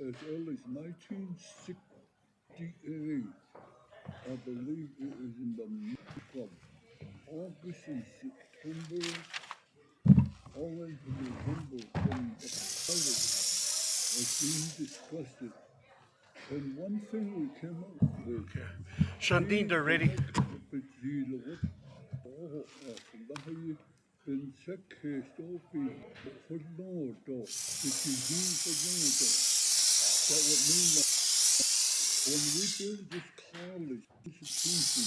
as early as 1968. I believe it is in the month of August and September, all into November, when the pilot was being discussed. And one thing we came up with. Shandine, they're ready. That would mean that when we build this college institution,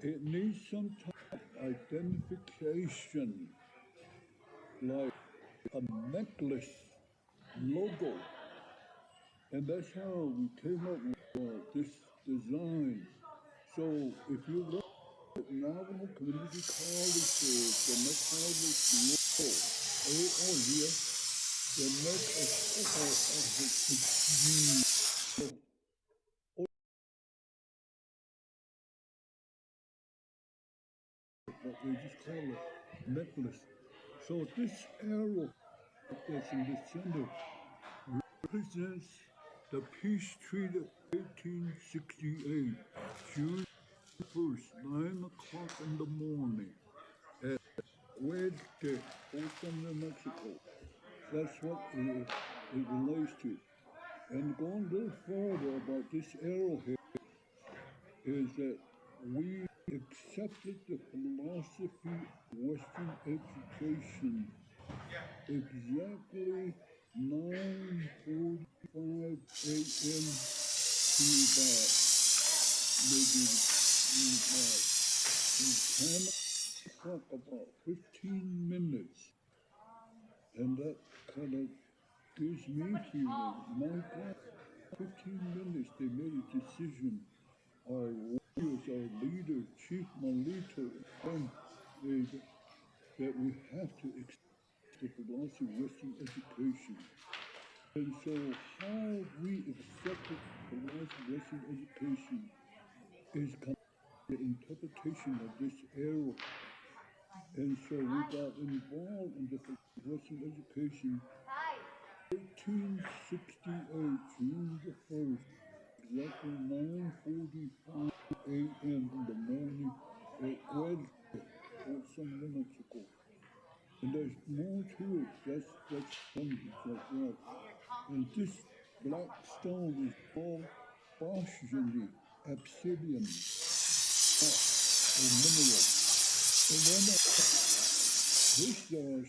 it needs some type of identification, like a necklace logo. And that's how we came up with this design. So if you look at Navajo Community College, the college logo, yes, the necklace what we just call it necklace. So this arrow that's in the center represents the peace treaty of 1868, June 1st, 9 o'clock in the morning at Huerte, New Mexico. That's what it relates to. And going a little further about this arrowhead is that we accepted the philosophy of Western education exactly 9:45 a.m. to about maybe talk about 15 minutes. And that kind of gives me feeling, my God, 15 minutes they made a decision. Our warriors, our leader, Chief Malito, that we have to accept the philosophy of Western education. And so how we accepted the philosophy of Western education is the interpretation of this arrow. And so we got involved in the Western education 1868, June the 1st, exactly 9:45 a.m. in the morning at Huerte, New Mexico. And there's more to it. That's wonderful. That's right. And this black stone is called Boschini, obsidian, or mineral. And then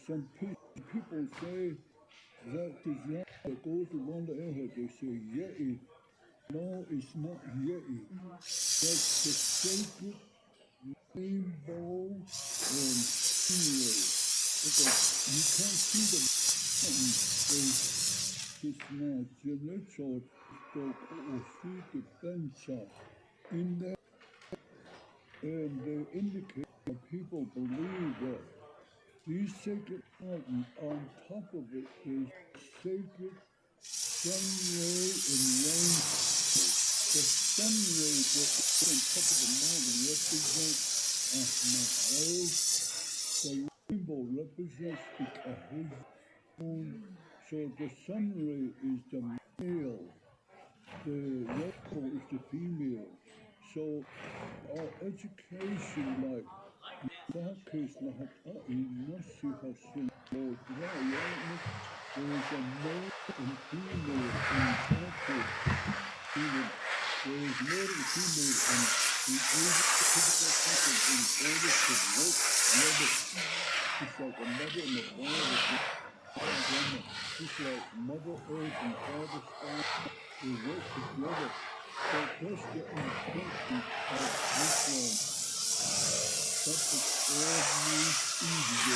some people say that design that goes around the airhead, they say Yeti. No, it's not Yeti. That's the sacred rainbow and scenery. Because you can't see the mountain. It's not Genecho to see the bench in there. And they indicate that people believe that these sacred mountains, on top of it is sacred sun ray and rain. The sun rays that are on top of the mountain represent Navajo. The rainbow represents the Cahoon. So the sun ray is the male. The rainbow is the female. So our education, like that case, there is a male and female in childhood. There is male and female and the physical person in order to work together. It's like a mother and a father. It's like Mother Earth and Father Sky. They work together. So that's the intention of this one. That's extraordinary easy.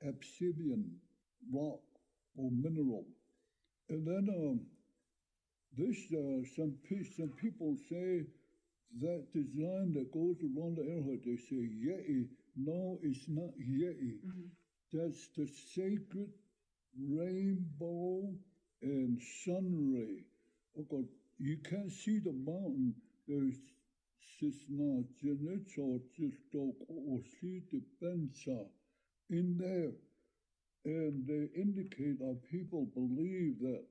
obsidian rock or mineral. And then some people say that design that goes around the arrowhead, they say Yeti. No, it's not Yeti. That's the sacred rainbow and sun ray. Okay, you can't see the mountain. There's in there. And they indicate our people believe that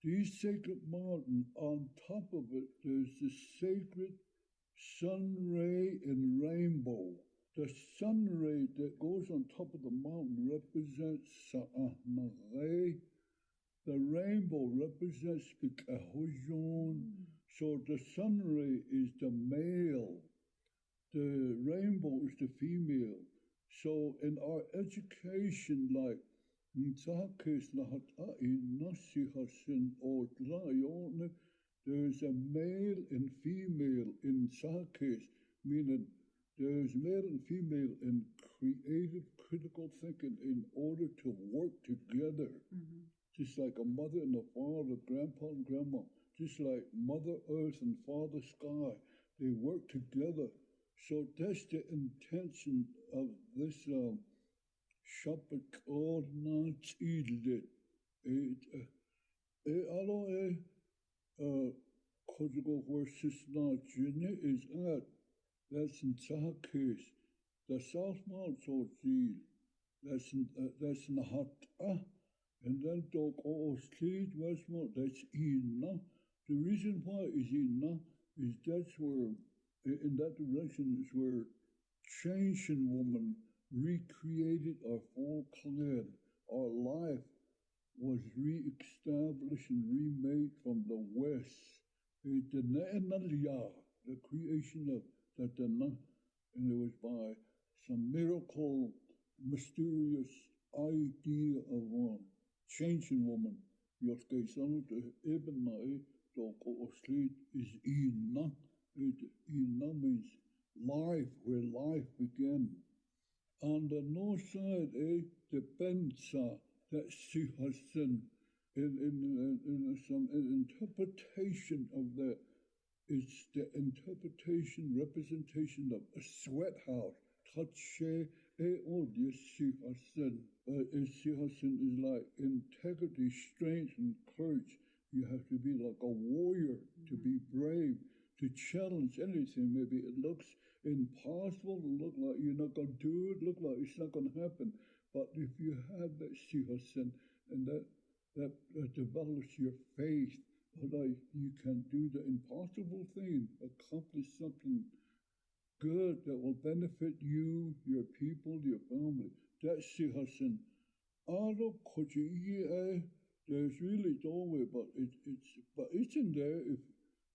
these sacred mountains, on top of it, there's the sacred sun ray and rainbow. The sun ray that goes on top of the mountain represents Sa'ahnaray. The rainbow represents Bikahojon. So the sun ray is the male. The rainbow is the female. So in our education, like there's a male and female in Sakis, meaning there's male and female in creative, critical thinking in order to work together. Just like a mother and a father, grandpa and grandma, just like Mother Earth and Father Sky, they work together. So that's the intention of this Shabbat called Nanchidlit. Kojigo where Sisna Jini is at, that's in Sahakis. The South Mount Soji, that's in Hata. And then Dog O Street, Westmount, that's Ina. The reason why is Ina is that's where, in that direction, is where Changeing Woman recreated our full clan. Our life was re-established and remade from the West. The creation of the Dana, and it was by some miracle, mysterious idea of Changing Woman. Yoskaisan to Ibnai, Doko Street is Ina. Ina means life, where life began. On the north side, the Bensa, that Sihasin, in some interpretation of that, it's the interpretation, representation of a sweat house. Tache Eodius Sihasin. Sihasin is like integrity, strength, and courage. You have to be like a warrior, to be brave, to challenge anything. Maybe it looks impossible, look like you're not going to do it, look like it's not going to happen. But if you have that sihasin, and that develops your faith, like you can do the impossible thing, accomplish something good that will benefit you, your people, your family. That's sihasin. There's really doorway, but it's in there if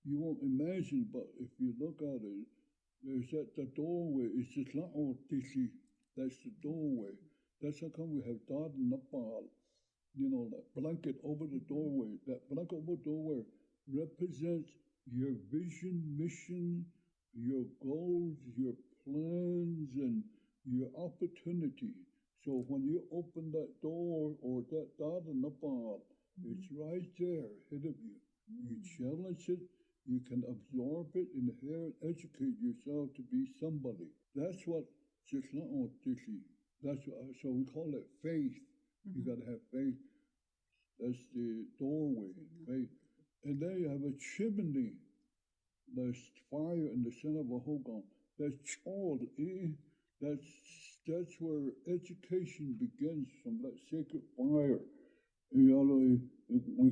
you won't imagine. But if you look at it, there's the doorway. It's just not all tishy. That's the doorway. That's how come we have dad and napal. That blanket over the doorway. That blanket over the doorway represents your vision, mission, your goals, your plans, and your opportunity. So when you open that door or that dad and napal, it's right there ahead of you. You challenge it. You can absorb it, inherit, educate yourself to be somebody. That's what Jackson-Dennison tishy. That's what, so we call it faith. You got to have faith. That's the doorway, faith. And then you have a chimney. There's fire in the center of a hogan. That's child. That's where education begins, from that sacred fire. We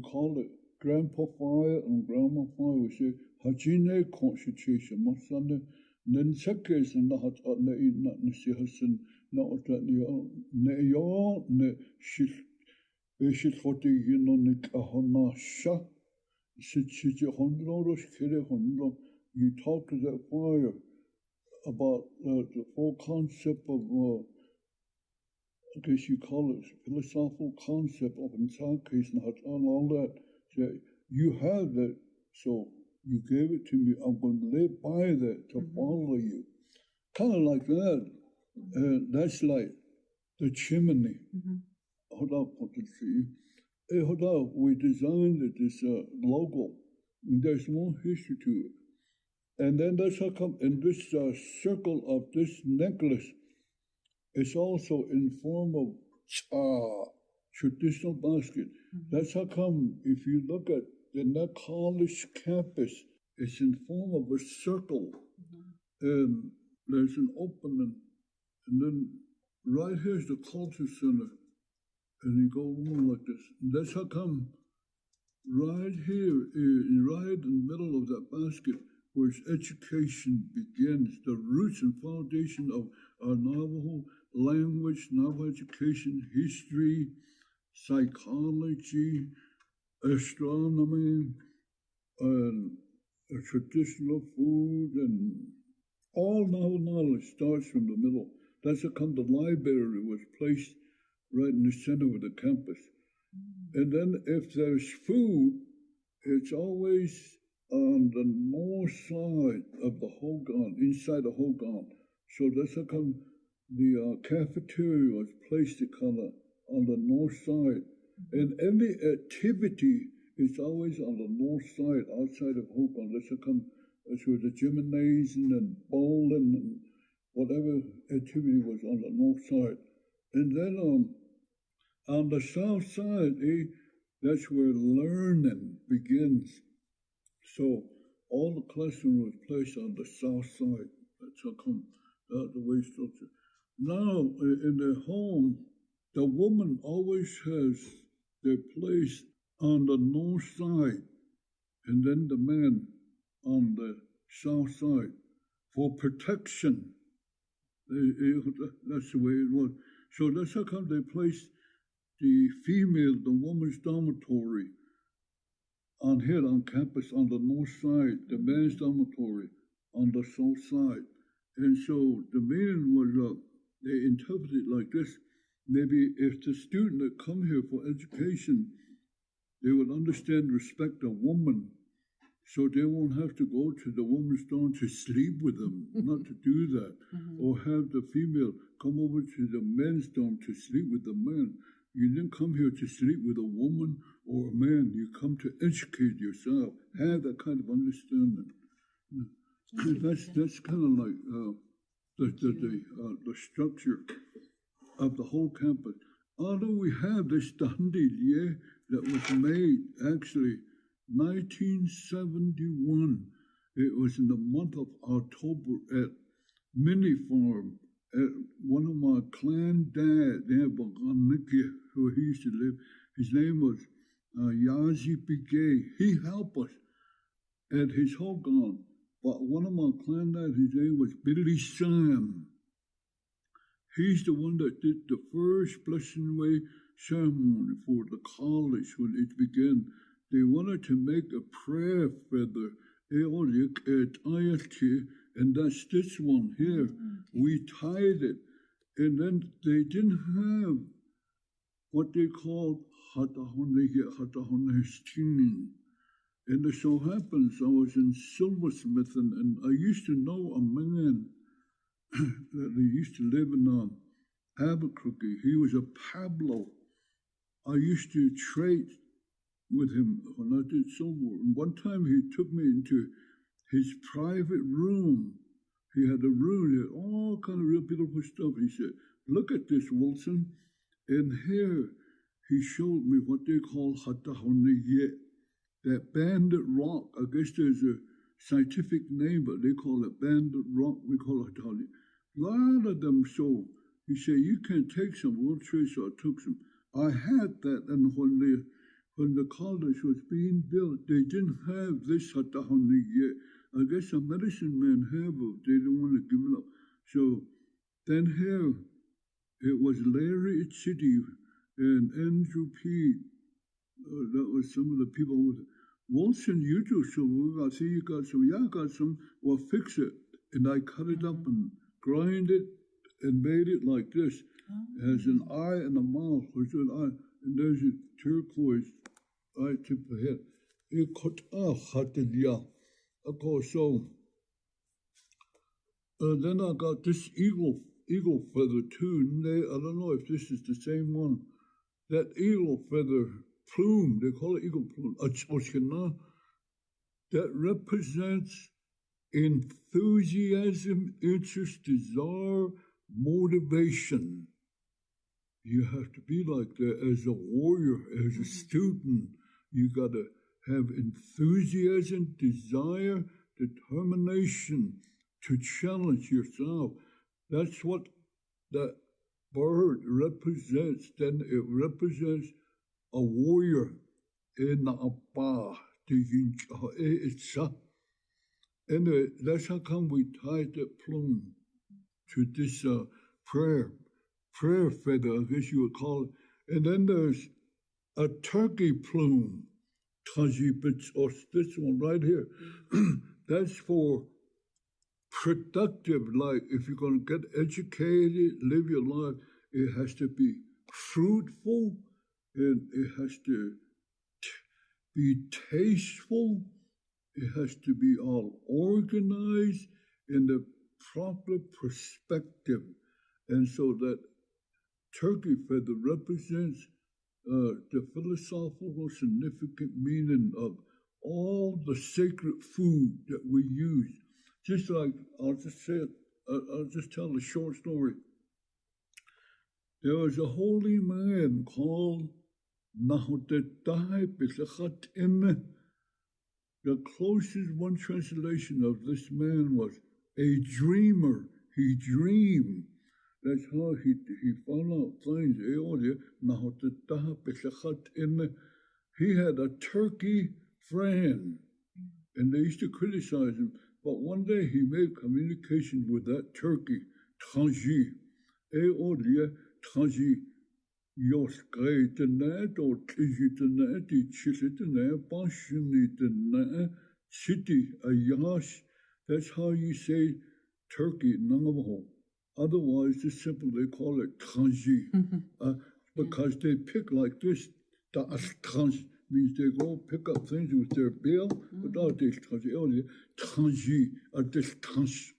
call it Grandpa Fire and Grandma Fire. We say, Hajine Constitution, Masana, Nensekes, and not Nasihasan, not that Neo, Ne Shishoti, Nikahonasha, Sitchi Hondros, Kiri Hondo. You talk to that fire about the whole concept of, I guess you call it philosophical concept of Insakes and all that. You have that, so you gave it to me. I'm going to live by that to follow you. Kind of like that. That's like the chimney. We designed this logo. There's more history to it. And then that's how come in this circle of this necklace, it's also in form of traditional basket. That's how come if you look at the college campus, it's in form of a circle. And there's an opening. And then right here's the culture center. And you go along like this. And that's how come right here, right in the middle of that basket, where education begins, the roots and foundation of our Navajo language, Navajo education, history, psychology, astronomy, and traditional food, and all Navajo knowledge starts from the middle. That's how come the library was placed right in the center of the campus. And then if there's food, it's always on the north side of the Hogan, inside the Hogan. So that's how come the cafeteria was placed on the north side. And every activity is always on the north side, outside of Hogan. That's how come that's where the gymnasium and bowling and whatever activity was on the north side. And then on the south side, that's where learning begins. So all the classroom was placed on the south side. That's how come the way structure. Now in their home, the woman always has their place on the north side, and then the man on the south side for protection. That's the way it was. So that's how come they placed the female, the woman's dormitory on campus on the north side, the man's dormitory on the south side. And so the meaning was, they interpreted it like this. Maybe if the student that come here for education, they would understand, respect a woman, so they won't have to go to the woman's dorm to sleep with them, not to do that, or have the female come over to the men's dorm to sleep with the men. You didn't come here to sleep with a woman or a man. You come to educate yourself, have that kind of understanding. That's kind of like the structure of the whole campus. Although we have this standard that was made actually 1971. It was in the month of October at Mini Farm at one of my clan dad, Deborah, who he used to live. His name was Yazi Bigay. He helped us at his Hogan. But one of my clan dads, his name was Billy Sam. He's the one that did the first Blessing Way ceremony for the college when it began. They wanted to make a prayer feather, and that's this one here. We tied it, and then they didn't have what they called hatahonehistinin. And it so happens I was in silversmith, and I used to know a man that used to live in Albuquerque. He was a Pablo. I used to trade with him when I did silver. And one time he took me into his private room. He had a room, he had all kind of real beautiful stuff. He said, "Look at this, Wilson." And here he showed me what they call hatahoneye, that banded rock. I guess there's a scientific name, but they call it banded rock. We call it hatahoneye. A lot of them. So he said, "You can take some." We'll trade, so I took some. I had that, and when the college was being built, they didn't have this hatahoneye yet. I guess a medicine man have it. They didn't want to give it up. So then here, it was Larry Chitty and Andrew P. That was some of the people with it. Wilson, you do so. I see you got some. Yeah, I got some. Well, fix it. And I cut it up and grind it and made it like this. It has an eye and a mouth. There's an eye. And there's a turquoise eye tip of head. It cut of course, so then I got this eagle eagle feather too. I don't know if this is the same one. That eagle feather plume, they call it eagle plume, that represents enthusiasm, interest, desire, motivation. You have to be like that as a warrior, as a student. You got to have enthusiasm, desire, determination to challenge yourself. That's what that bird represents. Then it represents a warrior in a bar. Anyway, that's how come we tied that plume to this prayer feather, I guess you would call it. And then there's a turkey plume. This one right here. That's for productive, like if you're going to get educated, live your life, it has to be fruitful, and it has to be tasteful, it has to be all organized in the proper perspective. And so that turkey feather represents the philosophical significant meaning of all the sacred food that we use. Just like, I'll just tell a short story. There was a holy man called Navajo. The closest one translation of this man was a dreamer. He dreamed. That's how he found out things. He had a turkey friend, and they used to criticize him. But one day he made communication with that turkey, Tanji. Tanji, Jos great the net or Tiji the net, Chisit the net, Bashuni the net, City, a Yash. That's how you say turkey in Navajo. Otherwise, it's simple, they call it Tanji. Because they pick like this, Tanji means they go pick up things with their bill, without this Tanji, a distance.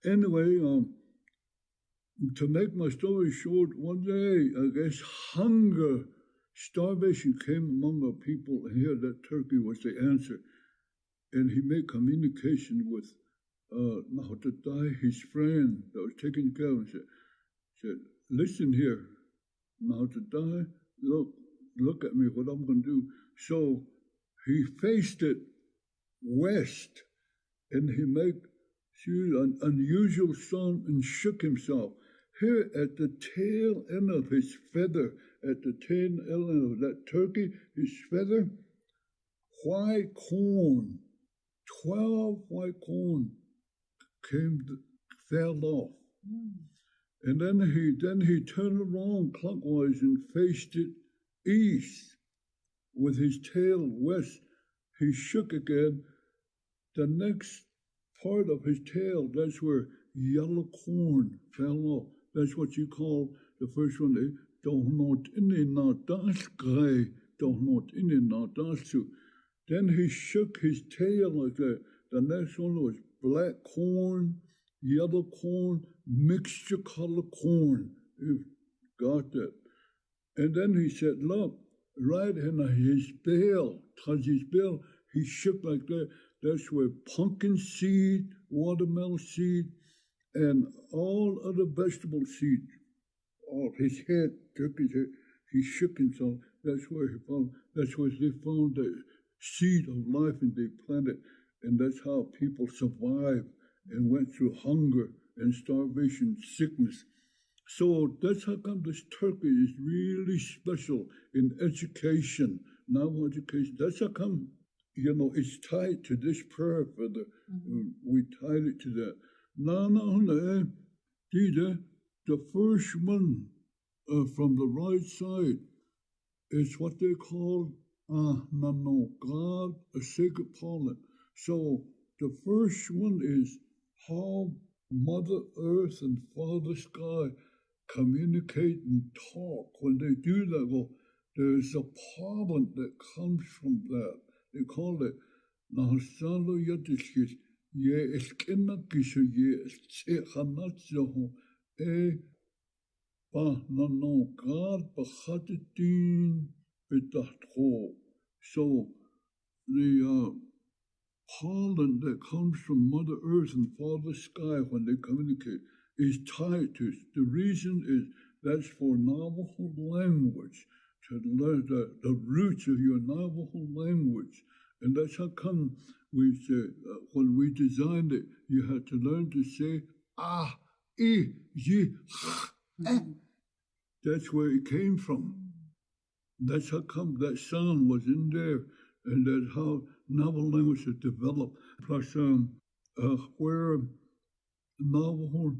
Anyway, to make my story short, one day, I guess hunger, starvation came among our people, and here that turkey was the answer. And he made communication with Nahotatai, his friend that was taking care of him, said, listen here, Nahotatai, look at me, what I'm going to do. So he faced it west, and he made an unusual sound and shook himself. Here at the tail end of his feather, at the tail end of that turkey, his feather, white corn, 12 white corn fell off. And then he turned around clockwise and faced it east with his tail west. He shook again. The next part of his tail, that's where yellow corn fell off. That's what you call the first one. Then he shook his tail like that. The next one was black corn, yellow corn, mixture color corn. You got that. And then he said, look, right in his bill, Taji's bill, he shook like that. That's where pumpkin seed, watermelon seed, and all other vegetable seeds. All his head, took his head, he shook himself. That's where they found the seed of life and they planted. And that's how people survived and went through hunger and starvation, sickness. So that's how come this turkey is really special in education, Navajo education. That's how come, it's tied to this prayer feather. We tied it to that. The first one from the right side is what they call God, a sacred pollen. So the first one is how Mother Earth and Father Sky communicate and talk. When they do that, well, there's a pollen that comes from that. They call it Nahasalo Yatishkis, ye eskena kisho ye che hanatso pa no God bachatitin betatro. So the pollen that comes from Mother Earth and Father Sky when they communicate is tied to it. The reason is that's for Navajo language, to learn the roots of your Navajo language. And that's how come we say, when we designed it, you had to learn to say, ah, I, yi, eh. That's where it came from. That's how come that sound was in there. And that's how Navajo language has developed. Plus, where Navajo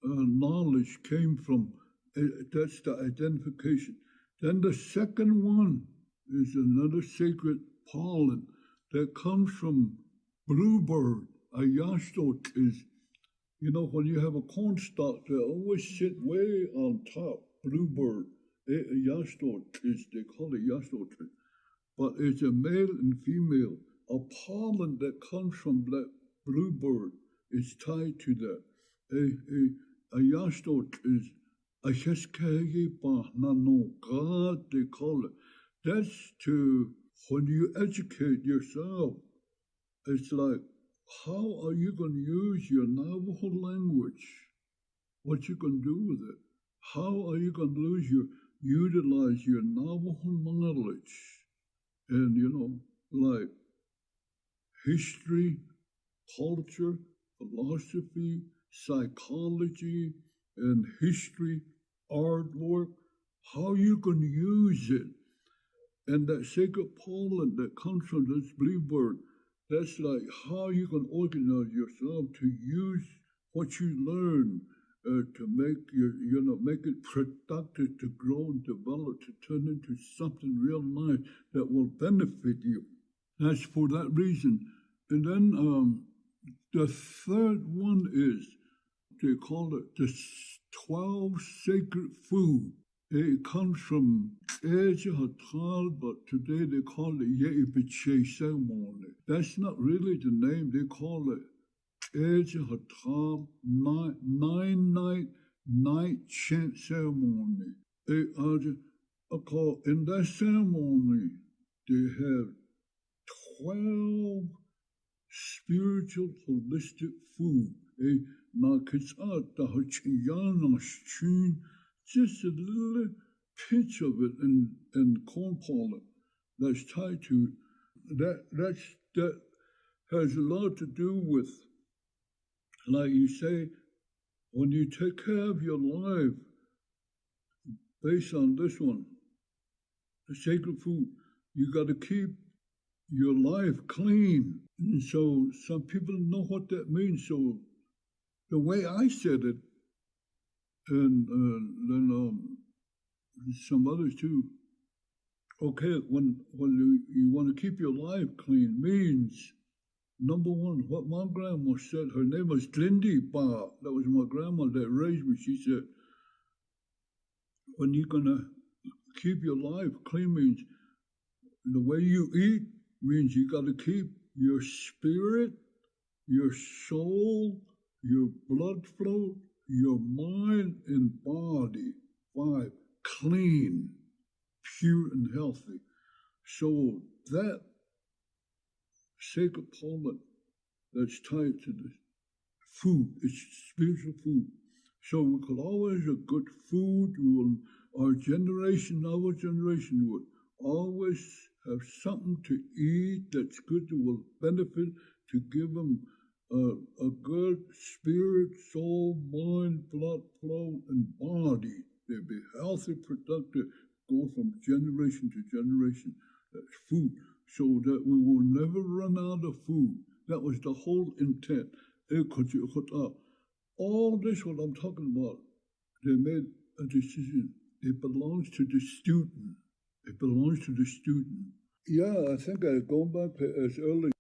knowledge came from, that's the identification. Then the second one is another sacred pollen that comes from bluebird. A yastot is, you know, when you have a cornstalk, they always sit way on top, bluebird. A yastot is, they call it yastot. But it's a male and female. A pollen that comes from that bluebird is tied to that. A yastot is a cheskagi nano, God, they call it. That's to, when you educate yourself, it's like, how are you going to use your Navajo language? What you going to do with it? How are you going to utilize your Navajo knowledge? And, you know, like history, culture, philosophy, psychology, and history, artwork, how are you going to use it? And that sacred pollen that comes from this bluebird, that's like how you can organize yourself to use what you learn to make it productive, to grow and develop, to turn into something real nice that will benefit you. That's for that reason. And then the third one is, they call it the 12 sacred food. It comes from Hatal, but today they call it Ye'ibiche ceremony. That's not really the name. They call it Hatal, night chant ceremony. In that ceremony, they have 12 spiritual holistic food. Just a little pinch of it in corn pollen that's tied to that. That has a lot to do with, like you say, when you take care of your life based on this one, the sacred food, you got to keep your life clean. And so some people know what that means. So the way I said it, and then some others too. Okay, when you want to keep your life clean means, number one, what my grandma said, her name was Lindy Ba. That was my grandma that raised me. She said, when you're going to keep your life clean means the way you eat means you got to keep your spirit, your soul, your blood flow, your mind and body, 5, clean, pure and healthy. So that sacred pollen that's tied to the food, it's spiritual food. So we could always have good food. Our generation, our generation would always have something to eat that's good, that will benefit, to give them a good spirit, soul, mind, blood flow, and body. They'll be healthy, productive, go from generation to generation. That's food, so that we will never run out of food. That was the whole intent. All this, what I'm talking about, they made a decision. It belongs to the student. It belongs to the student. Yeah, I think I've gone back as early.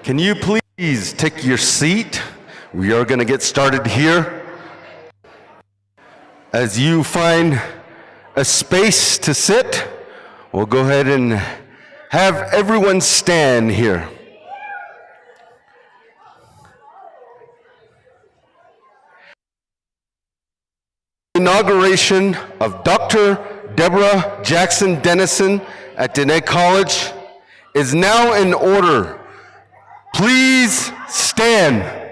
Can you please take your seat? We are going to get started here. As you find a space to sit, we'll go ahead and have everyone stand here. Inauguration of Dr. Deborah Jackson-Dennison at Diné College is now in order. Please stand.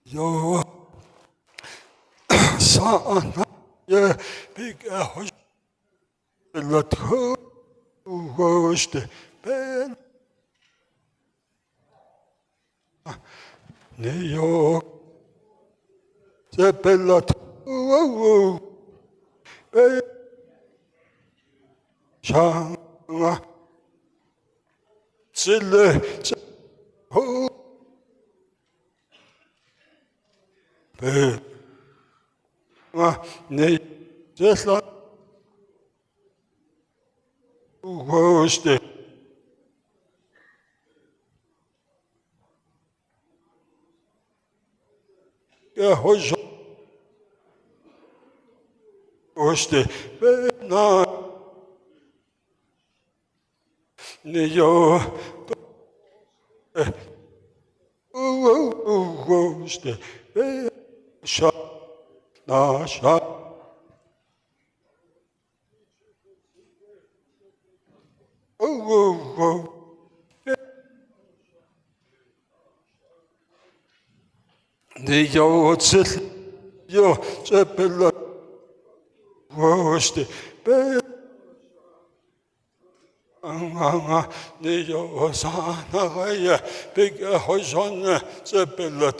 Yo, sana ye big hoş lat hoşte ben ne yok sepelat ben şana zille ho ben ne zesla hoşte ya hoş hoşte ben ne yok hoşte ben şa ne yok yo sepela hoşte ben ne yok sana ya big hoşon sepela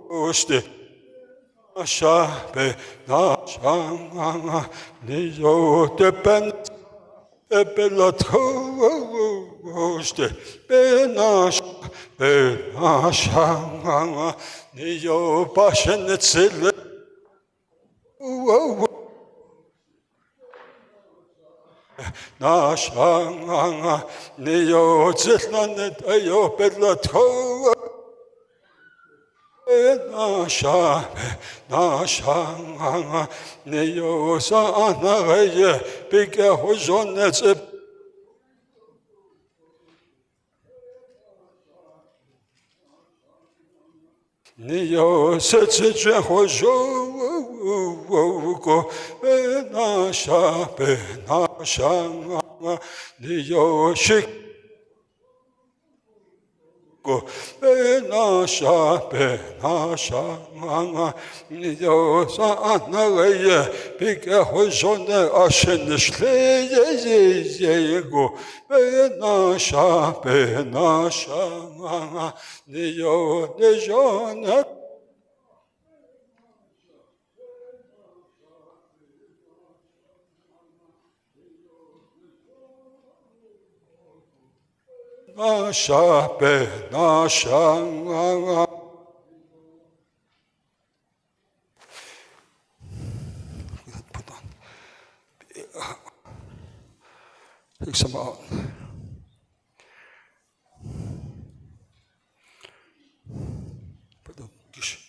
hoşte aşağı be aşağı ne yok tepen sepela hoşte ben aşağı ne yok başını çile Nashanga Neo Zitlanet Ayo Bedlato Nashanga Neo Saanaye Big Hozonet Neo Setche Hozo Benasha Neo Shik Benasha Neo Saanaye Big Hozone Ashenishle Go Benasha Neo Dejona Nasha benasha. Put on. Take some out. Put the dish.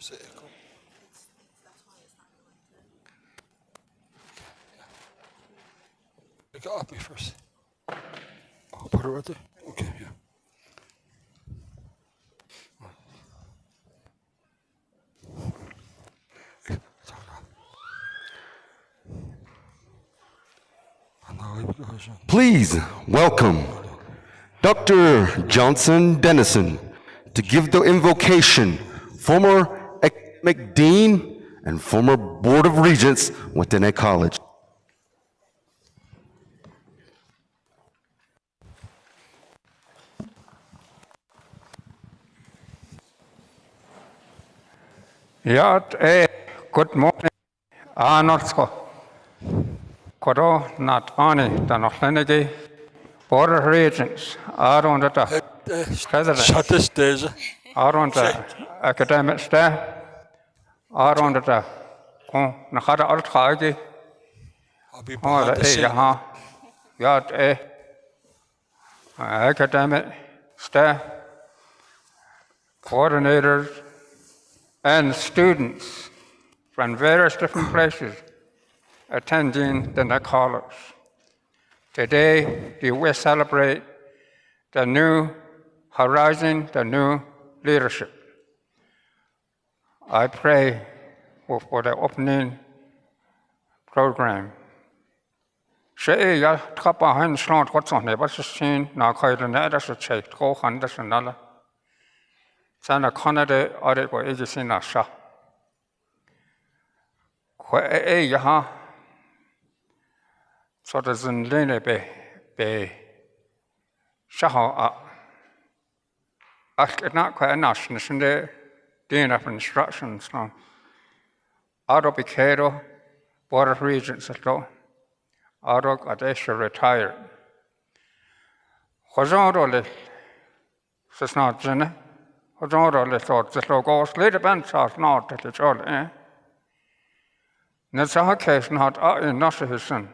Is it echo? Pick it up me first. I'll put it right there. Okay, yeah. Please welcome Dr. Jackson-Dennison to give the invocation, former academic dean and former board of regents within a college. Good morning. Anorsko. Kodo not ani Danochenegi, Board of Regents, Aron the President, Shut this stage. Aron the academic staff, Aron the Kon Nakada Altragi, I'll be or behind the scene. Yaha, Yat academic staff, coordinators, and students from various different places attending the college. Today, we celebrate the new horizon, the new leadership. I pray for the opening program. She ya trappa han slant wat so ne was seen na kaide ne das che tro han das nala. Sana Canada ore ko eji na sha. Ko ya so das ein Lene be shaha not quite enough in the Dean of Instructions now. Auto Picado, Board of Regents at law. Auto Adesha retired. Hozorole, says not Jenna. Hozorole thought the logos later bands are not at the all, eh? Natsa case not in Nossahison.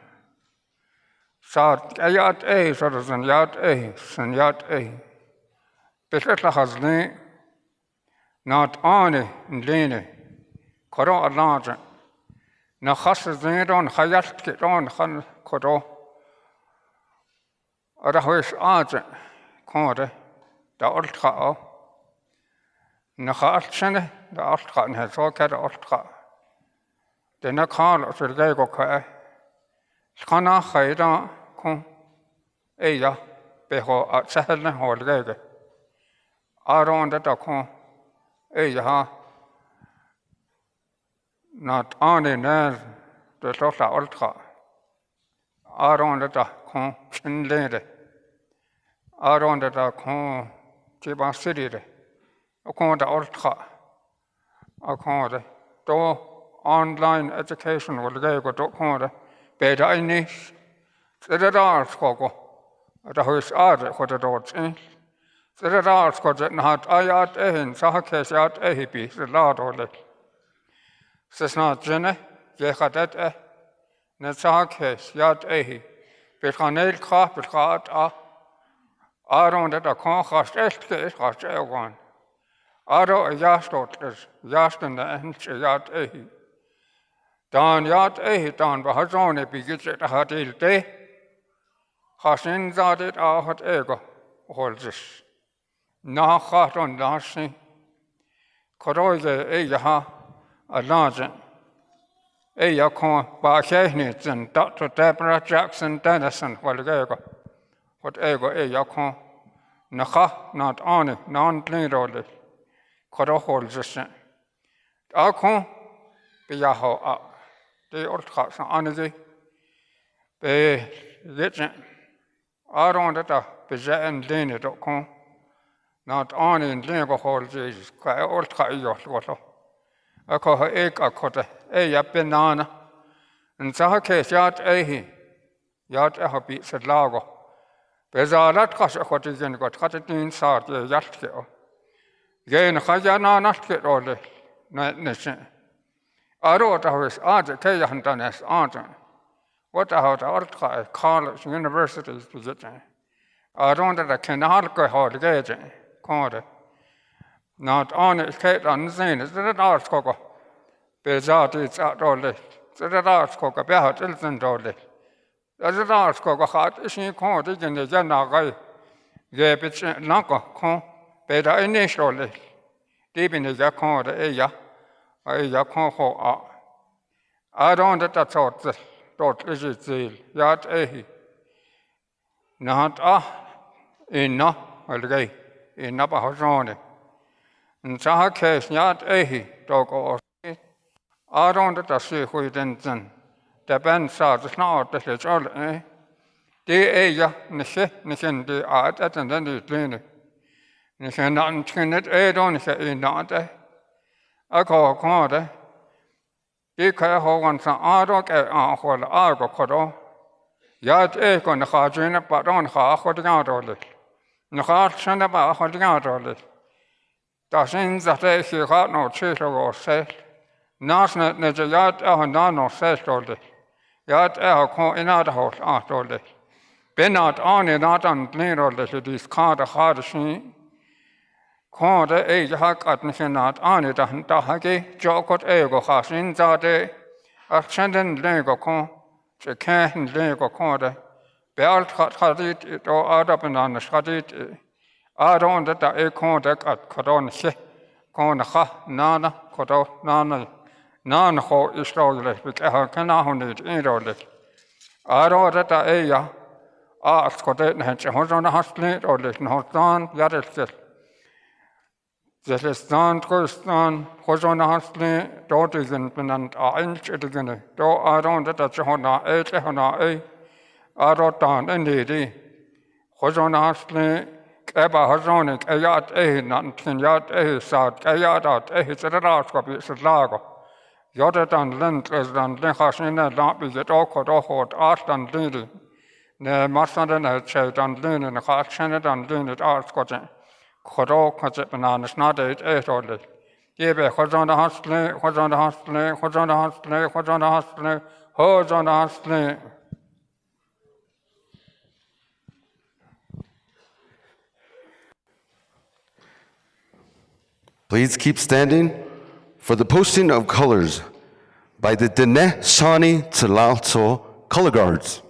So Yat A, sort of than Yat A, and Yat A. Betletla has lane, not only in lane, Koro a larger. Na Hasses on Hayat get on Han Koro. Or the house argent, Kode, the ultra. Na Harsene, the ultra, and has all cat ultra. The Nakal of the Lego Kai. Skana Haida, Con Eya, Beho at Sahel or Lego. Around the Con Eya. Not only there, the Tota Ultra. Around the Con Chin Lady. Around the Con Chiba City. Upon the Ultra. Upon the door online education will go to Conda. Better in this. The dark coco. The house are what the dogs in. The dark coco not ayat in Sahakes at Ehipi, the Lord or lick. Says not Jenna, Yehadet Nesahakes, Yat Ehi. Behanel crop, the cart are around the conchast estate, has one. Aro a Yastot, Yaston the Ench Yat Ehi. Dan Yat Ehi down Bahazone begins at a Hadil day. Hasin Zadit Ahat Ego, holds this. Na hat on Nasi. Koroze Eyaha, a larger. Eyakon Bahesnitz and Dr. Deborah Jackson-Dennison, Walgego. What ego yakon, Naka, not on it, non play Korohol Justin. Akon, Biaho up. The old cops on the Be Legend. I don't let a Bizet and Lane.com. Not on in Lingo Hall Jesus, quite old cut your water. I call her egg a cutter, a banana. In some case, yard a yard a beats at Lago. Beza that cost a what is in got cut it inside the yacht. Gain a Hajana not get all the night nation. I wrote a house, Kaya Huntaness, Argent. What about our college, universities position? I don't that I cannot go hard gauging. Not on it, Kate on the scene, is it art cocker? Bezat it's out all this. Is it art cocker? Behat isn't all this. Is it art cocker? Hot is she called in the Janagai? Gave it Lanka, con, better initially. Deep in the Yakon, the Aya, a Yakon ho. I don't that I thought the dot is it zeal, yard a. Not in no, okay. In Navajo Nation. In some case, yard a dog or I don't let us see who it ends in. The band saws the snow that is all eh. The ya, Nishin, the art at and then the cleaner. Nishin not chin it, don't say not eh. I call corner. The car ho wants an ardoc and hold argo codo. Yard a on the hardjin, but on half or the out of it. No hard send about holding out of it. Dozens that they see hot no cheater or say. Nasnet ne the yard no says all this. Yard in other house out all this. Be not on it, not on clean all this, it is called a hard scene. Called the age hack at Nishan not on it, and Tahaki, Jokot ego has in that day. Ascendant lego con, the can lego corder. Belt had it or out up and on the studied. I don't that I contact at Codon she, con ha, nana, codo, nana. None ho is rolled, but I cannot need in rolled. I don't that I ask what it has on the hospital or this not done, that is it. This is done, Christian, was on the hospital, don't even and I inch it again. Though I don't that I on a. I wrote down indeed. Was on the hospital, Eba Hazonic, a yacht a, not in yacht a, south, a yacht out a, it's a rascopy, it's a lago. Yoddet and lint is than Linkas in a lamp is it all could art and lady. Ne mustn't a chat and lean in a heart shennet and lean it art scotching. Could all cut it bananas, not eight or late. Yebe, what's on the hospital, what's on the hospital, what's on the hospital, what's on the hospital, who's on the hospital. Please keep standing for the posting of colors by the Dene Shani Tlalto Color Guards.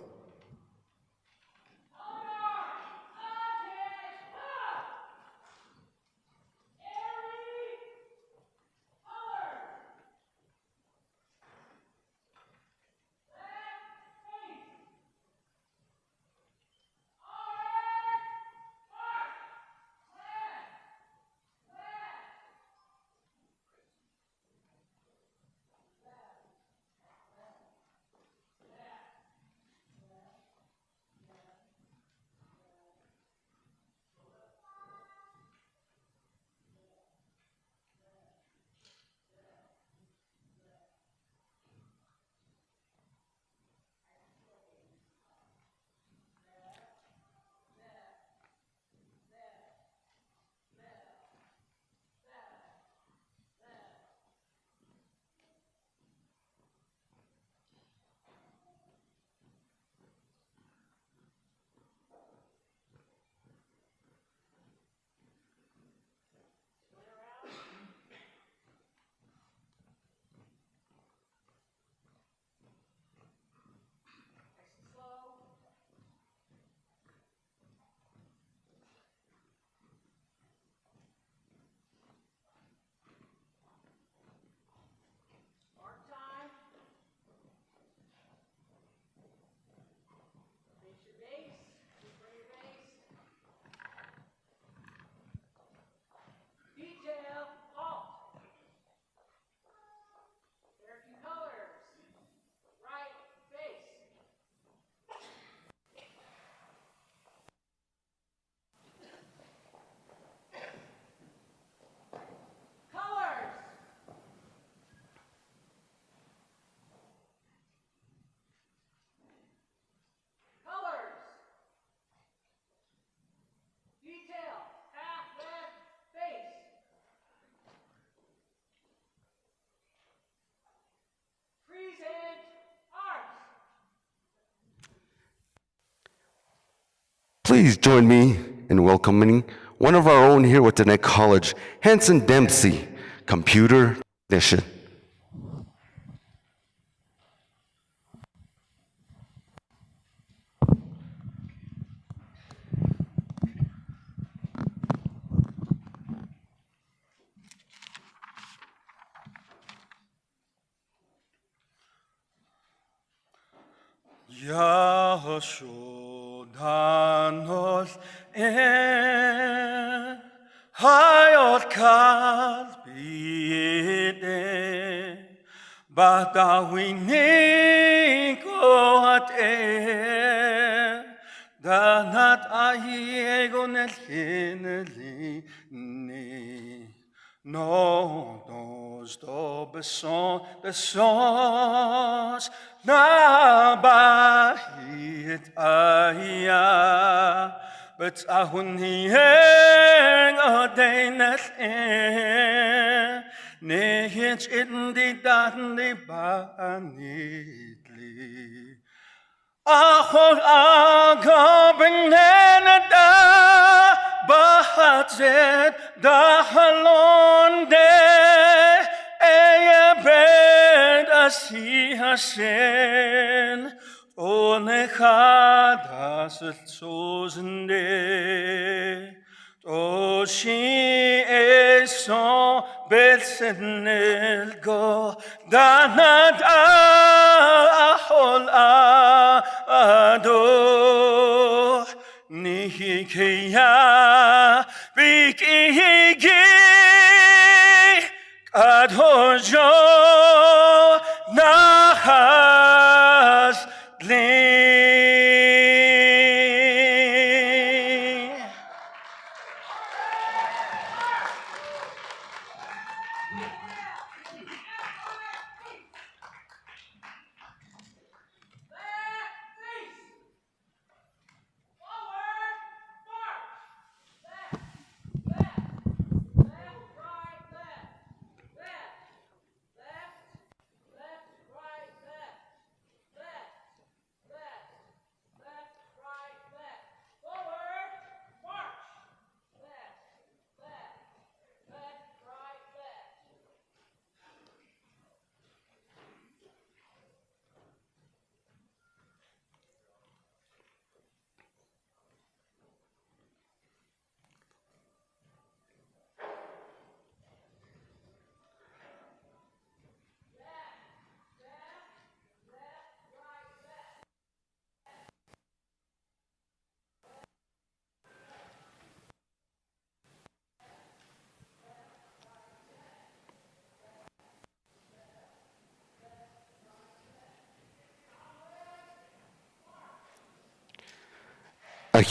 Please join me in welcoming one of our own here with Tenet College, Hanson Dempsey, computer technician. Yahoshodanos hayot kalbide batawini koat danat ayegon elhineli no nos do besos na bahit aya but ahun hieng adenet nehich in di daten di banitli ahol agabenenada bahatzet dahalonde eyebed asi hasen onechadas zozende Oshi eso belsenelgo danad ahol ado nihikeya bikigi kadhojo nahas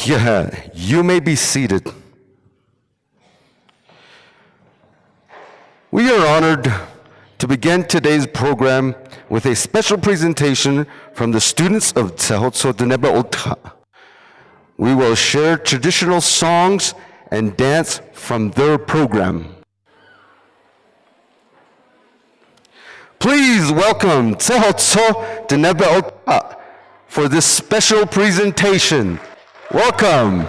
Yeah, you may be seated. We are honored to begin today's program with a special presentation from the students of Tsehotso Deneba Ota. We will share traditional songs and dance from their program. Please welcome Tsehotso Deneba Ota for this special presentation. Welcome.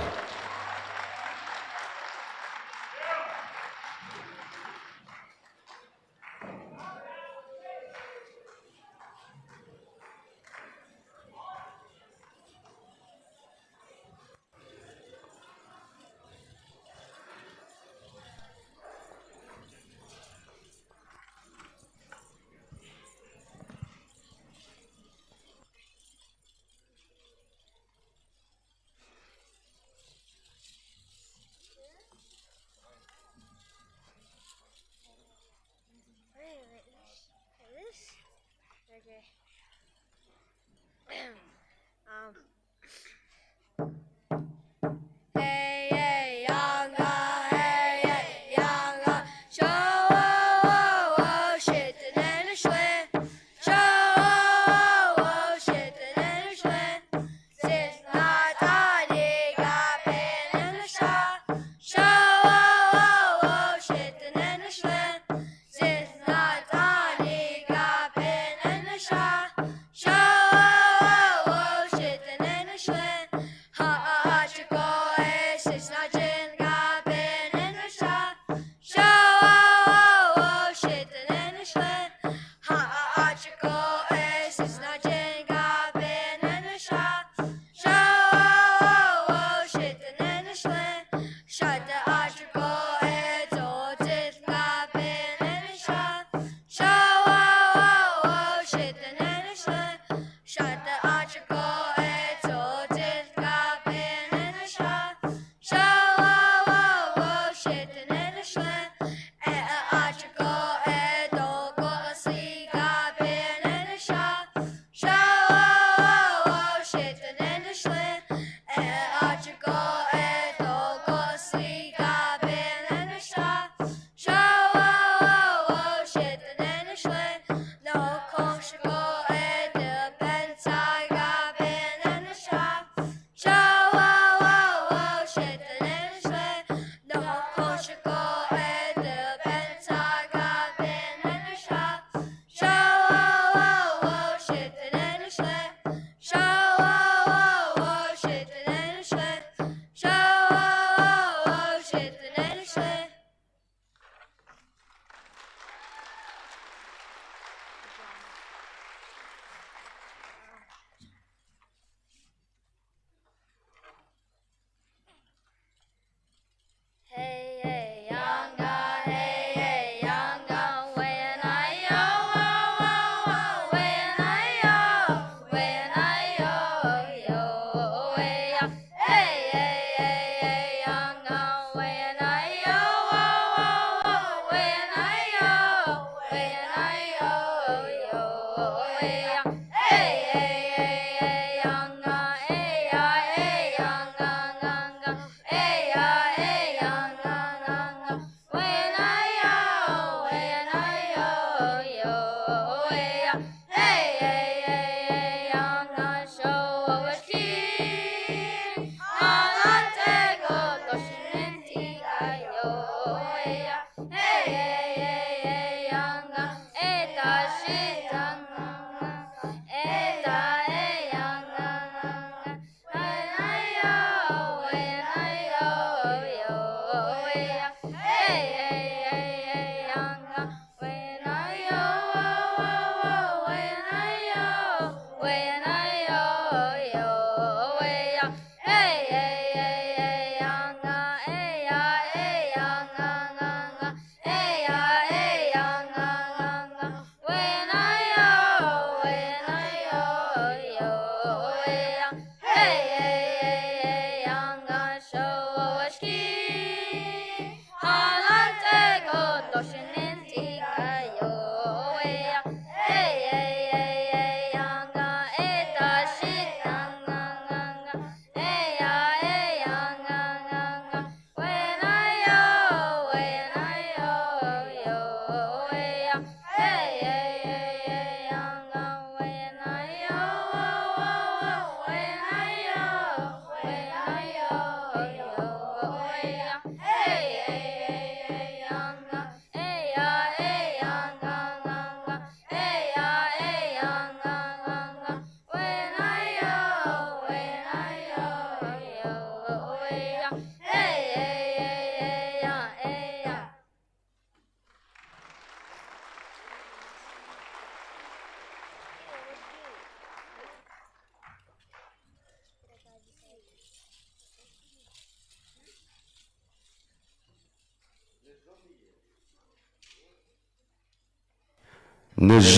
Let's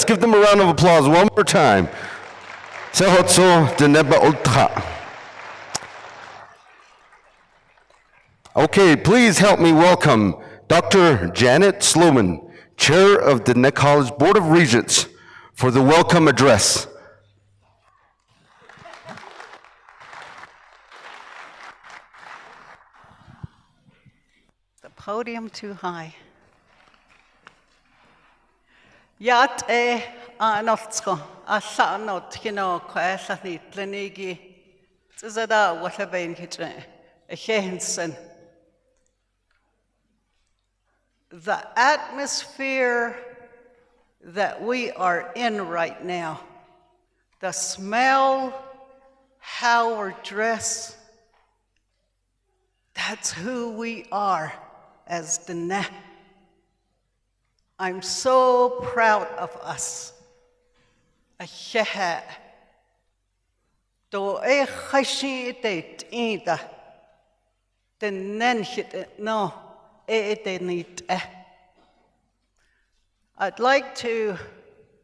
give them a round of applause one more time. Okay, please help me welcome Dr. Janet Sloman, Chair of the Neck College Board of Regents, for the welcome address. The podium too high. Yat anotsko asanot kino kwasani plenigi tsada whatever kitchen a hensen. The atmosphere that we are in right now, the smell, how we're dressed, that's who we are as the Neh. I'm so proud of us. Ahead. Do e khashi te ida. The nenhit no e te nit. I'd like to,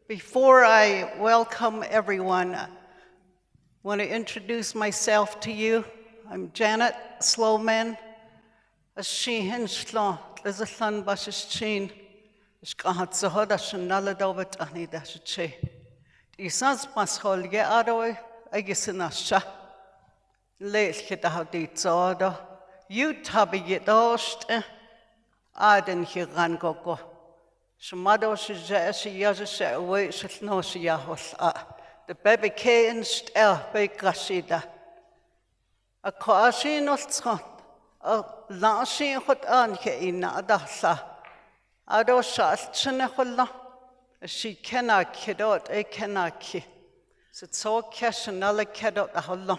before I welcome everyone, I want to introduce myself to you. I'm Janet Sloman. She hinshlo, there's a son bashichin. Shkahat zahoda shanaladovet anida shiche. Isans mashol ye aroy, agisinasha. Late hitahadit zoda. You tabi yedost, aden hiran gogo. Shmado shijashi yajasha away shno shiyahos. The baby kain stel bekashida. A koashi nostot, a lashi hot anke in adasa. Ado shalt chenehullah. She cannot kidot, a cannot ki. So cash another kedot a hullah.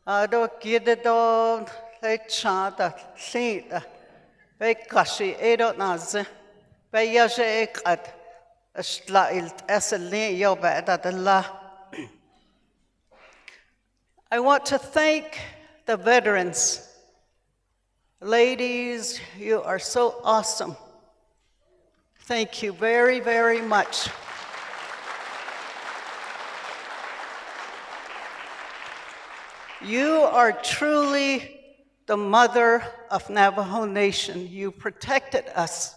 Ado gidedo, a chada, seed, a kashi, edot naze, by yaje ekat, a slailt, as a lay your bed at the la. I want to thank the veterans. Ladies, you are so awesome. Thank you very, very much. You are truly the mother of Navajo Nation. You protected us.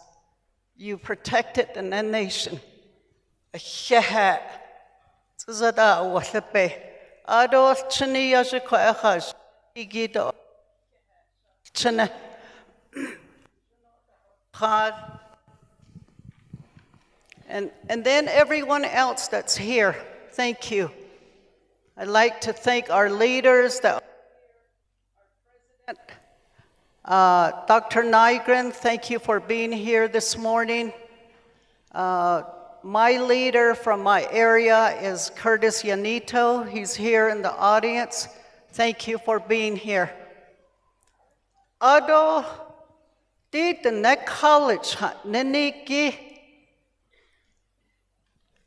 You protected the nation. Adol chini yajiko echaj igido chine khad and then everyone else that's here, thank you. I'd like to thank our leaders, our president, Dr. Nygren, thank you for being here this morning. My leader from my area is Curtis Yanito. He's here in the audience. Thank you for being here. Ado, did the Neck College, Niniki,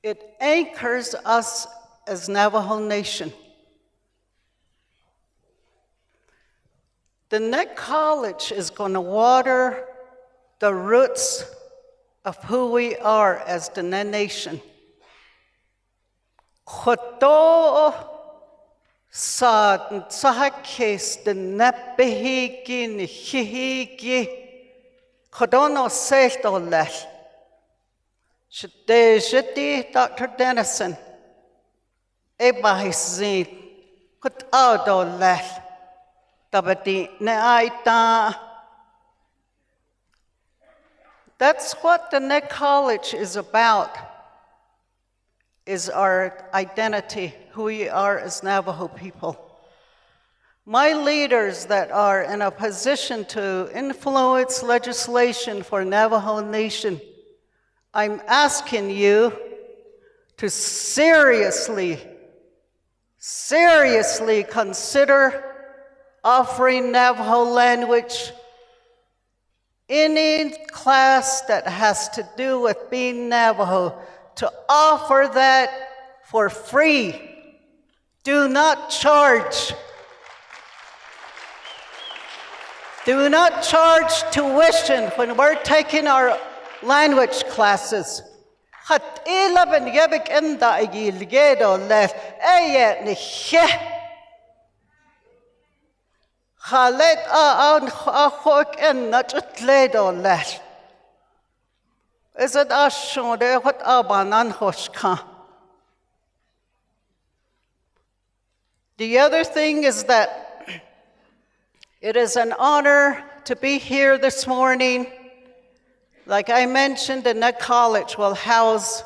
it anchors us as Navajo Nation. The Neck College is going to water the roots of who we are as the nation. Khoto sa sahakes the nepehiki nihiki khodono selto lel. Shiti Dr. Dennison ebahizin khotado lel tabati neaita. That's what the Neck College is about, is our identity, who we are as Navajo people. My leaders that are in a position to influence legislation for Navajo Nation, I'm asking you to seriously consider offering Navajo language. Any class that has to do with being Navajo, to offer that for free. Do not charge. Do not charge tuition when we're taking our language classes. Hat 11 yebik enda igilgedo lef eye ni he. Halet a hok en natledo lef. Is it ashode what abanan hoshka? The other thing is that it is an honor to be here this morning. Like I mentioned, the Net College will house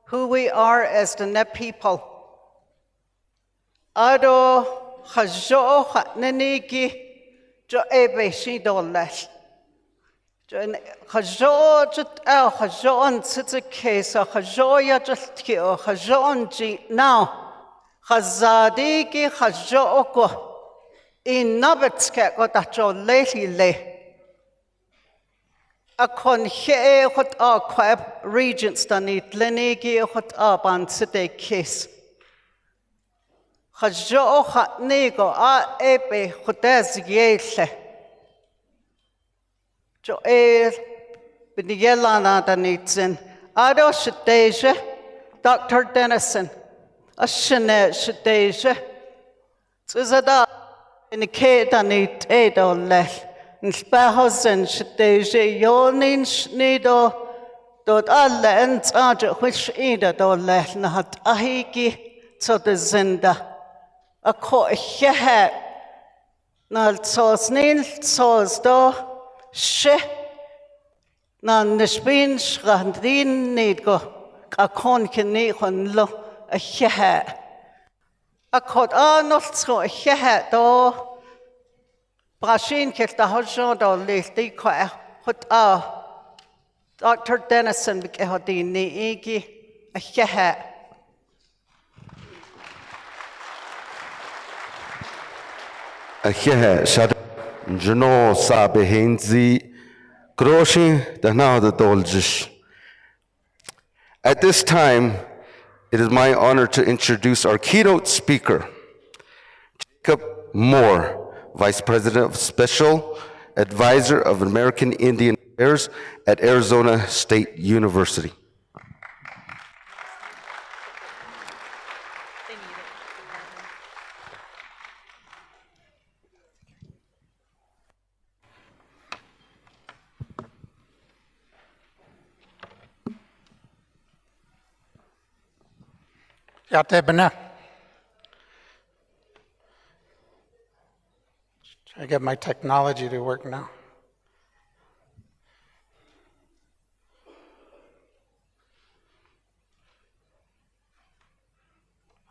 who we are as the Net people. Ado hajo hatneniki jo ebe shidolles. Hajo jut el hajo on sitike so hajo ya just kio hajo on ji now. Hazadiki hajo oko in nabetske ko tacho le. Akon he hot a kweb regents danit lenegi hot up on site kiss. Hajo hat nego a ebe hotes yele. Jo biniyelana danitsin. Ado shadeja, Dr. Dennison. Ashane shadeja. Zizada in the kate danit edo lech. Nspahos shadeja yonin shnido dot alle en aja which ida do lech nahat ahiki to the zinda. A ko hehe nal sos nil sos do she na nishbin shgandin nidgo a kon kini lo a hehe. A kot anol so a hehe do Brashin kelt a hojo do lehti ko hot a Dr. Dennison bik ehodini igi a hehe. Ahehe shad jno sabe henzi kroshi the now the doljish. At this time, it is my honor to introduce our keynote speaker, Jacob Moore, Vice President of Special Advisor of American Indian Affairs at Arizona State University. Deborah. Try to get my technology to work now.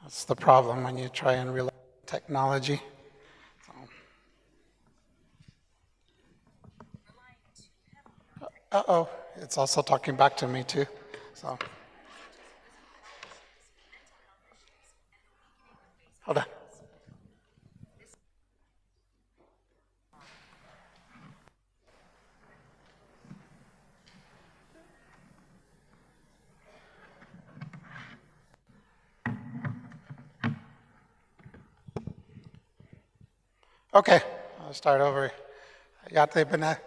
That's the problem when you try and rely on technology. Uh-oh, it's also talking back to me too. So. Hold on. Okay, I'll start over. Yate bena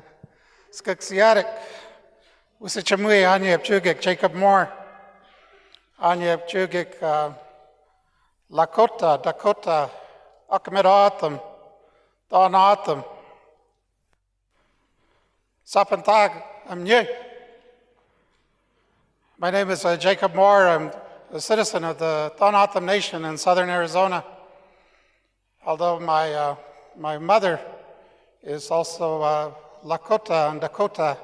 skaksiatic. Usichamui anyeb chugik Jacob Moore. Anyeb chugik Lakota, Dakota, Akmedatum, Donatum, Sapantag, I'm new. My name is Jacob Moore. I'm a citizen of the Navajo Nation in southern Arizona. Although my mother is also Lakota and Dakota.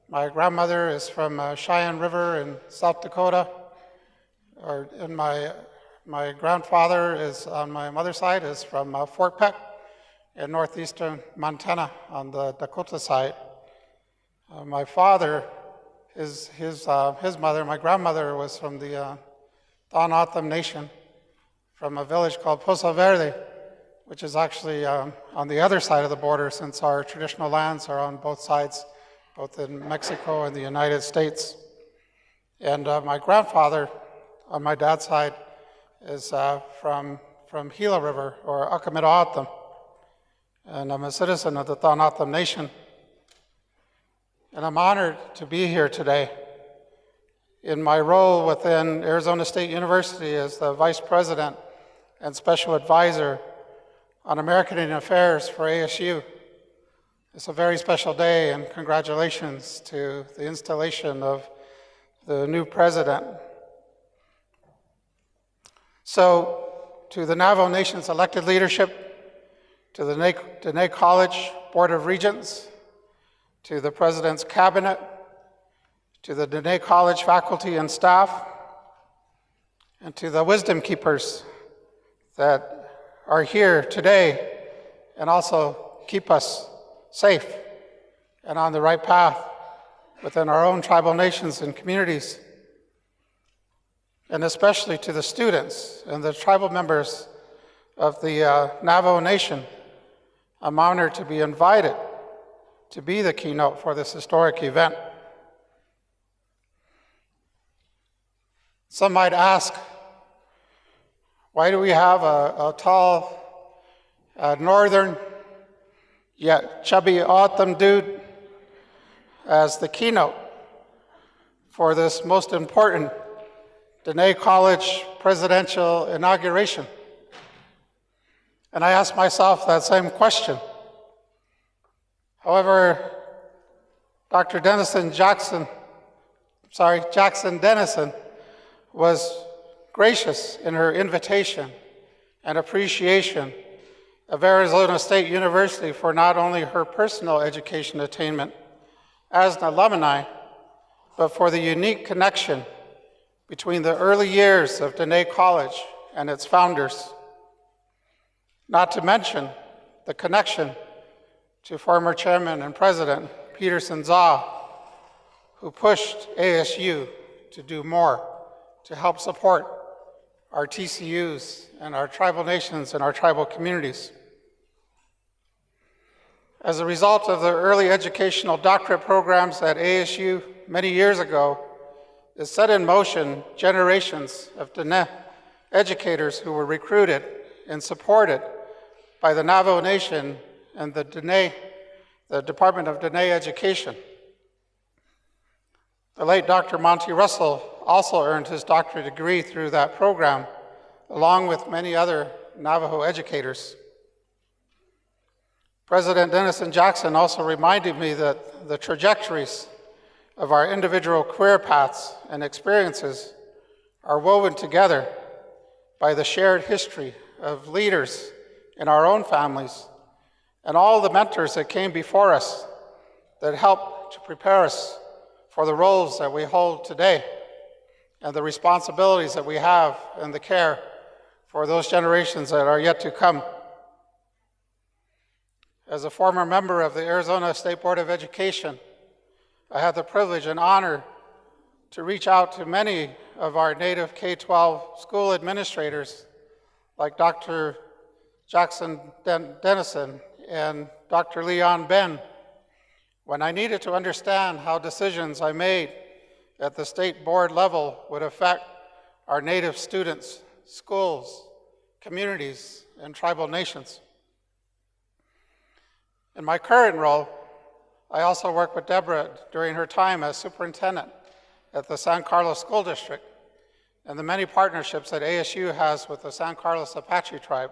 My grandmother is from Cheyenne River in South Dakota, and my grandfather is, on my mother's side, is from Fort Peck in northeastern Montana on the Dakota side. My father, his mother, my grandmother, was from the Navajo Nation, from a village called Pozo Verde, which is actually on the other side of the border, since our traditional lands are on both sides, both in Mexico and the United States. And my grandfather, on my dad's side, is from Gila River, or Akamidaatam. And I'm a citizen of the Navajo Nation. and I'm honored to be here today in my role within Arizona State University as the Vice President and Special Advisor on American Indian Affairs for ASU. It's a very special day, and congratulations to the installation of the new president. So, to the Navajo Nation's elected leadership, to the Dene College Board of Regents, to the President's Cabinet, to the Dene College faculty and staff, and to the wisdom keepers that are here today and also keep us safe and on the right path within our own tribal nations and communities, and especially to the students and the tribal members of the Navajo Nation. I'm honored to be invited to be the keynote for this historic event. Some might ask, why do we have a tall, northern, yet chubby autumn dude as the keynote for this most important Dene College presidential inauguration? And I asked myself that same question. However, Dr. Jackson-Dennison was gracious in her invitation and appreciation of Arizona State University for not only her personal education attainment as an alumni, but for the unique connection between the early years of Dene College and its founders. Not to mention the connection to former Chairman and President Peterson Zaw, who pushed ASU to do more to help support our TCUs and our tribal nations and our tribal communities. As a result of the early educational doctorate programs at ASU many years ago, it set in motion generations of Dene educators who were recruited and supported by the Navajo Nation and the Department of Dene Education. The late Dr. Monty Russell also earned his doctorate degree through that program, along with many other Navajo educators. President Denison Jackson also reminded me that the trajectories of our individual career paths and experiences are woven together by the shared history of leaders in our own families and all the mentors that came before us that helped to prepare us for the roles that we hold today and the responsibilities that we have in the care for those generations that are yet to come. As a former member of the Arizona State Board of Education, I had the privilege and honor to reach out to many of our native K-12 school administrators, like Dr. Jackson-Dennison and Dr. Leon Ben, when I needed to understand how decisions I made at the state board level would affect our native students, schools, communities, and tribal nations. In my current role, I also work with Deborah during her time as superintendent at the San Carlos School District and the many partnerships that ASU has with the San Carlos Apache tribe.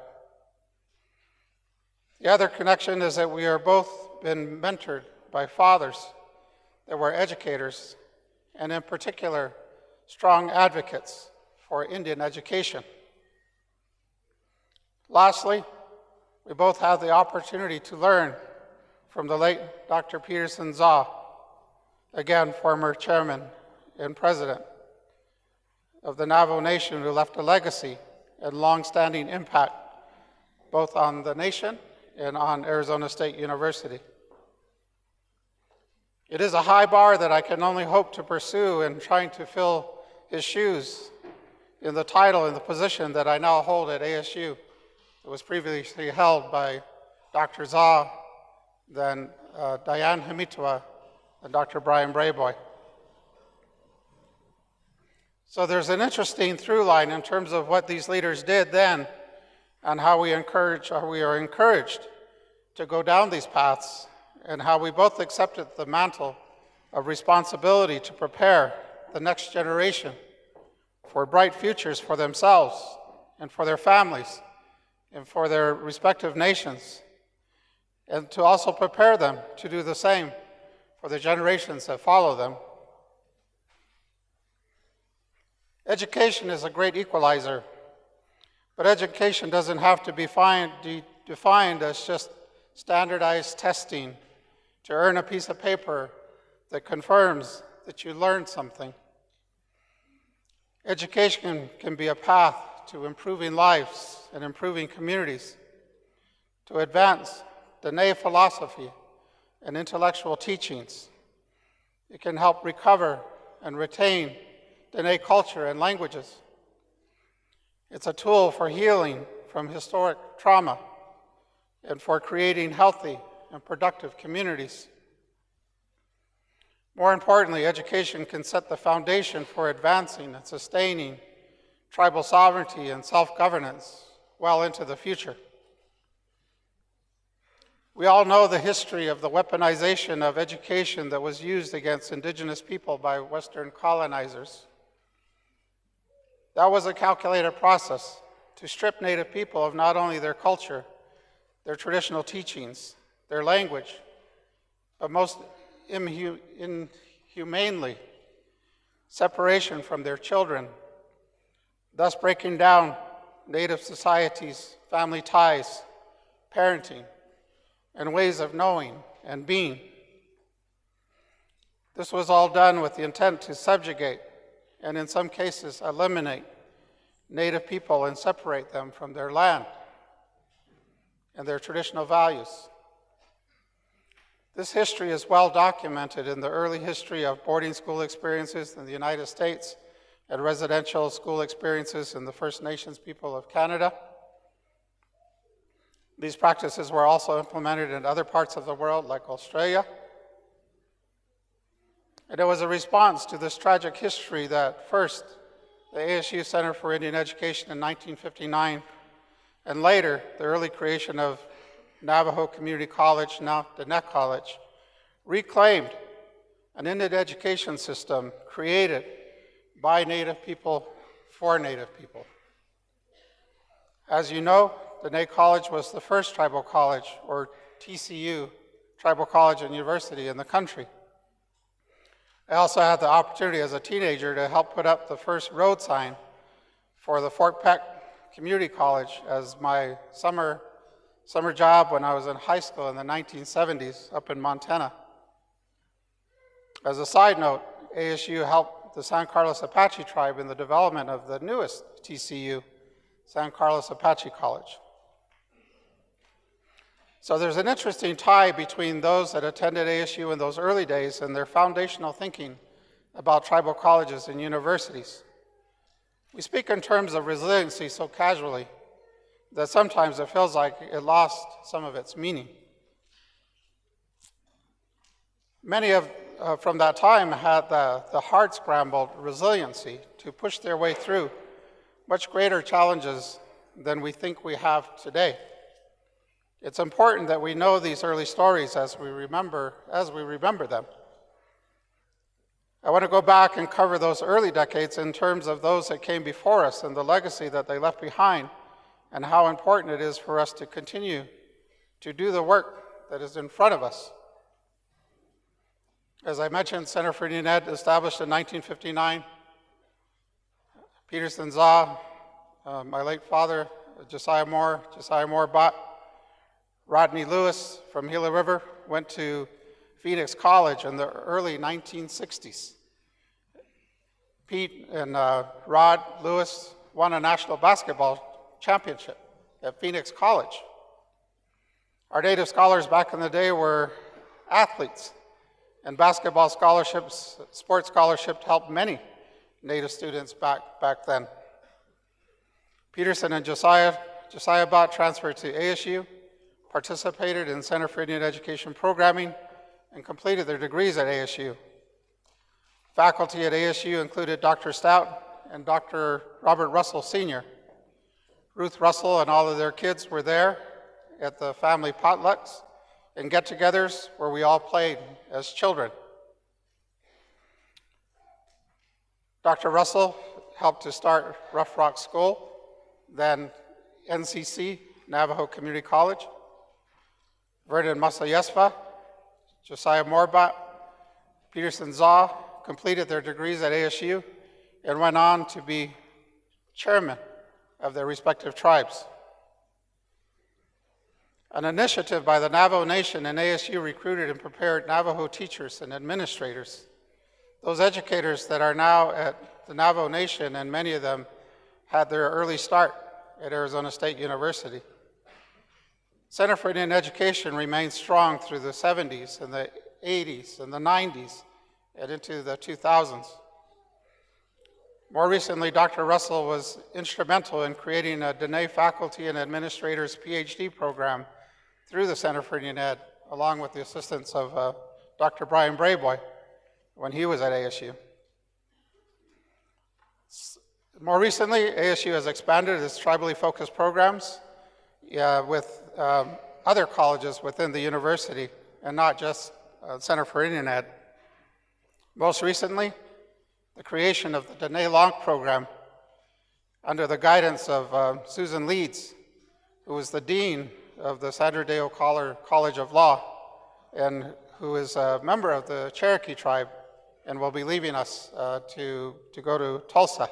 The other connection is that we are both been mentored by fathers that were educators, and in particular, strong advocates for Indian education. Lastly, we both had the opportunity to learn from the late Dr. Peterson Zaw, again, former chairman and president of the Navajo Nation, who left a legacy and long-standing impact both on the nation and on Arizona State University. It is a high bar that I can only hope to pursue in trying to fill his shoes in the title and the position that I now hold at ASU. It was previously held by Dr. Zaw, then Diane Hamitwa, and Dr. Brian Brayboy. So there's an interesting through line in terms of what these leaders did then and how we are encouraged to go down these paths, and how we both accepted the mantle of responsibility to prepare the next generation for bright futures for themselves and for their families and for their respective nations, and to also prepare them to do the same for the generations that follow them. Education is a great equalizer, but education doesn't have to be defined as just standardized testing to earn a piece of paper that confirms that you learned something. Education can be a path to improving lives and improving communities, to advance Dene philosophy and intellectual teachings. It can help recover and retain Dene culture and languages. It's a tool for healing from historic trauma and for creating healthy and productive communities. More importantly, education can set the foundation for advancing and sustaining tribal sovereignty and self-governance well into the future. We all know the history of the weaponization of education that was used against indigenous people by Western colonizers. That was a calculated process to strip Native people of not only their culture, their traditional teachings, their language, but most inhumanely, separation from their children, thus breaking down Native societies' family ties, parenting, and ways of knowing and being. This was all done with the intent to subjugate and in some cases eliminate Native people and separate them from their land and their traditional values. This history is well documented in the early history of boarding school experiences in the United States and residential school experiences in the First Nations people of Canada. These practices were also implemented in other parts of the world, like Australia. And it was a response to this tragic history that first, the ASU Center for Indian Education in 1959, and later, the early creation of Navajo Community College, now Dene College, reclaimed an Indian education system created by Native people for Native people. As you know, Dene College was the first tribal college, or TCU, tribal college and university in the country. I also had the opportunity as a teenager to help put up the first road sign for the Fort Peck Community College as my summer job when I was in high school in the 1970s up in Montana. As a side note, ASU helped the San Carlos Apache tribe in the development of the newest TCU, San Carlos Apache College. So there's an interesting tie between those that attended ASU in those early days and their foundational thinking about tribal colleges and universities. We speak in terms of resiliency so casually that sometimes it feels like it lost some of its meaning. Many from that time had the hard-scrambled resiliency to push their way through much greater challenges than we think we have today. It's important that we know these early stories as we remember them. I want to go back and cover those early decades in terms of those that came before us and the legacy that they left behind, and how important it is for us to continue to do the work that is in front of us. As I mentioned, Center for Indian Ed, established in 1959. Peterson Zaw, my late father, Josiah Moore Bott, Rodney Lewis from Gila River went to Phoenix College in the early 1960s. Pete and Rod Lewis won a national basketball championship at Phoenix College. Our Native scholars back in the day were athletes, and basketball scholarships, sports scholarships helped many Native students back then. Peterson and Josiah Bott transferred to ASU, participated in Center for Indian Education programming, and completed their degrees at ASU. Faculty at ASU included Dr. Stout and Dr. Robert Russell Sr. Ruth Russell and all of their kids were there at the family potlucks and get-togethers where we all played as children. Dr. Russell helped to start Rough Rock School, then NCC, Navajo Community College. Vernon Masayesva, Josiah Morbat, Peterson Zaw completed their degrees at ASU and went on to be chairman of their respective tribes. An initiative by the Navajo Nation and ASU recruited and prepared Navajo teachers and administrators, those educators that are now at the Navajo Nation, and many of them had their early start at Arizona State University. Center for Indian Education remained strong through the 70s and the 80s and the 90s and into the 2000s. More recently, Dr. Russell was instrumental in creating a Dene faculty and administrators PhD program through the Center for Indian Ed, along with the assistance of Dr. Brian Brayboy when he was at ASU. More recently, ASU has expanded its tribally focused programs with other colleges within the university and not just Center for Indian Ed. Most recently, the creation of the Dene Lonk program under the guidance of Susan Leeds, who is the dean of the Sandra Day O'Connor College of Law and who is a member of the Cherokee tribe and will be leaving us to go to Tulsa.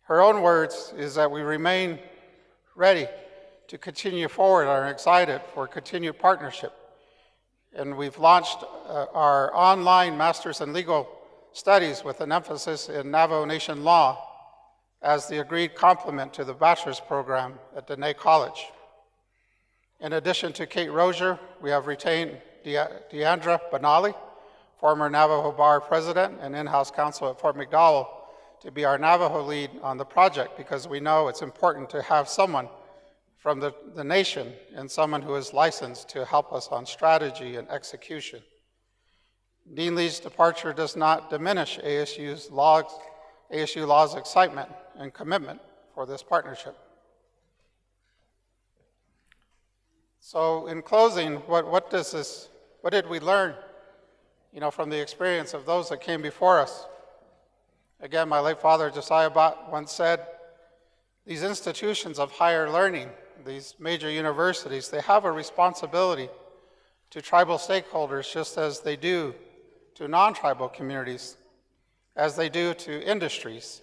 Her own words is that we remain ready to continue forward and are excited for continued partnership. And we've launched our online Masters in Legal Studies with an emphasis in Navajo Nation law as the agreed complement to the bachelor's program at Dene College. In addition to Kate Rozier, we have retained Deandra Benali, former Navajo Bar president and in-house counsel at Fort McDowell, to be our Navajo lead on the project because we know it's important to have someone from the nation and someone who is licensed to help us on strategy and execution. Dean Lee's departure does not diminish ASU Law's excitement and commitment for this partnership. So in closing, what did we learn, from the experience of those that came before us? Again, my late father, Josiah Bott, once said, these institutions of higher learning, these major universities, they have a responsibility to tribal stakeholders just as they do to non-tribal communities, as they do to industries,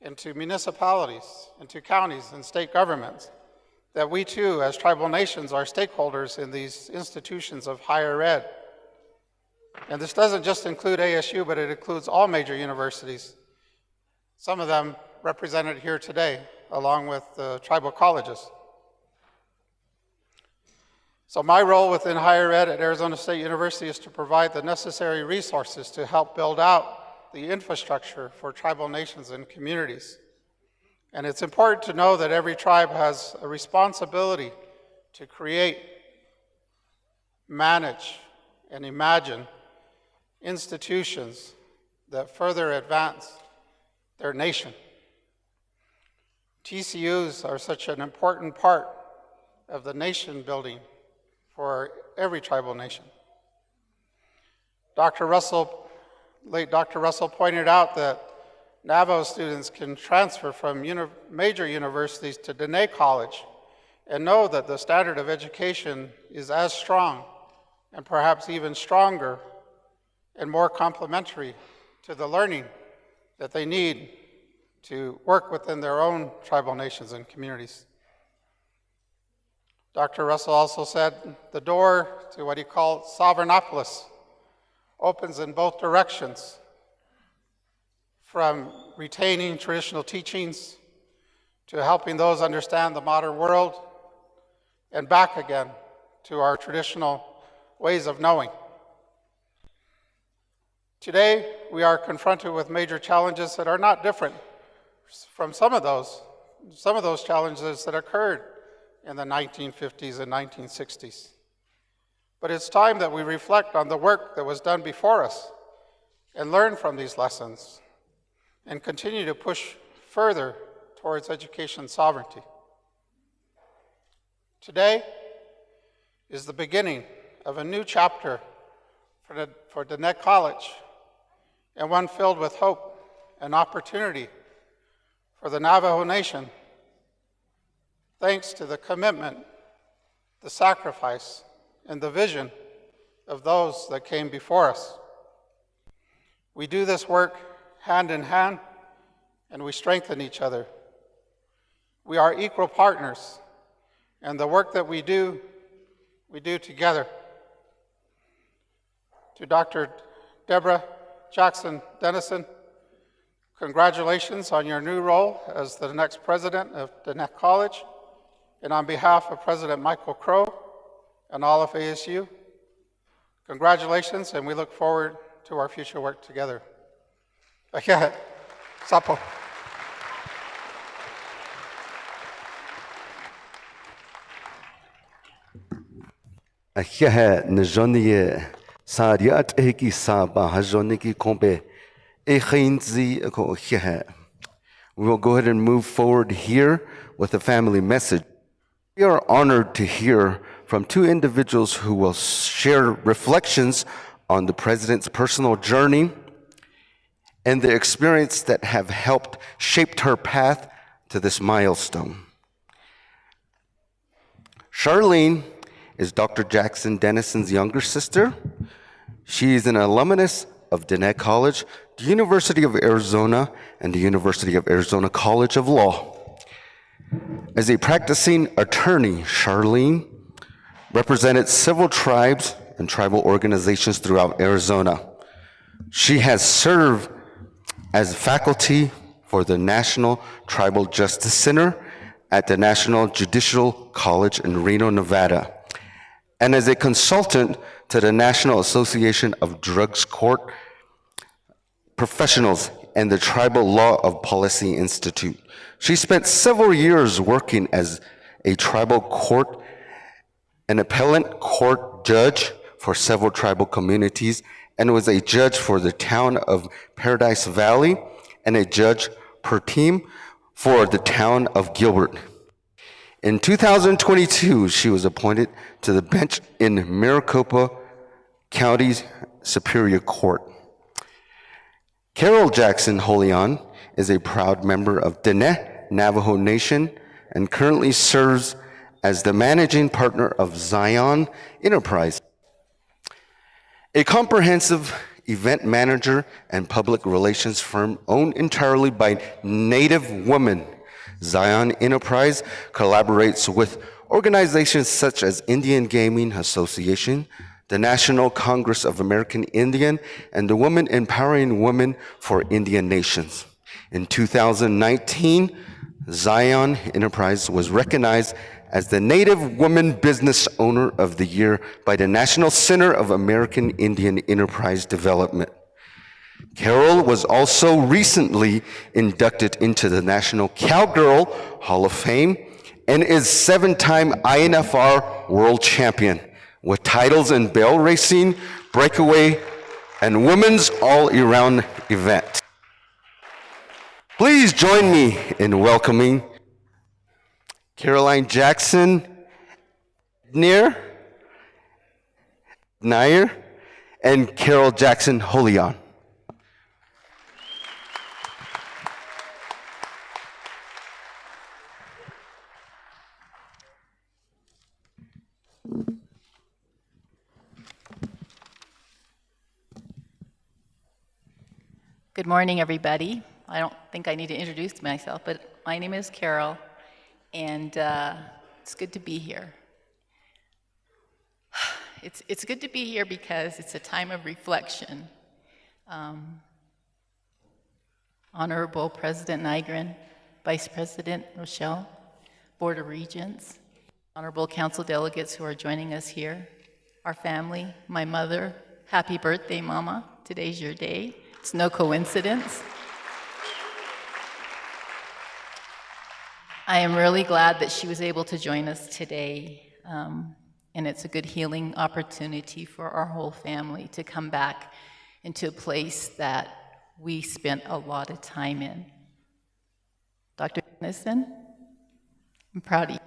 and to municipalities, and to counties and state governments, that we too, as tribal nations, are stakeholders in these institutions of higher ed. And this doesn't just include ASU, but it includes all major universities, some of them represented here today, along with the tribal colleges. So my role within higher ed at Arizona State University is to provide the necessary resources to help build out the infrastructure for tribal nations and communities. And it's important to know that every tribe has a responsibility to create, manage, and imagine institutions that further advance their nation. TCUs are such an important part of the nation building for every tribal nation. Late Dr. Russell pointed out that Navajo students can transfer from major universities to Dene College and know that the standard of education is as strong and perhaps even stronger and more complementary to the learning that they need to work within their own tribal nations and communities. Dr. Russell also said the door to what he called Sovereignopolis opens in both directions, from retaining traditional teachings to helping those understand the modern world, and back again to our traditional ways of knowing. Today, we are confronted with major challenges that are not different from some of those challenges that occurred in the 1950s and 1960s. But it's time that we reflect on the work that was done before us and learn from these lessons and continue to push further towards education sovereignty. Today is the beginning of a new chapter for Dene College and one filled with hope and opportunity for the Navajo Nation, thanks to the commitment, the sacrifice, and the vision of those that came before us. We do this work hand in hand, and we strengthen each other. We are equal partners, and the work that we do together. To Dr. Deborah Jackson-Dennison, congratulations on your new role as the next president of Diné College, and on behalf of President Michael Crow and all of ASU, congratulations, and we look forward to our future work together. Sapo. Ahiahe njonie sariat eki saba hajoniki kombe echinzi ko ahiahe. We will go ahead and move forward here with the family message. We are honored to hear from two individuals who will share reflections on the president's personal journey and the experience that have helped shape her path to this milestone. Charlene is Dr. Jackson-Dennison's younger sister. She is an alumnus of Diné College, the University of Arizona, and the University of Arizona College of Law. As a practicing attorney, Charlene represented several tribes and tribal organizations throughout Arizona. She has served as faculty for the National Tribal Justice Center at the National Judicial College in Reno, Nevada, and as a consultant to the National Association of Drugs Court Professionals and the Tribal Law of Policy Institute. She spent several years working as a tribal court, an appellate court judge for several tribal communities, and was a judge for the town of Paradise Valley and a judge per team for the town of Gilbert. In 2022, she was appointed to the bench in Maricopa County Superior Court. Carol Jackson-Holion is a proud member of Diné Navajo Nation and currently serves as the managing partner of Zion Enterprise, a comprehensive event manager and public relations firm owned entirely by Native women. Zion Enterprise collaborates with organizations such as Indian Gaming Association, the National Congress of American Indian, and the Women Empowering Women for Indian Nations. In 2019, Zion Enterprise was recognized as the Native Woman Business Owner of the Year by the National Center of American Indian Enterprise Development. Carol was also recently inducted into the National Cowgirl Hall of Fame and is 7-time INFR World Champion with titles in bell racing, breakaway, and women's all-around event. Please join me in welcoming Caroline Jackson Nair and Carol Jackson-Holion. Good morning, everybody. I don't think I need to introduce myself, but my name is Carol, and it's good to be here. It's good to be here because it's a time of reflection. Honorable President Nygren, Vice President Rochelle, Board of Regents, honorable council delegates who are joining us here, our family, my mother, happy birthday, Mama. Today's your day. It's no coincidence. I am really glad that she was able to join us today, and it's a good healing opportunity for our whole family to come back into a place that we spent a lot of time in. Dr. Dennison, I'm proud of you.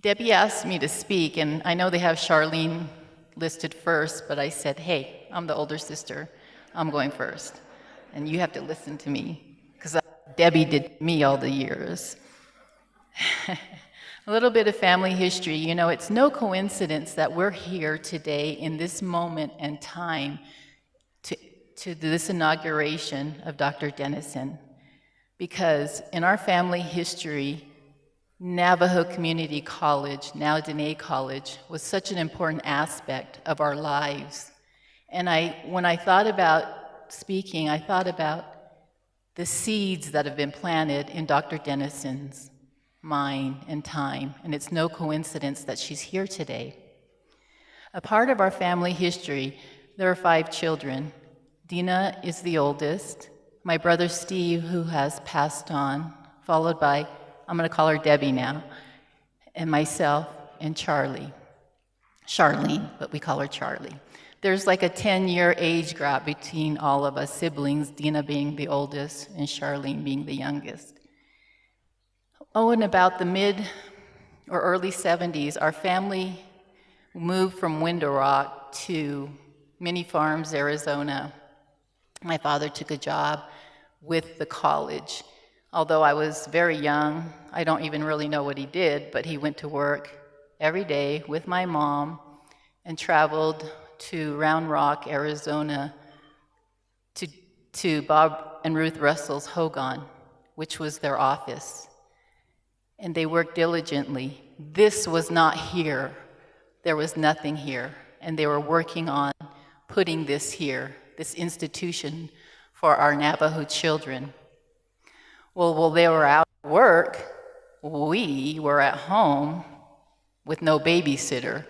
Debbie asked me to speak, and I know they have Charlene listed first, but I said, hey, I'm the older sister. I'm going first. And you have to listen to me, because Debbie did me all the years. A little bit of family history. You know, it's no coincidence that we're here today in this moment and time to this inauguration of Dr. Dennison, because in our family history, Navajo Community College, now Dene College, was such an important aspect of our lives. And when I thought about speaking, I thought about the seeds that have been planted in Dr. Dennison's mind and time, and it's no coincidence that she's here today. A part of our family history, there are 5 children. Dina is the oldest, my brother Steve, who has passed on, followed by, I'm going to call her Debbie now, and myself and Charlene, but we call her Charlie. There's like a 10-year age gap between all of us siblings, Dina being the oldest and Charlene being the youngest. Oh, in about the mid or early 70s, our family moved from Window Rock to Mini Farms, Arizona. My father took a job with the college. Although I was very young, I don't even really know what he did, but he went to work every day with my mom and traveled to Round Rock, Arizona, to Bob and Ruth Russell's Hogan, which was their office. And they worked diligently. This was not here. There was nothing here. And they were working on putting this here, this institution for our Navajo children. Well, while they were out at work, we were at home with no babysitter.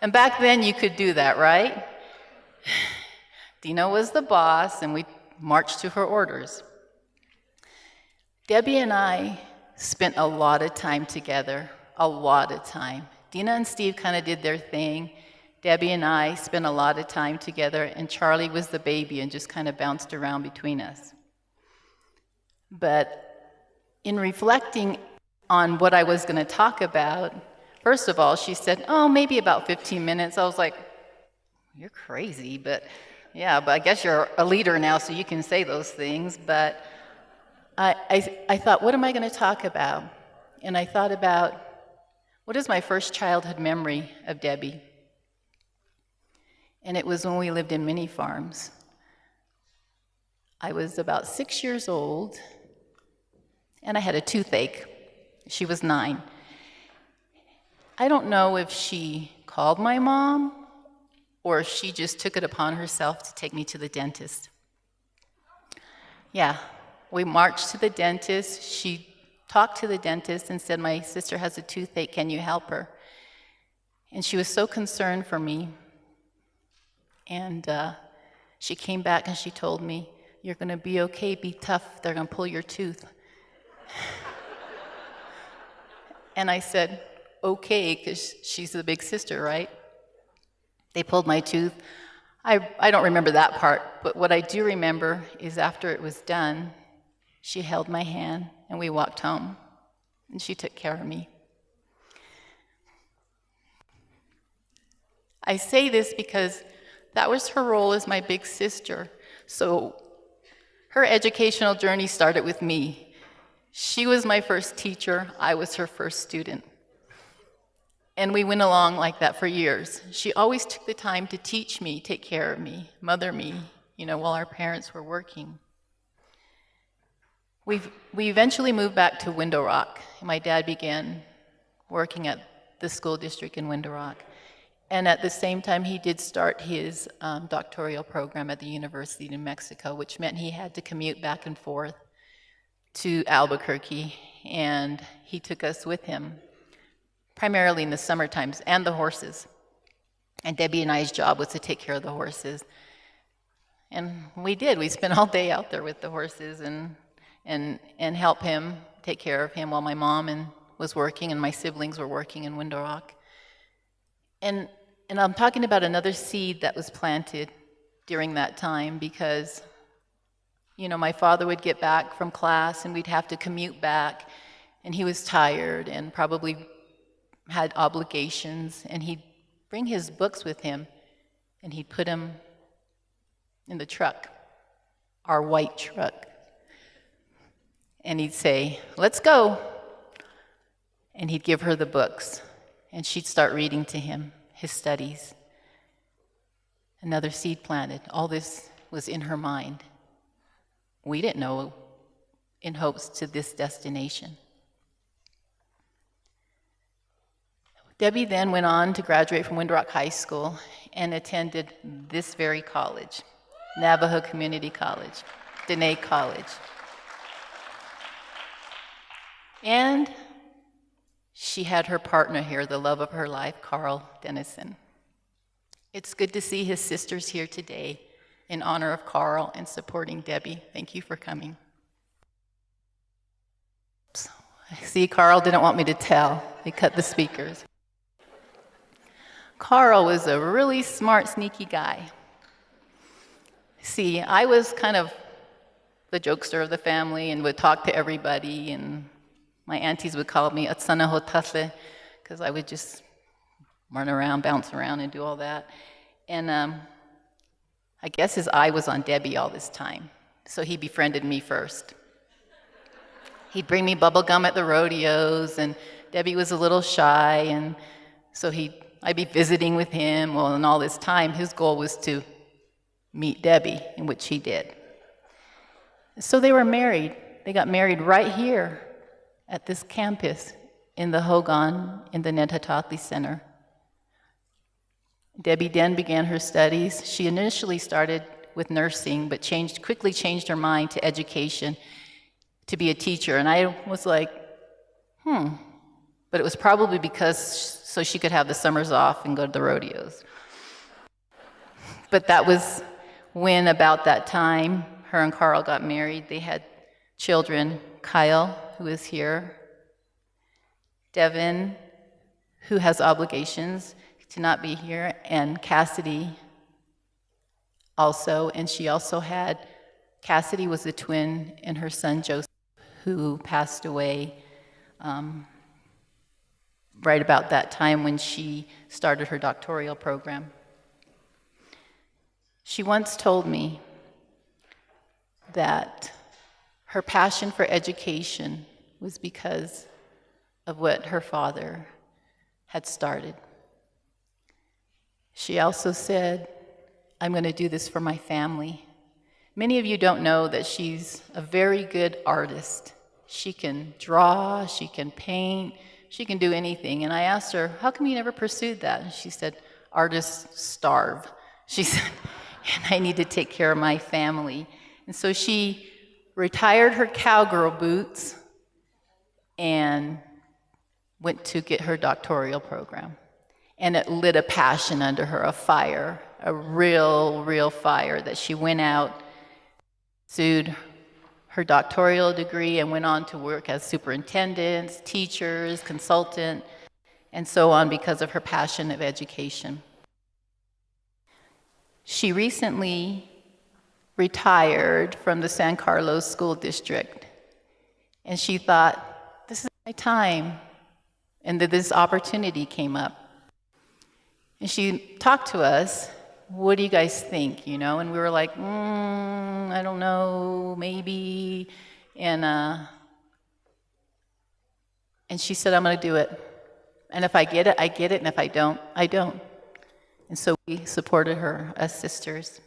And back then you could do that, right? Dina was the boss, and we marched to her orders. Debbie and I spent a lot of time together, a lot of time. Dina and Steve kind of did their thing. Debbie and I spent a lot of time together, and Charlie was the baby and just kind of bounced around between us. But in reflecting on what I was going to talk about, first of all, she said, oh, maybe about 15 minutes. I was like, you're crazy, but yeah, but I guess you're a leader now, so you can say those things. But I thought, what am I going to talk about? And I thought about, what is my first childhood memory of Debbie? And it was when we lived in Mini Farms. I was about 6 years old, and I had a toothache. She was 9. I don't know if she called my mom or if she just took it upon herself to take me to the dentist. Yeah, we marched to the dentist. She talked to the dentist and said, my sister has a toothache, can you help her? And she was so concerned for me. And she came back and she told me, you're going to be okay, be tough, they're going to pull your tooth. And I said, okay, because she's the big sister, right? They pulled my tooth. I don't remember that part, but what I do remember is after it was done, she held my hand and we walked home, and she took care of me. I say this because that was her role as my big sister. So her educational journey started with me. She was my first teacher, I was her first student. And we went along like that for years. She always took the time to teach me, take care of me, mother me, while our parents were working. We eventually moved back to Window Rock. My dad began working at the school district in Window Rock. And at the same time, he did start his doctoral program at the University of New Mexico, which meant he had to commute back and forth to Albuquerque, and he took us with him, primarily in the summer times, and the horses. And Debbie and I's job was to take care of the horses. And we did. We spent all day out there with the horses and help him, take care of him while my mom was working and my siblings were working in Window Rock. And I'm talking about another seed that was planted during that time because, my father would get back from class and we'd have to commute back, and he was tired and probably had obligations, and he'd bring his books with him, and he'd put him in the truck, our white truck. And he'd say, "Let's go." And he'd give her the books, and she'd start reading to him his studies. Another seed planted. All this was in her mind. We didn't know, in hopes to this destination. Debbie then went on to graduate from Windrock High School and attended this very college, Navajo Community College, Dene College. And she had her partner here, the love of her life, Dennison. It's good to see his sisters here today in honor of Carl and supporting Debbie. Thank you for coming. See, Carl didn't want me to tell. He cut the speakers. Carl was a really smart, sneaky guy. See, I was kind of the jokester of the family and would talk to everybody, and my aunties would call me Atsana Hotasle, because I would just run around, bounce around, and do all that. And I guess his eye was on Debbie all this time, so he befriended me first. He'd bring me bubble gum at the rodeos, and Debbie was a little shy, and so I'd be visiting with him. Well, and all this time, his goal was to meet Debbie, in which he did. So they were married. They got married right here at this campus in the Hogan, in the Netatatli Center. Debbie then began her studies. She initially started with nursing, but quickly changed her mind to education, to be a teacher. And I was like, But it was probably so she could have the summers off and go to the rodeos. But that was when, about that time, her and Carl got married. They had children, Kyle, who is here, Devin, who has obligations to not be here, and Cassidy also. And she also had, Cassidy was a twin, and her son Joseph, who passed away right about that time when she started her doctoral program. She once told me that her passion for education was because of what her father had started. She also said, "I'm going to do this for my family." Many of you don't know that she's a very good artist. She can draw, she can paint, she can do anything. And I asked her, "How come you never pursued that?" And she said, "Artists starve." She said, "And I need to take care of my family." And so she retired her cowgirl boots and went to get her doctoral program. And it lit a passion under her, a fire, a real fire, that she went out, pursued her doctoral degree, and went on to work as superintendents, teachers, consultant, and so on, because of her passion of education. She recently retired from the San Carlos School District, and she thought, this is my time, and that this opportunity came up. And she talked to us, "What do you guys think?" And we were like, I don't know, maybe. And she said, "I'm going to do it. And if I get it, I get it. And if I don't, I don't." And so we supported her as sisters.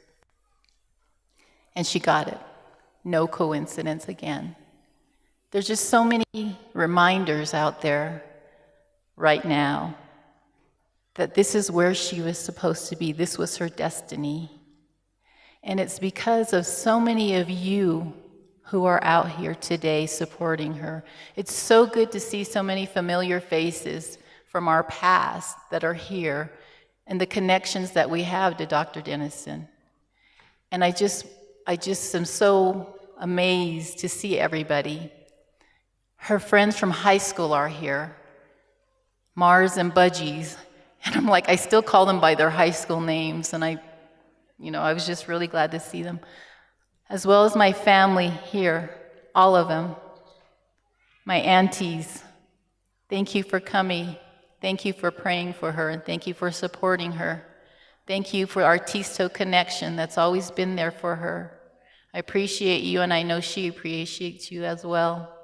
And she got it. No coincidence again. There's just so many reminders out there right now that this is where she was supposed to be. This was her destiny. And it's because of so many of you who are out here today supporting her. It's so good to see so many familiar faces from our past that are here, and the connections that we have to Dr. Dennison. And I just am so amazed to see everybody. Her friends from high school are here, Mars and Budgies. And I'm like, I still call them by their high school names, and I was just really glad to see them. As well as my family here, all of them. My aunties, thank you for coming. Thank you for praying for her, and thank you for supporting her. Thank you for our Tisto connection that's always been there for her. I appreciate you, and I know she appreciates you as well.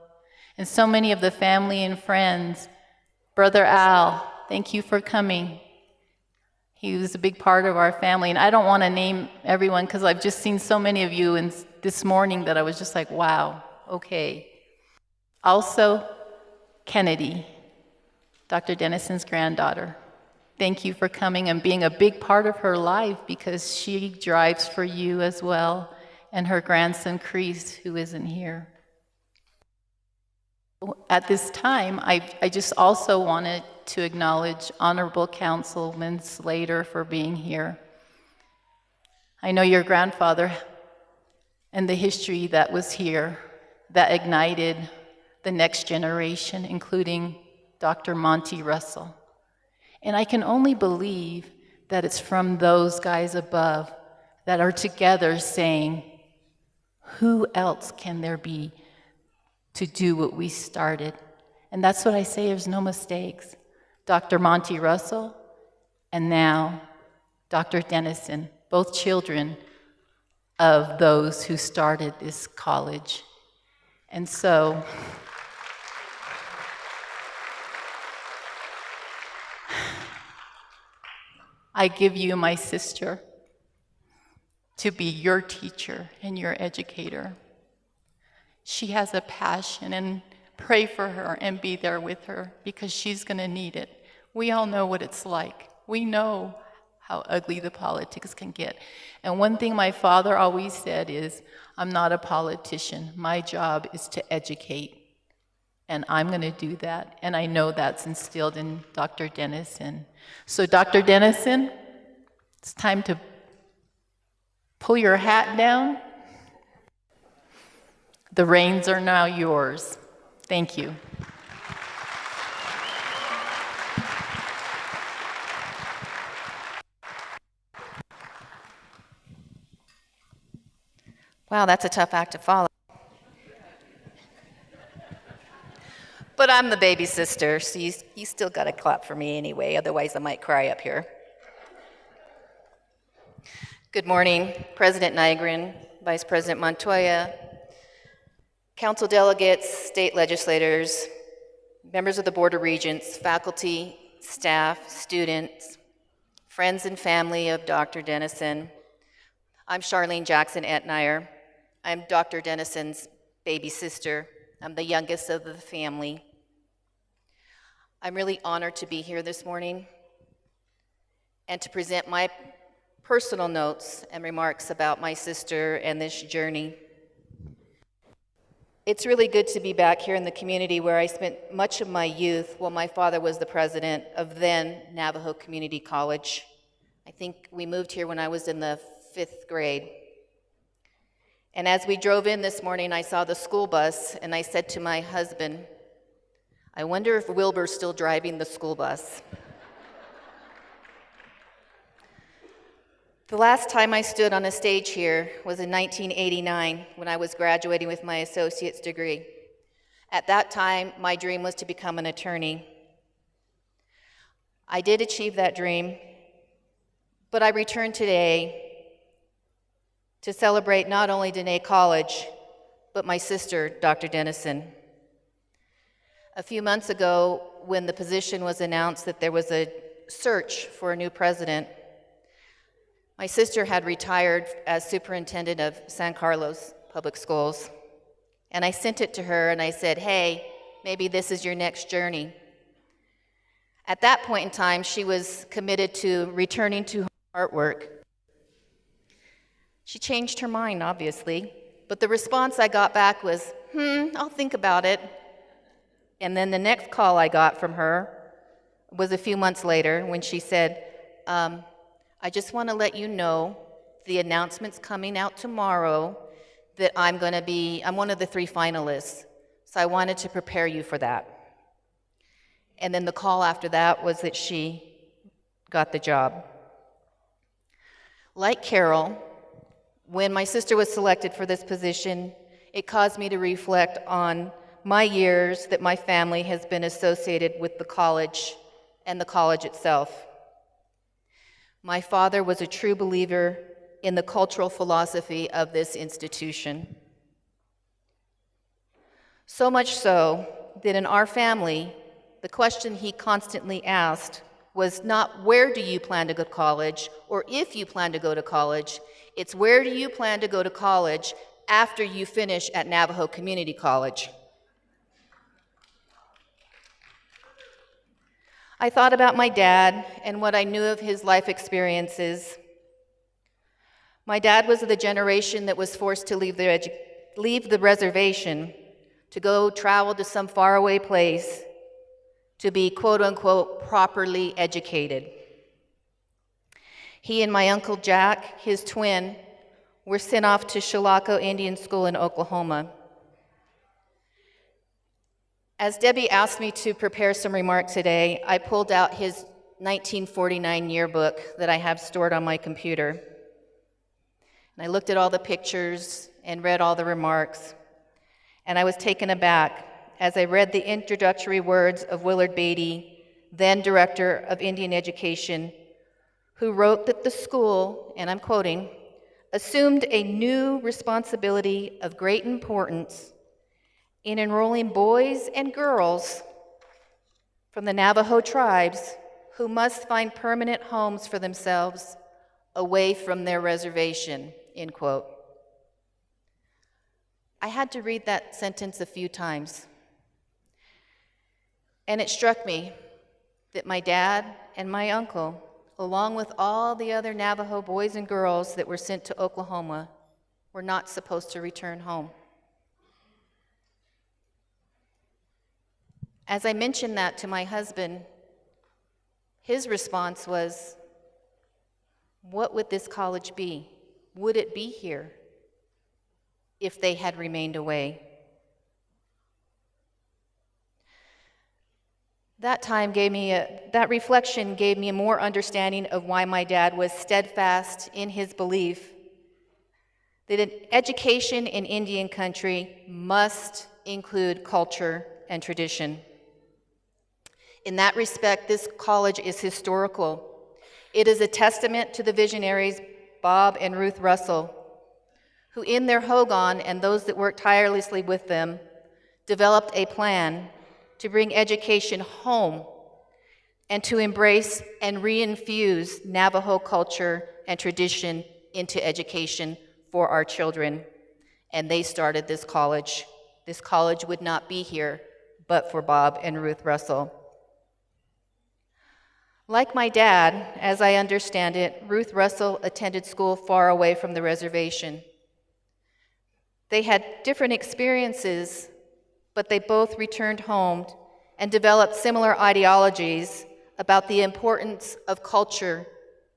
And so many of the family and friends. Brother Al, thank you for coming. He was a big part of our family, and I don't want to name everyone because I've just seen so many of you this morning that I was just like, wow, okay. Also, Kennedy, Dr. Dennison's granddaughter. Thank you for coming and being a big part of her life because she drives for you as well, and her grandson, Chris, who isn't here. At this time, I just also wanted to acknowledge Honorable Councilman Slater for being here. I know your grandfather and the history that was here that ignited the next generation, including Dr. Monty Russell. And I can only believe that it's from those guys above that are together saying, who else can there be to do what we started? And that's what I say, there's no mistakes. Dr. Monty Russell and now Dr. Dennison, both children of those who started this college. And so, I give you my sister to be your teacher and your educator. She has a passion, and pray for her and be there with her because she's going to need it. We all know what it's like. We know how ugly the politics can get. And one thing my father always said is, I'm not a politician. My job is to educate. And I'm going to do that. And I know that's instilled in Dr. Dennison. So Dr. Dennison, it's time to pull your hat down. The reins are now yours. Thank you. Wow, that's a tough act to follow. But I'm the baby sister, so you still got to clap for me anyway, otherwise I might cry up here. Good morning, President Nygren, Vice President Montoya, council delegates, state legislators, members of the Board of Regents, faculty, staff, students, friends and family of Dr. Dennison. I'm Charlene Jackson Etnier. I'm Dr. Dennison's baby sister. I'm the youngest of the family. I'm really honored to be here this morning and to present my personal notes and remarks about my sister and this journey. It's really good to be back here in the community where I spent much of my youth while my father was the president of then Navajo Community College. I think we moved here when I was in the 5th grade. And as we drove in this morning, I saw the school bus, and I said to my husband, I wonder if Wilbur's still driving the school bus. The last time I stood on a stage here was in 1989 when I was graduating with my associate's degree. At that time, my dream was to become an attorney. I did achieve that dream, but I returned today to celebrate not only Dene College, but my sister, Dr. Dennison. A few months ago, when the position was announced that there was a search for a new president, my sister had retired as superintendent of San Carlos Public Schools. And I sent it to her and I said, hey, maybe this is your next journey. At that point in time, she was committed to returning to her artwork. She changed her mind, obviously, but the response I got back was, I'll think about it. And then the next call I got from her was a few months later when she said, I just want to let you know the announcement's coming out tomorrow that I'm one of the 3 finalists, so I wanted to prepare you for that. And then the call after that was that she got the job. Like Carol, when my sister was selected for this position, it caused me to reflect on my years that my family has been associated with the college and the college itself. My father was a true believer in the cultural philosophy of this institution. So much so that in our family, the question he constantly asked was not where do you plan to go to college or if you plan to go to college, it's where do you plan to go to college after you finish at Navajo Community College. I thought about my dad and what I knew of his life experiences. My dad was of the generation that was forced to leave the reservation to go travel to some faraway place to be quote-unquote properly educated. He and my Uncle Jack, his twin, were sent off to Chilocco Indian School in Oklahoma. As Debbie asked me to prepare some remarks today, I pulled out his 1949 yearbook that I have stored on my computer. And I looked at all the pictures and read all the remarks, and I was taken aback as I read the introductory words of Willard Beatty, then Director of Indian Education, who wrote that the school, and I'm quoting, assumed a new responsibility of great importance in enrolling boys and girls from the Navajo tribes who must find permanent homes for themselves away from their reservation, end quote. I had to read that sentence a few times. And it struck me that my dad and my uncle, along with all the other Navajo boys and girls that were sent to Oklahoma, were not supposed to return home. As I mentioned that to my husband, his response was, what would this college be? Would it be here if they had remained away? That reflection gave me a more understanding of why my dad was steadfast in his belief that an education in Indian country must include culture and tradition. In that respect, this college is historical. It is a testament to the visionaries Bob and Ruth Russell, who in their Hogan and those that worked tirelessly with them, developed a plan to bring education home and to embrace and reinfuse Navajo culture and tradition into education for our children. And they started this college. This college would not be here but for Bob and Ruth Russell. Like my dad, as I understand it, Ruth Russell attended school far away from the reservation. They had different experiences, but they both returned home and developed similar ideologies about the importance of culture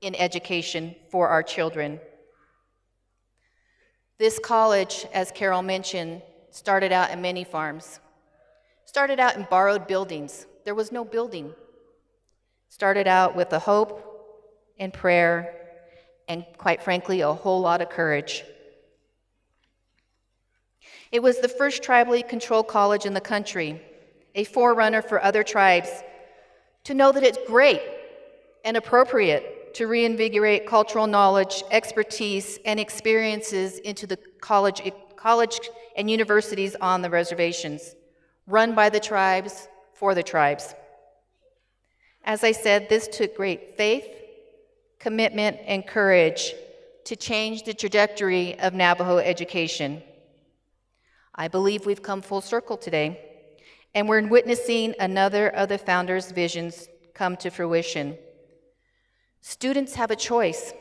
in education for our children. This college, as Carol mentioned, started out in many farms. Started out in borrowed buildings. There was no building. Started out with a hope and prayer and, quite frankly, a whole lot of courage. It was the first tribally controlled college in the country, a forerunner for other tribes to know that it's great and appropriate to reinvigorate cultural knowledge, expertise, and experiences into the college and universities on the reservations, run by the tribes, for the tribes. As I said, this took great faith, commitment, and courage to change the trajectory of Navajo education. I believe we've come full circle today, and we're witnessing another of the founders' visions come to fruition. Students have a choice.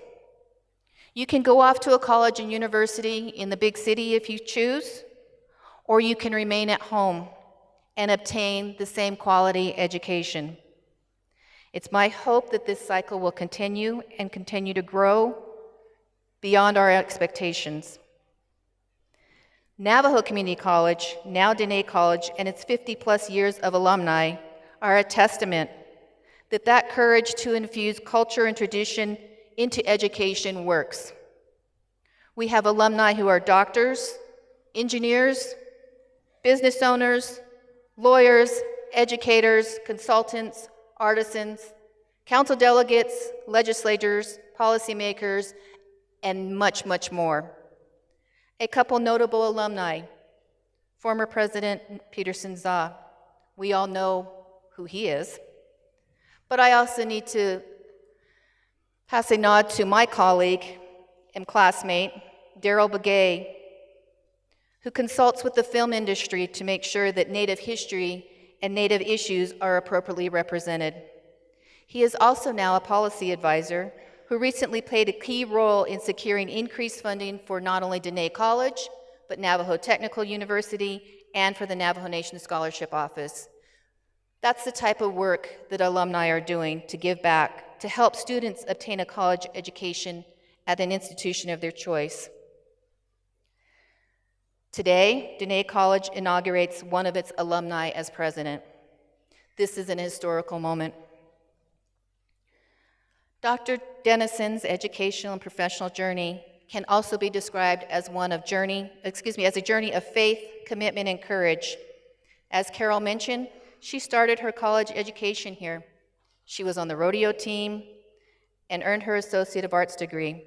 You can go off to a college and university in the big city if you choose, or you can remain at home and obtain the same quality education. It's my hope that this cycle will continue and continue to grow beyond our expectations. Navajo Community College, now Dene College, and its 50-plus years of alumni are a testament that courage to infuse culture and tradition into education works. We have alumni who are doctors, engineers, business owners, lawyers, educators, consultants, artisans, council delegates, legislators, policymakers, and much, much more. A couple notable alumni, former President Peterson Za. We all know who he is. But I also need to pass a nod to my colleague and classmate, Daryl Begay, who consults with the film industry to make sure that Native history and Native issues are appropriately represented. He is also now a policy advisor who recently played a key role in securing increased funding for not only Dene College, but Navajo Technical University and for the Navajo Nation Scholarship Office. That's the type of work that alumni are doing to give back, to help students obtain a college education at an institution of their choice. Today, Dene College inaugurates one of its alumni as president. This is an historical moment. Dr. Dennison's educational and professional journey can also be described as a journey of faith, commitment, and courage. As Carol mentioned, she started her college education here. She was on the rodeo team and earned her Associate of Arts degree.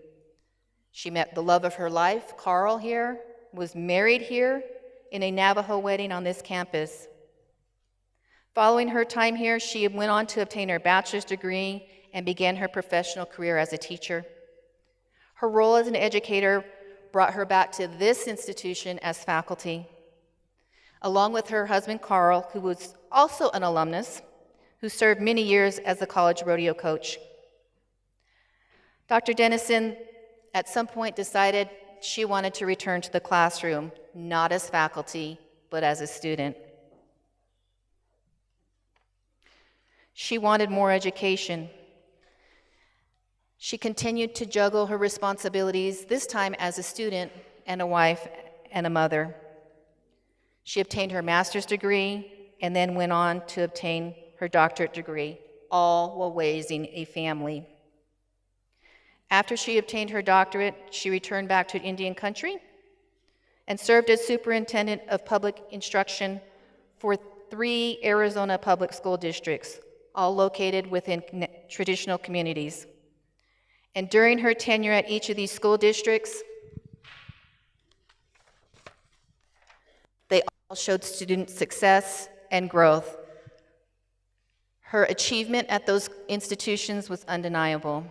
She met the love of her life, Carl, here, was married here in a Navajo wedding on this campus. Following her time here, she went on to obtain her bachelor's degree and began her professional career as a teacher. Her role as an educator brought her back to this institution as faculty, along with her husband, Carl, who was also an alumnus, who served many years as the college rodeo coach. Dr. Dennison, at some point, decided she wanted to return to the classroom, not as faculty, but as a student. She wanted more education. She continued to juggle her responsibilities, this time as a student and a wife and a mother. She obtained her master's degree and then went on to obtain her doctorate degree, all while raising a family. After she obtained her doctorate, she returned back to Indian country and served as superintendent of public instruction for 3 Arizona public school districts, all located within traditional communities. And during her tenure at each of these school districts, they all showed student success and growth. Her achievement at those institutions was undeniable.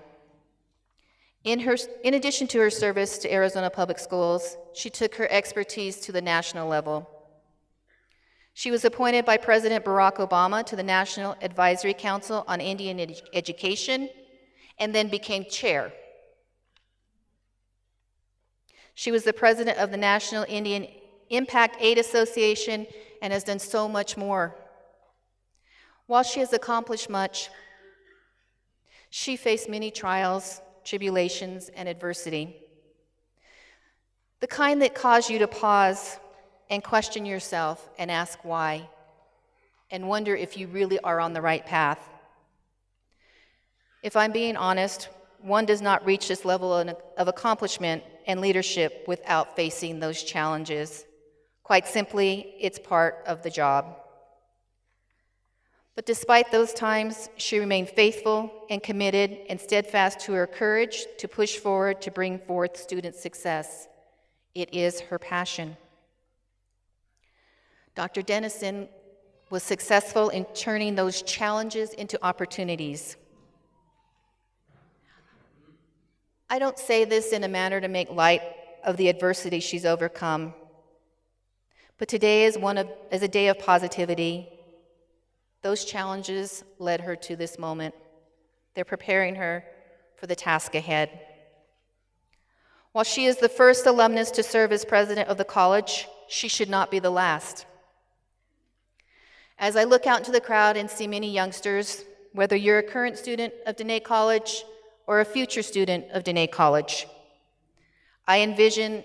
In addition to her service to Arizona Public Schools, she took her expertise to the national level. She was appointed by President Barack Obama to the National Advisory Council on Indian Education and then became chair. She was the president of the National Indian Impact Aid Association and has done so much more. While she has accomplished much, she faced many trials, tribulations, and adversity. The kind that cause you to pause and question yourself and ask why, and wonder if you really are on the right path. If I'm being honest, one does not reach this level of accomplishment and leadership without facing those challenges. Quite simply, it's part of the job. But despite those times, she remained faithful and committed and steadfast to her courage to push forward to bring forth student success. It is her passion. Dr. Dennison was successful in turning those challenges into opportunities. I don't say this in a manner to make light of the adversity she's overcome, but today is a day of positivity. Those challenges led her to this moment. They're preparing her for the task ahead. While she is the first alumnus to serve as president of the college, she should not be the last. As I look out into the crowd and see many youngsters, whether you're a current student of Dene College or a future student of Dene College, I envision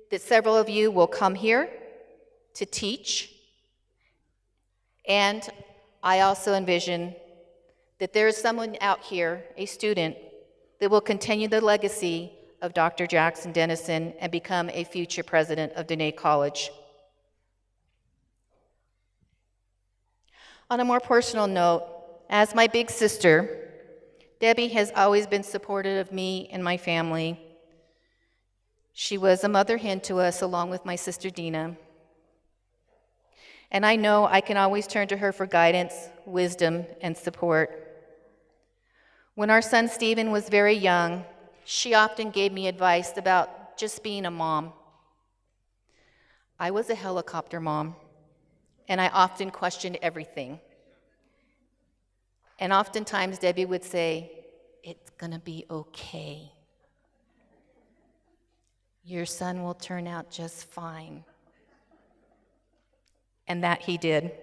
that several of you will come here to teach, and I also envision that there is someone out here, a student, that will continue the legacy of Dr. Jackson-Dennison and become a future president of Dene College. On a more personal note, as my big sister, Debbie has always been supportive of me and my family. She was a mother hen to us along with my sister Dina. And I know I can always turn to her for guidance, wisdom, and support. When our son Stephen was very young, she often gave me advice about just being a mom. I was a helicopter mom, and I often questioned everything. And oftentimes Debbie would say, "It's gonna be okay. Your son will turn out just fine." And that he did.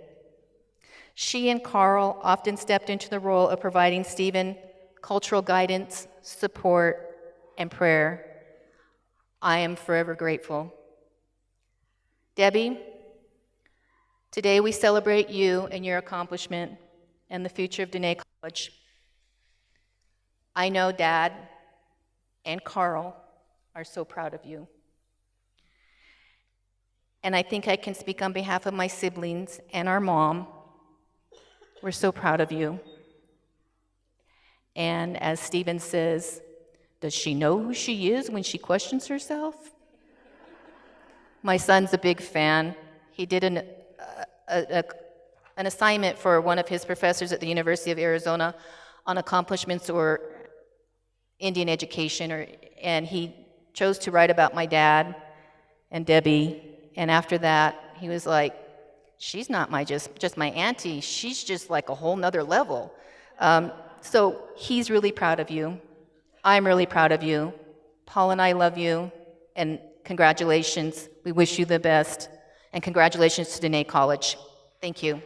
She and Carl often stepped into the role of providing Stephen cultural guidance, support, and prayer. I am forever grateful. Debbie, today we celebrate you and your accomplishment and the future of Dene College. I know Dad and Carl are so proud of you. And I think I can speak on behalf of my siblings and our mom. We're so proud of you. And as Stephen says, does she know who she is when she questions herself? My son's a big fan. He did an assignment for one of his professors at the University of Arizona on accomplishments or Indian education, and he chose to write about my dad and Debbie. And after that, he was like, she's not just my auntie, she's just like a whole nother level. So he's really proud of you. I'm really proud of you. Paul and I love you, and congratulations. We wish you the best, and congratulations to Dene College. Thank you.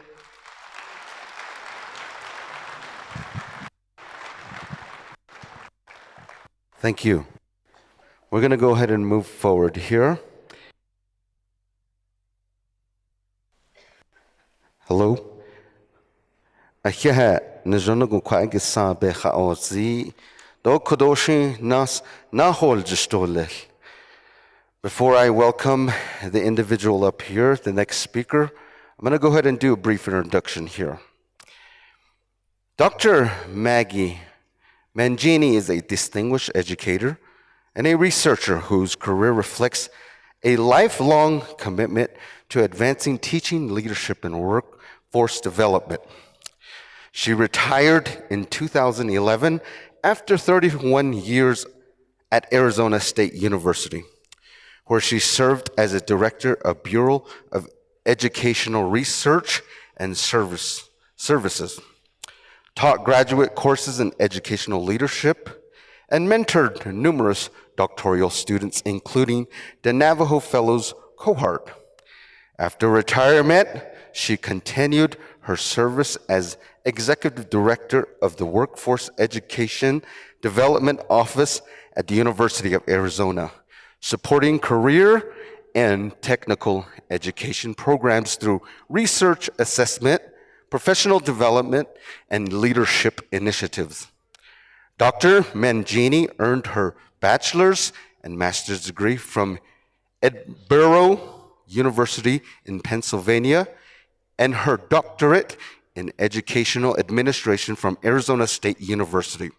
Thank you. We're going to go ahead and move forward here. Hello. Ahiha najonagu kwaigisa becha ozi do kodoshi nas nahol jistolel. Before I welcome the individual up here, the next speaker, I'm going to go ahead and do a brief introduction here. Dr. Maggie Mangini is a distinguished educator and a researcher whose career reflects a lifelong commitment to advancing teaching, leadership, and workforce development. She retired in 2011 after 31 years at Arizona State University, where she served as a director of Bureau of Educational Research and Services, taught graduate courses in educational leadership, and mentored numerous doctoral students, including the Navajo Fellows cohort. After retirement, she continued her service as Executive Director of the Workforce Education Development Office at the University of Arizona, supporting career and technical education programs through research assessment, professional development, and leadership initiatives. Dr. Mangini earned her bachelor's and master's degree from Edinburgh University in Pennsylvania and her doctorate in educational administration from Arizona State University.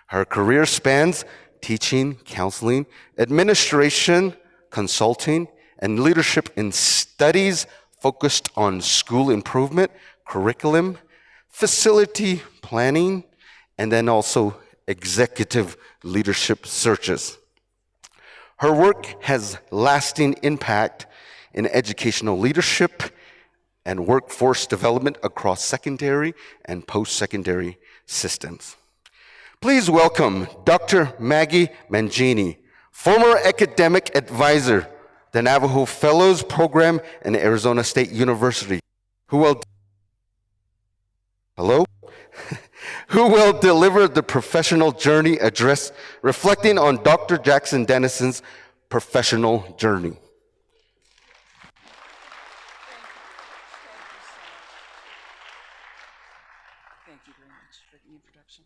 Her career spans teaching, counseling, administration, consulting, and leadership in studies focused on school improvement, curriculum, facility planning, and then also executive leadership searches. Her work has lasting impact in educational leadership and workforce development across secondary and post-secondary systems. Please welcome Dr. Maggie Mangini, former academic advisor, the Navajo Fellows Program in Arizona State University, who will deliver the professional journey address reflecting on Dr. Jackson-Dennison's professional journey. Thank you very much for the introduction.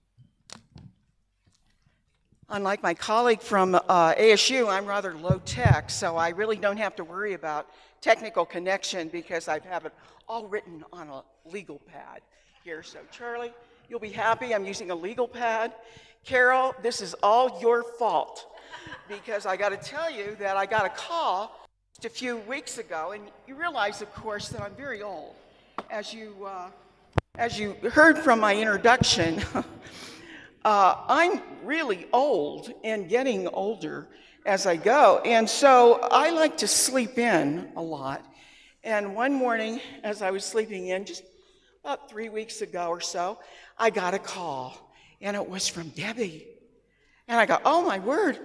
Unlike my colleague from ASU, I'm rather low tech, so I really don't have to worry about technical connection because I have it all written on a legal pad here. So Charlie, You'll be happy I'm using a legal pad. Carol, this is all your fault, because I got to tell you that I got a call just a few weeks ago, and you realize, of course, that I'm very old. As you heard from my introduction, I'm really old and getting older as I go. And so I like to sleep in a lot. And one morning, as I was sleeping in, just about 3 weeks ago or so, I got a call, and it was from Debbie. And I go, oh my word.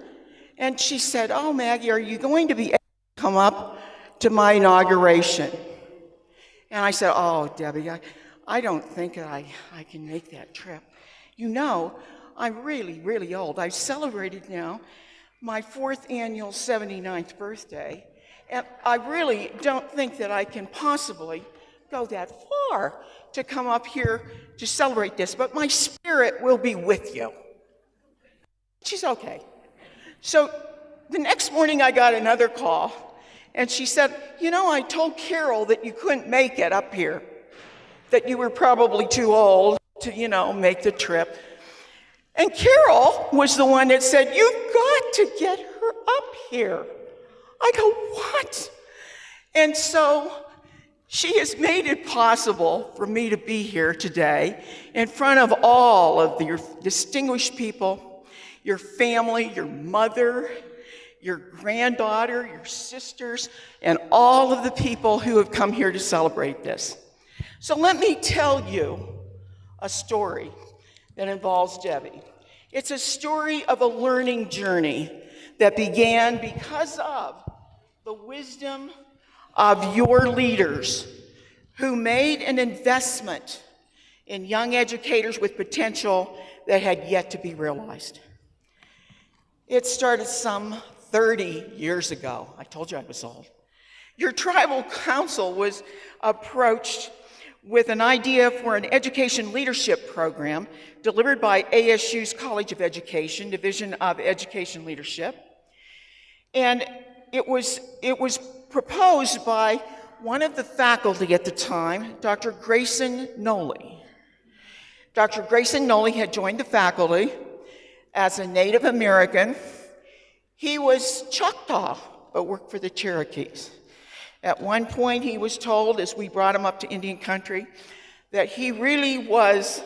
And she said, oh, Maggie, are you going to be able to come up to my inauguration? And I said, oh, Debbie, I don't think that I can make that trip. You know, I'm really, really old. I've celebrated now my 4th annual 79th birthday, and I really don't think that I can possibly go that far to come up here to celebrate this, but my spirit will be with you. She's okay. So the next morning I got another call, and she said, you know, I told Carol that you couldn't make it up here, that you were probably too old to, you know, make the trip. And Carol was the one that said, you've got to get her up here. I go, what? And so she has made it possible for me to be here today in front of all of your distinguished people, your family, your mother, your granddaughter, your sisters, and all of the people who have come here to celebrate this. So let me tell you a story that involves Debbie. It's a story of a learning journey that began because of the wisdom of your leaders who made an investment in young educators with potential that had yet to be realized. It started some 30 years ago. I told you I was old. Your tribal council was approached with an idea for an education leadership program delivered by ASU's College of Education, Division of Education Leadership. And it was proposed by one of the faculty at the time, Dr. Grayson Noley. Dr. Grayson Noley had joined the faculty as a Native American. He was Choctaw, but worked for the Cherokees. At one point, he was told, as we brought him up to Indian country, that he really was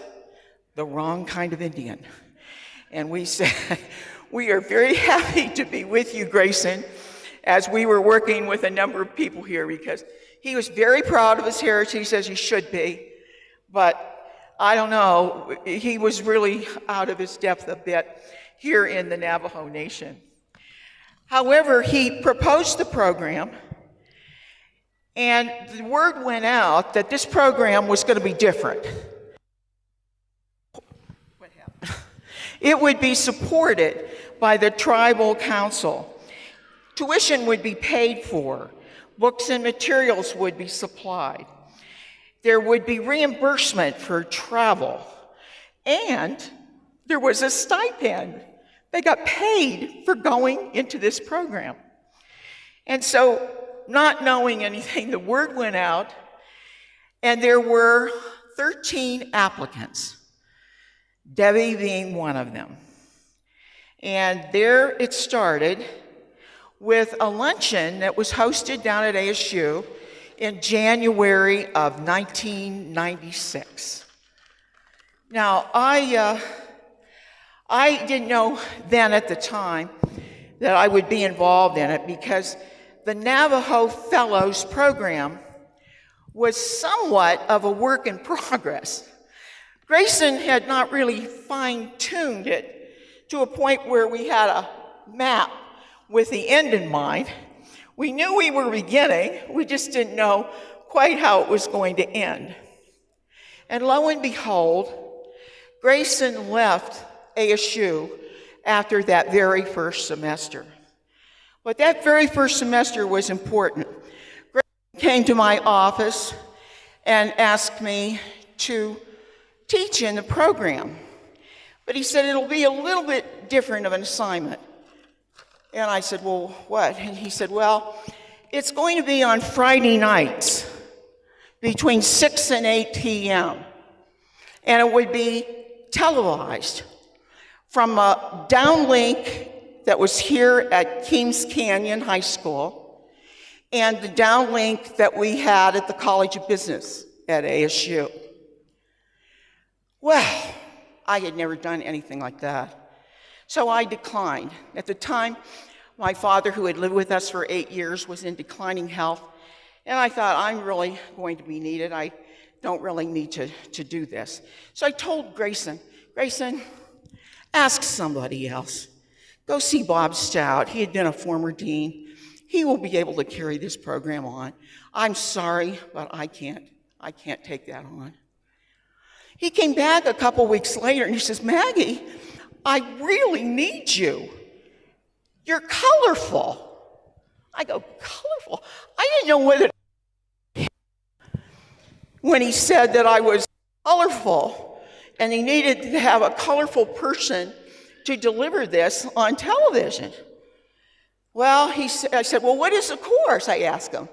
the wrong kind of Indian. And we said, we are very happy to be with you, Grayson, as we were working with a number of people here, because he was very proud of his heritage, as he should be, but I don't know, he was really out of his depth a bit here in the Navajo Nation. However, he proposed the program, and the word went out that this program was going to be different. What happened? It would be supported by the tribal council. Tuition would be paid for. Books and materials would be supplied. There would be reimbursement for travel. And there was a stipend. They got paid for going into this program. And so, not knowing anything, the word went out, and there were 13 applicants, Debbie being one of them. And there it started with a luncheon that was hosted down at ASU in January of 1996. Now, I didn't know then at the time that I would be involved in it, because the Navajo Fellows program was somewhat of a work in progress. Grayson had not really fine-tuned it to a point where we had a map with the end in mind. We knew we were beginning, we just didn't know quite how it was going to end. And lo and behold, Grayson left ASU after that very first semester. But that very first semester was important. Grayson came to my office and asked me to teach in the program. But he said it'll be a little bit different of an assignment. And I said, well, what? And he said, well, it's going to be on Friday nights between 6 and 8 p.m. and it would be televised from a downlink that was here at Kings Canyon High School and the downlink that we had at the College of Business at ASU. Well, I had never done anything like that, so I declined. At the time, my father, who had lived with us for 8 years, was in declining health, and I thought, I'm really going to be needed. I don't really need to do this. So I told Grayson, ask somebody else. Go see Bob Stout. He had been a former dean. He will be able to carry this program on. I'm sorry, but I can't take that on. He came back a couple weeks later and he says, Maggie, I really need you. You're colorful. I go, colorful? I didn't know whether when he said that I was colorful and he needed to have a colorful person to deliver this on television. Well, I said, well, what is the course? I asked him.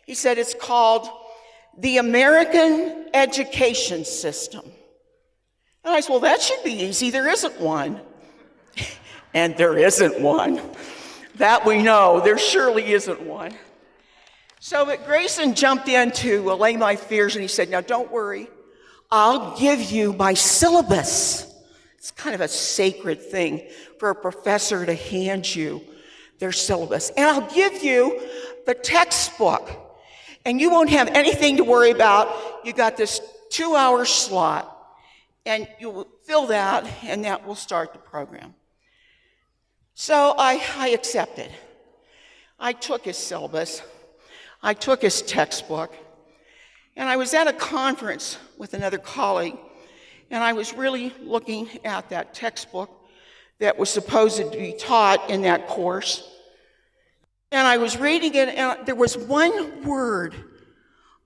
He said, it's called the American Education System. And I said, well, that should be easy. There isn't one. And there isn't one. That we know. There surely isn't one. So, but Grayson jumped in to allay my fears, and he said, now don't worry. I'll give you my syllabus. It's kind of a sacred thing for a professor to hand you their syllabus. And I'll give you the textbook. And you won't have anything to worry about. You got this 2-hour slot. And you will fill that, and that will start the program. So I accepted. I took his syllabus. I took his textbook. And I was at a conference with another colleague, and I was really looking at that textbook that was supposed to be taught in that course. And I was reading it, and there was one word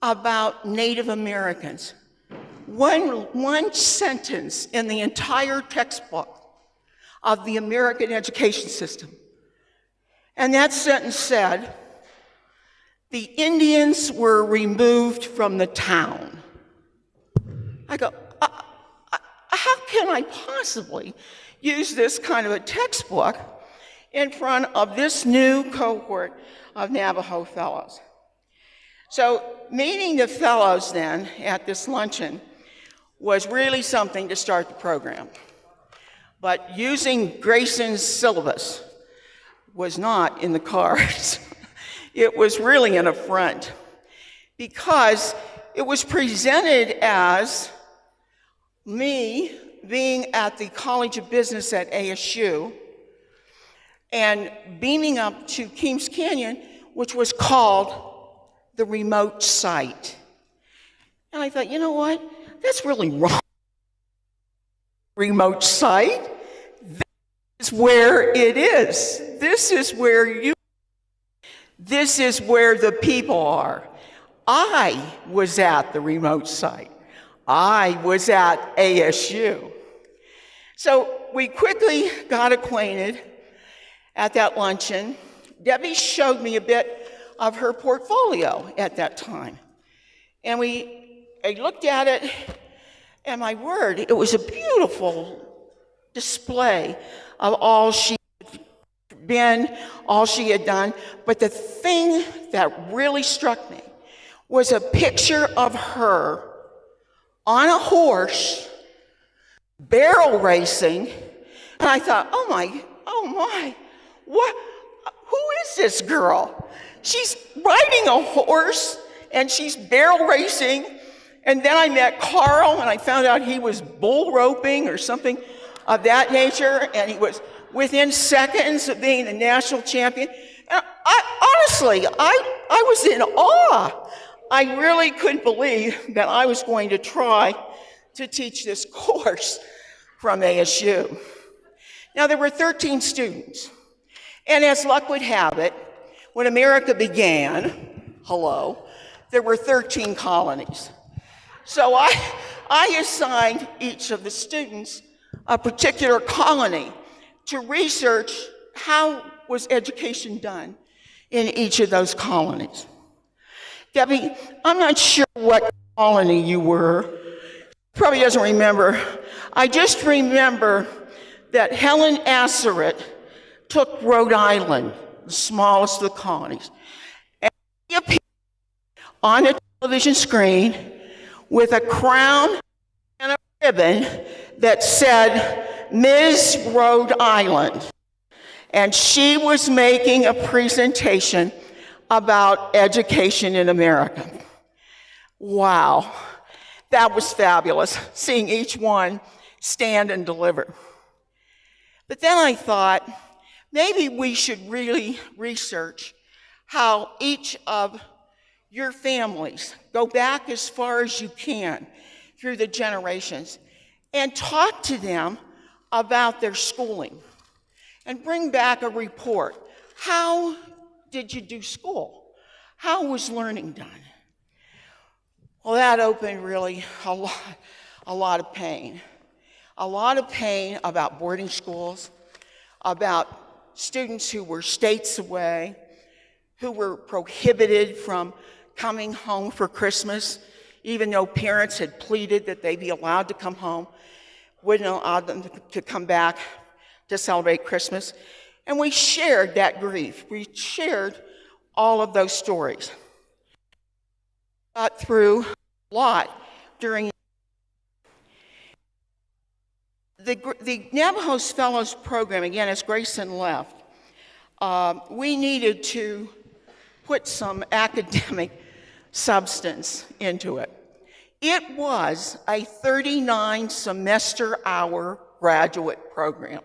about Native Americans. One sentence in the entire textbook of the American education system. And that sentence said, the Indians were removed from the town. I go, how can I possibly use this kind of a textbook in front of this new cohort of Navajo fellows? So meeting the fellows then at this luncheon was really something to start the program. But using Grayson's syllabus was not in the cards. It was really an affront because it was presented as me being at the College of Business at ASU and beaming up to Kings Canyon, which was called the remote site. And I thought, you know what? That's really wrong. Remote site? This is where it is. This is where the people are. I was at the remote site. I was at ASU. So we quickly got acquainted at that luncheon. Debbie showed me a bit of her portfolio at that time. And I looked at it, and my word, it was a beautiful display of all she had been, all she had done. But the thing that really struck me was a picture of her on a horse, barrel racing. And I thought, oh my, what? Who is this girl? She's riding a horse and she's barrel racing. And then I met Carl and I found out he was bull roping or something of that nature. And he was within seconds of being the national champion. And honestly, I was in awe. I really couldn't believe that I was going to try to teach this course from ASU. Now, there were 13 students. And as luck would have it, when America began, there were 13 colonies. So I assigned each of the students a particular colony to research how was education done in each of those colonies. Debbie, I'm not sure what colony you were. probably doesn't remember. I just remember that Helen Asseret took Rhode Island, the smallest of the colonies, and he appeared on a television screen with a crown and a ribbon that said, Ms. Rhode Island. And she was making a presentation about education in America. Wow, that was fabulous, seeing each one stand and deliver. But then I thought, maybe we should really research how each of your families, go back as far as you can through the generations, and talk to them about their schooling, and bring back a report. How did you do school? How was learning done? Well, that opened really a lot of pain. A lot of pain about boarding schools, about students who were states away, who were prohibited from coming home for Christmas, even though parents had pleaded that they be allowed to come home, wouldn't allow them to come back to celebrate Christmas. And we shared that grief. We shared all of those stories. Got through a lot during the Navajo's Fellows Program, again, as Grayson left, we needed to put some academic substance into it. It was a 39 semester hour graduate program.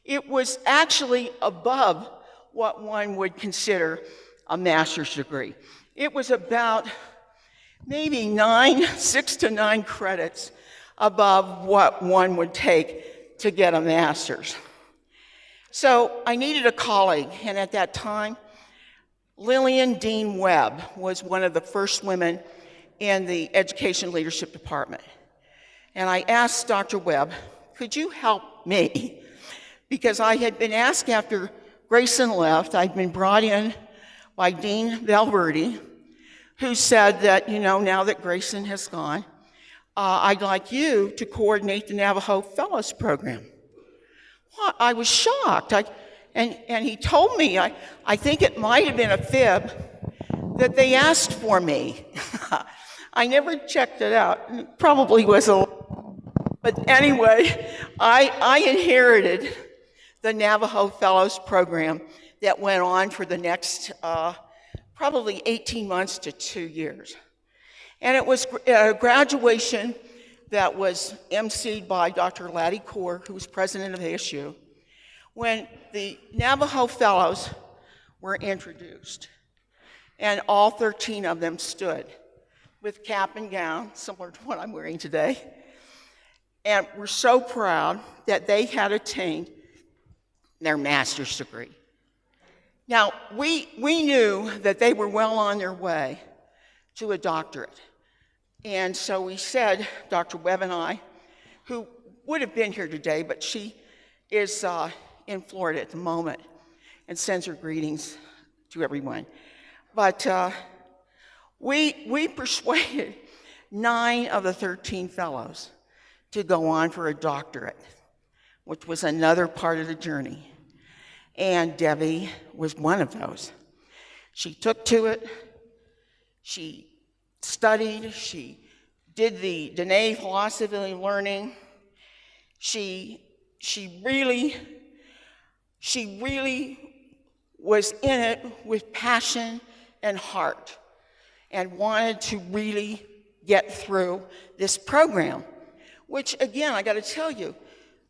It was actually above what one would consider a master's degree. It was about maybe 6 to 9 credits above what one would take to get a master's. So I needed a colleague, and at that time, Lillian Dean Webb was one of the first women in the Education Leadership Department. And I asked Dr. Webb, could you help me? Because I had been asked after Grayson left, I'd been brought in by Dean Valverde, who said that, now that Grayson has gone, I'd like you to coordinate the Navajo Fellows Program. Well, I was shocked. And he told me, I think it might have been a fib, that they asked for me. I never checked it out. It probably was but anyway, I inherited the Navajo Fellows Program that went on for the next probably 18 months to 2 years. And it was a graduation that was emceed by Dr. Laddie Kaur, who was president of ASU, when the Navajo Fellows were introduced. And all 13 of them stood with cap and gown, similar to what I'm wearing today. And we're so proud that they had attained their master's degree. Now, we knew that they were well on their way to a doctorate. And so we said, Dr. Webb and I, who would have been here today, but she is in Florida at the moment and sends her greetings to everyone. But we persuaded 9 of the 13 fellows to go on for a doctorate, which was another part of the journey. And Debbie was one of those. She took to it, she studied, she did the Dene philosophy of learning. She really was in it with passion and heart and wanted to really get through this program, which again, I gotta tell you,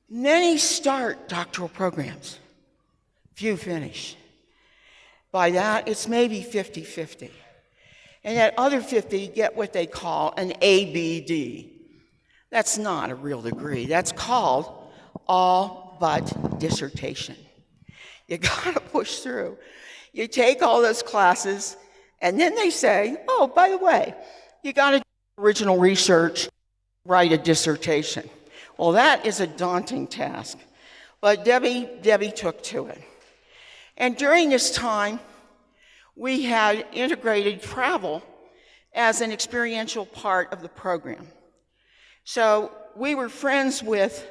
many start doctoral programs, few finish. By that, it's maybe 50-50. And that other 50 get what they call an ABD. That's not a real degree. That's called all but dissertation. You gotta push through. You take all those classes, and then they say, oh, by the way, you gotta do original research, write a dissertation. Well, that is a daunting task. But Debbie took to it. And during this time, we had integrated travel as an experiential part of the program. So we were friends with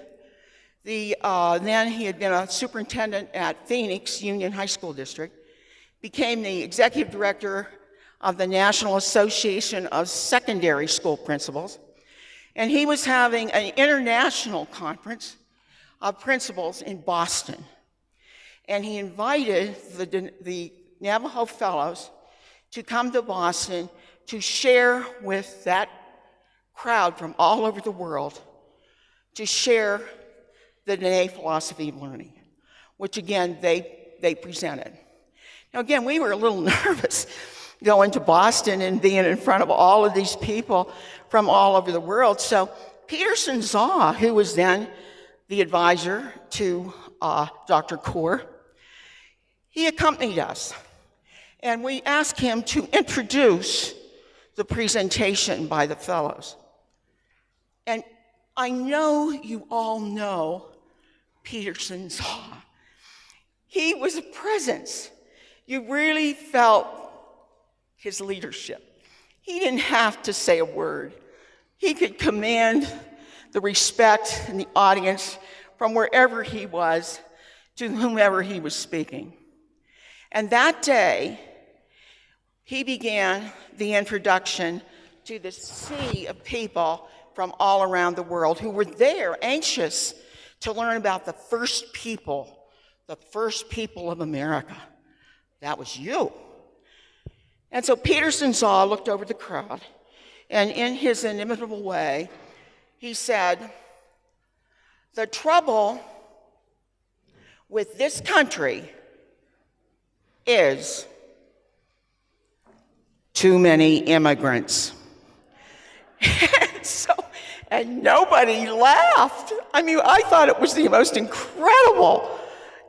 then he had been a superintendent at Phoenix Union High School District, became the executive director of the National Association of Secondary School Principals, and he was having an international conference of principals in Boston. And he invited the Navajo Fellows to come to Boston to share with that crowd from all over the world, to share the Dene philosophy of learning, which again, they presented. Now again, we were a little nervous going to Boston and being in front of all of these people from all over the world. So Peterson Zaw, who was then the advisor to Dr. Kaur, he accompanied us. And we asked him to introduce the presentation by the fellows. And I know you all know Peterson Zaw. He was a presence. You really felt his leadership. He didn't have to say a word. He could command the respect in the audience from wherever he was to whomever he was speaking. And that day, he began the introduction to the sea of people from all around the world who were there, anxious to learn about the first people of America. That was you. And so Peterson Zaw looked over the crowd, and in his inimitable way, he said, "The trouble with this country is too many immigrants." And nobody laughed. I mean, I thought it was the most incredible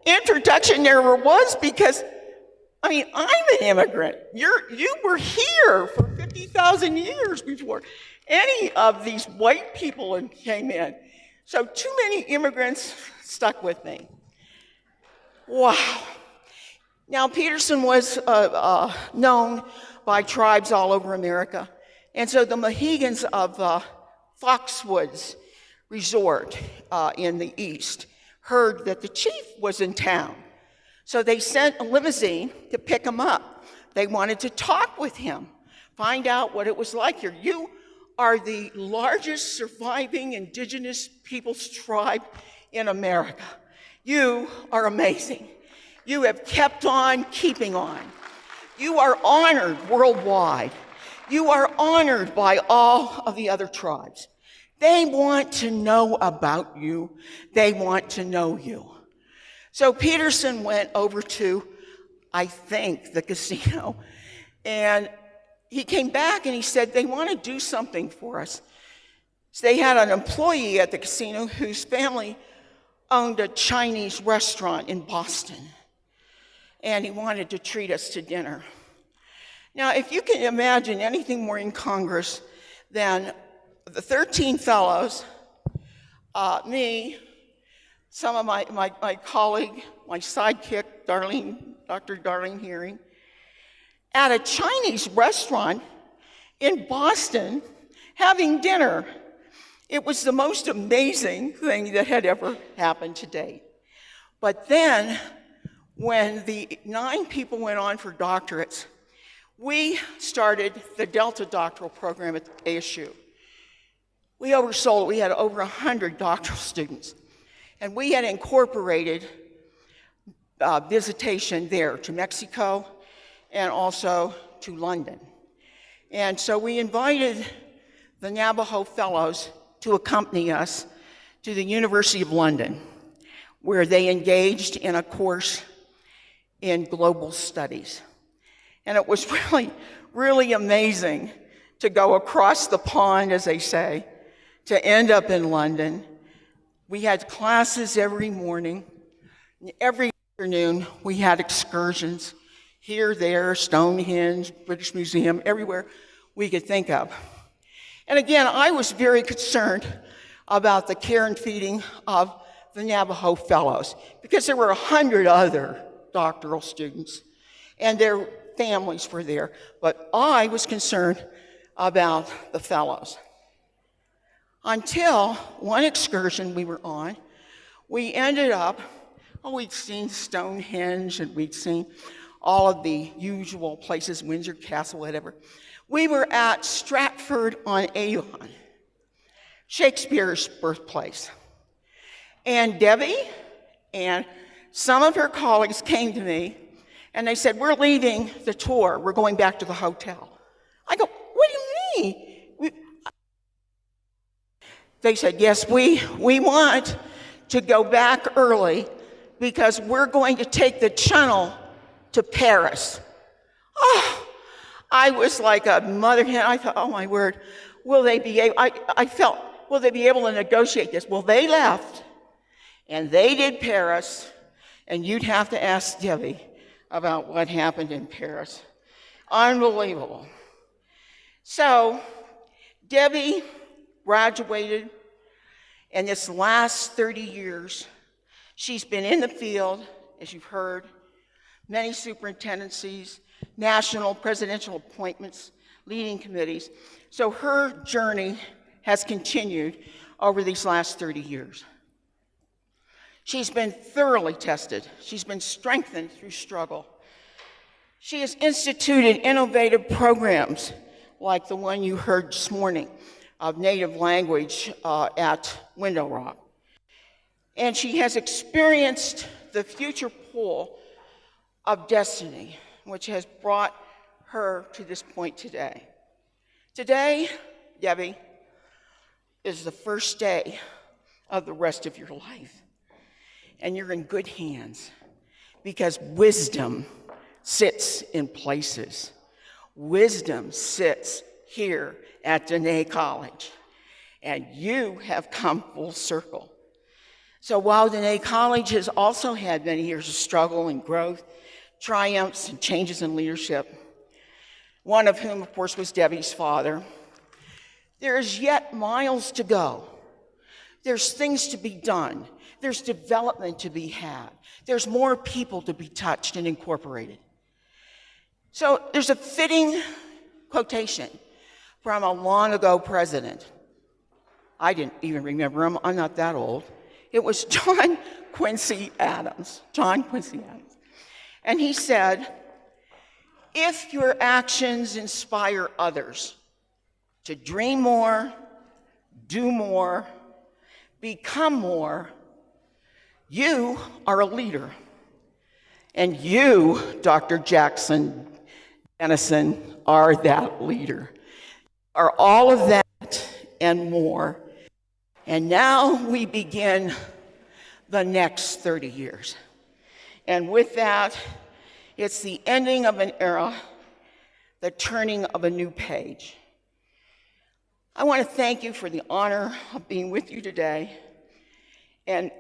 introduction there ever was, because, I mean, I'm an immigrant. You were here for 50,000 years before any of these white people came in. So too many immigrants stuck with me. Wow. Now, Peterson was known by tribes all over America. And so the Mohegans of Foxwoods Resort in the East heard that the chief was in town. So they sent a limousine to pick him up. They wanted to talk with him, find out what it was like here. You are the largest surviving indigenous peoples tribe in America. You are amazing. You have kept on keeping on. You are honored worldwide. You are honored by all of the other tribes. They want to know about you. They want to know you. So Peterson went over to, I think, the casino, and he came back and he said, they want to do something for us. So they had an employee at the casino whose family owned a Chinese restaurant in Boston, and he wanted to treat us to dinner. Now, if you can imagine anything more incongruous than the 13 fellows, me, some of my colleague, my sidekick, Dr. Darlene Hearing, at a Chinese restaurant in Boston having dinner. It was the most amazing thing that had ever happened to date. But then, when the 9 people went on for doctorates, we started the Delta doctoral program at ASU. We oversold it. We had over 100 doctoral students. And we had incorporated visitation there to Mexico and also to London. And so we invited the Navajo Fellows to accompany us to the University of London, where they engaged in a course in global studies. And it was really, really amazing to go across the pond, as they say, to end up in London. We had classes every morning. Every afternoon, we had excursions here, there, Stonehenge, British Museum, everywhere we could think of. And again, I was very concerned about the care and feeding of the Navajo Fellows, because there were 100 other doctoral students, and their families were there. But I was concerned about the fellows. until one excursion we were on, we ended up, we'd seen Stonehenge and we'd seen all of the usual places, Windsor Castle, whatever. We were at Stratford-on-Avon, Shakespeare's birthplace. And Debbie and some of her colleagues came to me and they said, we're leaving the tour, we're going back to the hotel. I go, what do you mean? They said, yes, we want to go back early because we're going to take the Channel to Paris. Oh, I was like a mother hen. I thought, oh my word, will they be able, I felt, will they be able to negotiate this? Well, they left and they did Paris, and you'd have to ask Debbie about what happened in Paris. Unbelievable. So Debbie graduated, and this last 30 years, she's been in the field, as you've heard, many superintendencies, national presidential appointments, leading committees. So her journey has continued over these last 30 years. She's been thoroughly tested. She's been strengthened through struggle. She has instituted innovative programs like the one you heard this morning of native language at Window Rock. And she has experienced the future pull of destiny, which has brought her to this point today. Today, Debbie, is the first day of the rest of your life. And you're in good hands because wisdom sits in places. Wisdom sits here at Dene College, and you have come full circle. So while Dene College has also had many years of struggle and growth, triumphs and changes in leadership, one of whom, of course, was Debbie's father, there is yet miles to go. There's things to be done. There's development to be had. There's more people to be touched and incorporated. So there's a fitting quotation from a long ago president. I didn't even remember him. I'm not that old. It was John Quincy Adams. John Quincy Adams. And he said, if your actions inspire others to dream more, do more, become more, you are a leader. And you, Dr. Jackson-Dennison, are that leader. Are all of that and more. And now we begin the next 30 years. And with that, it's the ending of an era, the turning of a new page. I want to thank you for the honor of being with you today and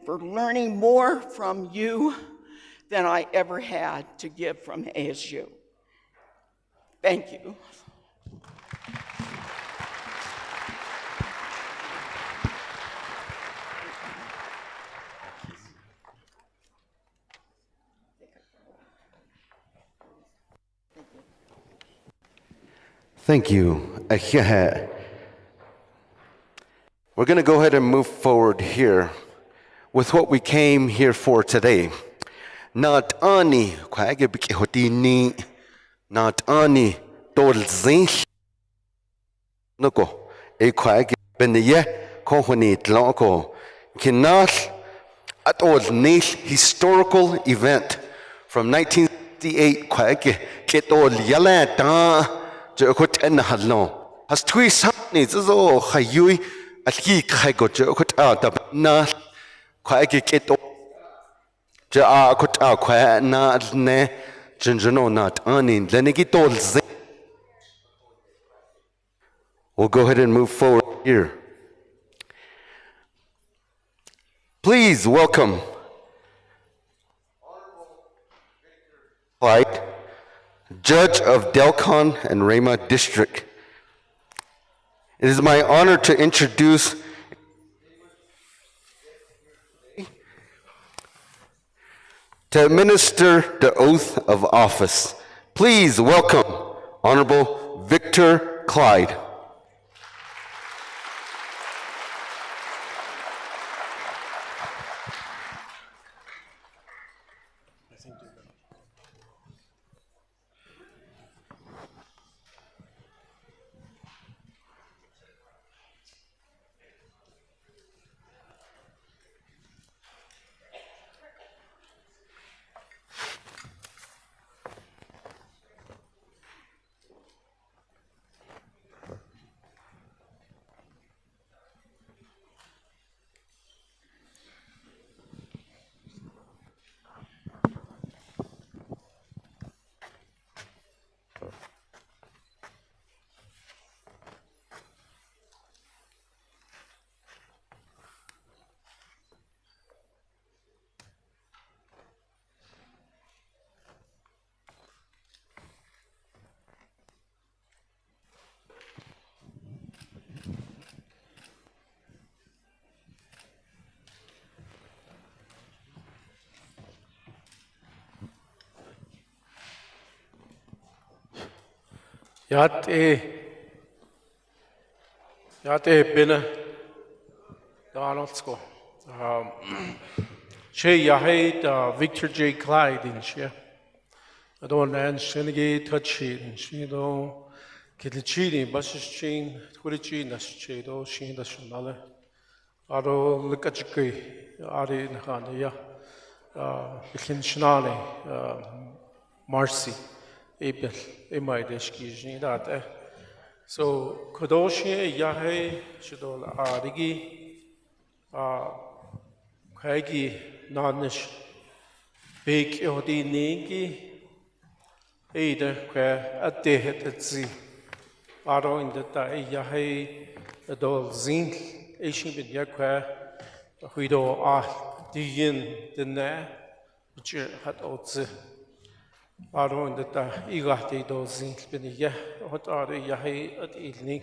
for learning more from you than I ever had to give from ASU. Thank you. Thank you. We're going to go ahead and move forward here with what we came here for today. Not ani kwaage bikehotini, not ani tolzin noko e kwaage benye kohoni tloko kinal at all niche historical event from 1968 kwaage ketol yalata Jokut and Halon. Has three sons, so Hayui, at ye Kago Jokut out of Na Quagito Ja Kut out Qua Nad Ne Ginjano not Anin, Lenigitol Z. We'll go ahead and move forward here. Please welcome Clyde, Judge of Delcon and Rama District. It is my honor to introduce to administer the oath of office. Please welcome Honorable Victor Clyde. Yate bina Donald's go. Che Yahid Victor J. Clyde in Shia. I don't land Shenigi touch it in Shido. Kitchini, Bashin, Twitchy, Nashido, Shin the Shanale. Aro Lukachiki, Ari Nahania, Bikinshnani, Marcy, Abel, Emaideshki, that. So, Kodoshi Yahe Shidol Arigi, Kagi Nanish, Bake Odi Negi, Ada, where at the head at sea. Aro in the Yahe Adol Zin, Asian with Yakwa, Huido Ah, Dian, the Na, which had Otze. Aro in the Igati dozing, Benia, what are the Yahe at evening?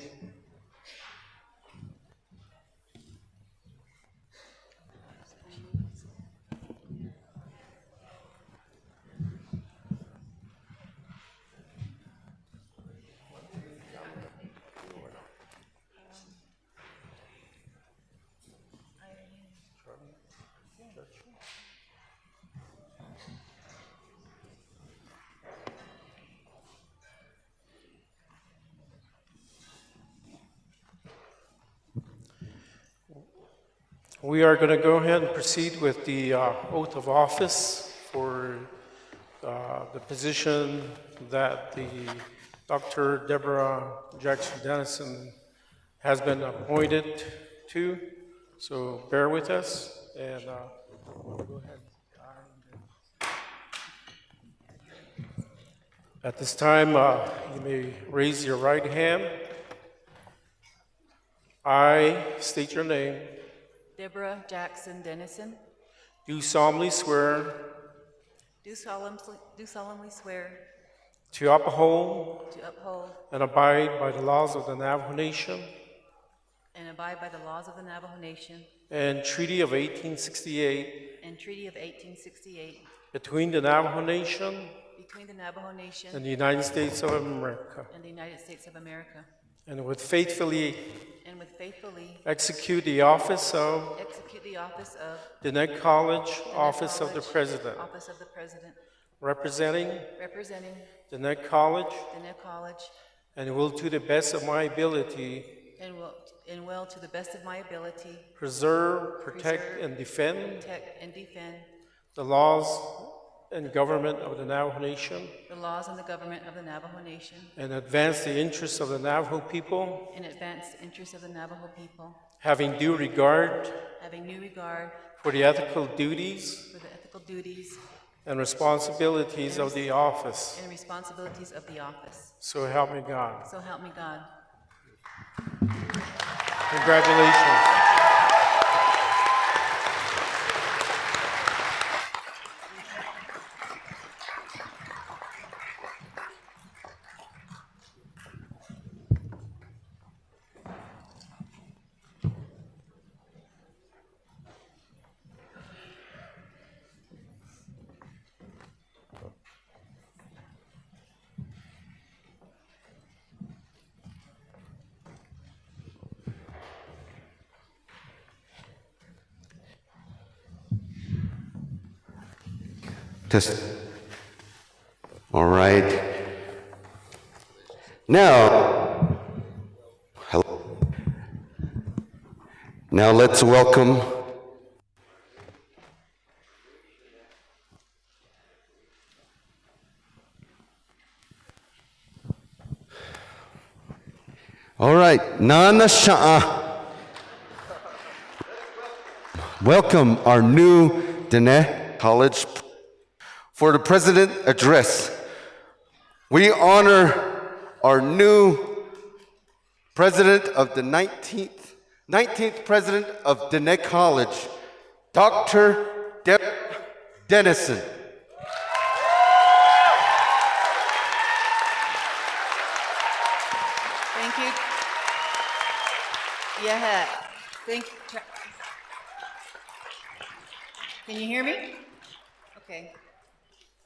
We are going to go ahead and proceed with the oath of office for the position that the Dr. Deborah Jackson-Dennison has been appointed to. So bear with us, and we'll go ahead. At this time, you may raise your right hand. I state your name. Deborah Jackson-Dennison. Do solemnly swear. Do solemnly swear. To uphold. To uphold. And abide by the laws of the Navajo Nation. And abide by the laws of the Navajo Nation. And Treaty of 1868. And Treaty of 1868. Between the Navajo Nation. Between the Navajo Nation. And the United States of America. And the United States of America. And would faithfully. And would faithfully. Execute the office of. Execute the office of. Denet College, Office of the President. Office of the President. Representing. Representing. Denet College. Denet College. And will to the best of my ability. And will to the best of my ability. Preserve, protect, and defend. Protect and defend. The laws and government of the Navajo Nation. The laws and the government of the Navajo Nation. And advance the interests of the Navajo people. And advance the interests of the Navajo people. Having due regard. Having due regard. For the ethical duties. For the ethical duties. And responsibilities of the office. And responsibilities of the office. So help me God. So help me God. Congratulations. Test. All right. Now, hello. Now let's welcome all right, Nana Sha'a. Welcome our new Dene College for the President Address. We honor our new President of the 19th President of Dene College, Dr. Deborah Dennison. Thank you. Yeah. Thank you. Can you hear me? Okay.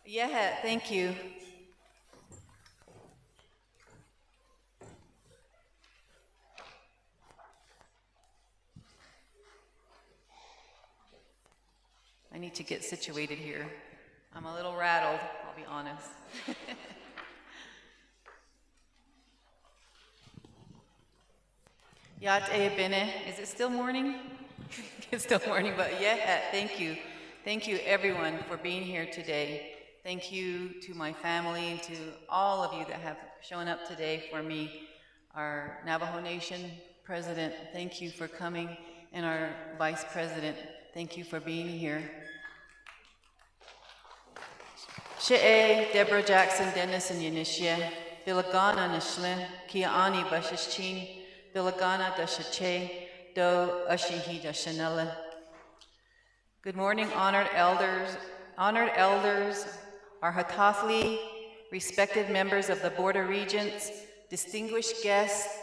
Yeah, thank you. I need to get situated here. I'm a little rattled, I'll be honest. Yat bene. Is it still morning? It's still morning, but yeah, thank you. Thank you everyone for being here today. Thank you to my family and to all of you that have shown up today for me. Our Navajo Nation President, thank you for coming. And our Vice President, thank you for being here. She'e Deborah Jackson-Dennison Yanishya, Bilagana Nishlin, Kia'ani Bashishchin, Bilagana Dashache, Do Ashihi Dashanella. Good morning, honored elders, our Hatathli, respected members of the Board of Regents, distinguished guests,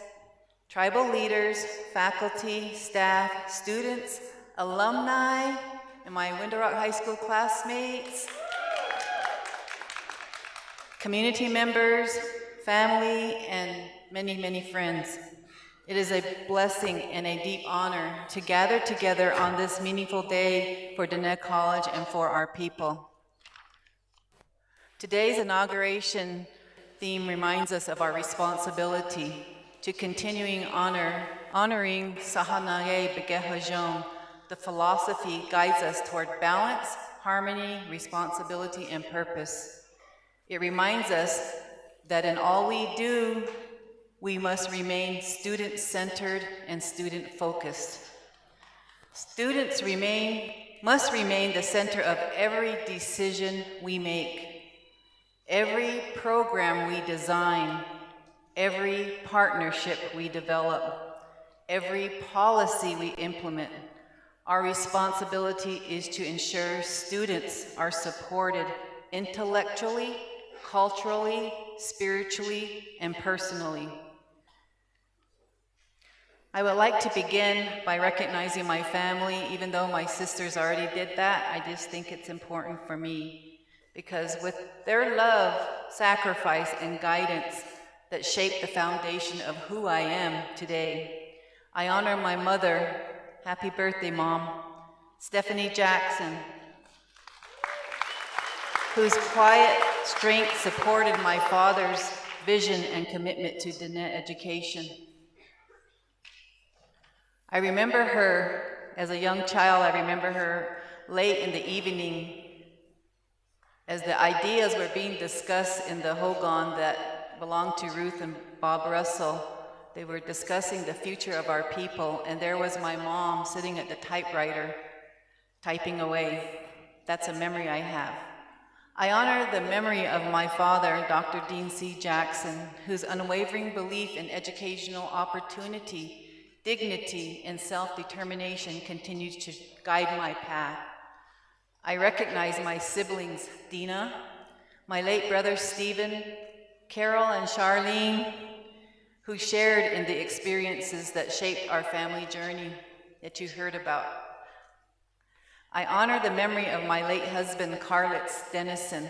tribal leaders, faculty, staff, students, alumni, and my Window Rock High School classmates, community members, family, and many, many friends. It is a blessing and a deep honor to gather together on this meaningful day for Dene College and for our people. Today's inauguration theme reminds us of our responsibility to continuing honoring Sahanaye Begehajon. The philosophy guides us toward balance, harmony, responsibility, and purpose. It reminds us that in all we do, we must remain student-centered and student-focused. Students must remain the center of every decision we make, every program we design, every partnership we develop, every policy we implement. Our responsibility is to ensure students are supported intellectually, culturally, spiritually, and personally. I would like to begin by recognizing my family. Even though my sisters already did that, I just think it's important for me, because with their love, sacrifice, and guidance that shaped the foundation of who I am today. I honor my mother, happy birthday, Mom, Stephanie Jackson, whose quiet strength supported my father's vision and commitment to Dene education. I remember her as a young child. I remember her late in the evening as the ideas were being discussed in the Hogan that belonged to Ruth and Bob Russell. They were discussing the future of our people, and there was my mom sitting at the typewriter, typing away. That's a memory I have. I honor the memory of my father, Dr. Dean C. Jackson, whose unwavering belief in educational opportunity, dignity, and self-determination continues to guide my path. I recognize my siblings, Dina, my late brother, Stephen, Carol, and Charlene, who shared in the experiences that shaped our family journey that you heard about. I honor the memory of my late husband, Jackson-Dennison.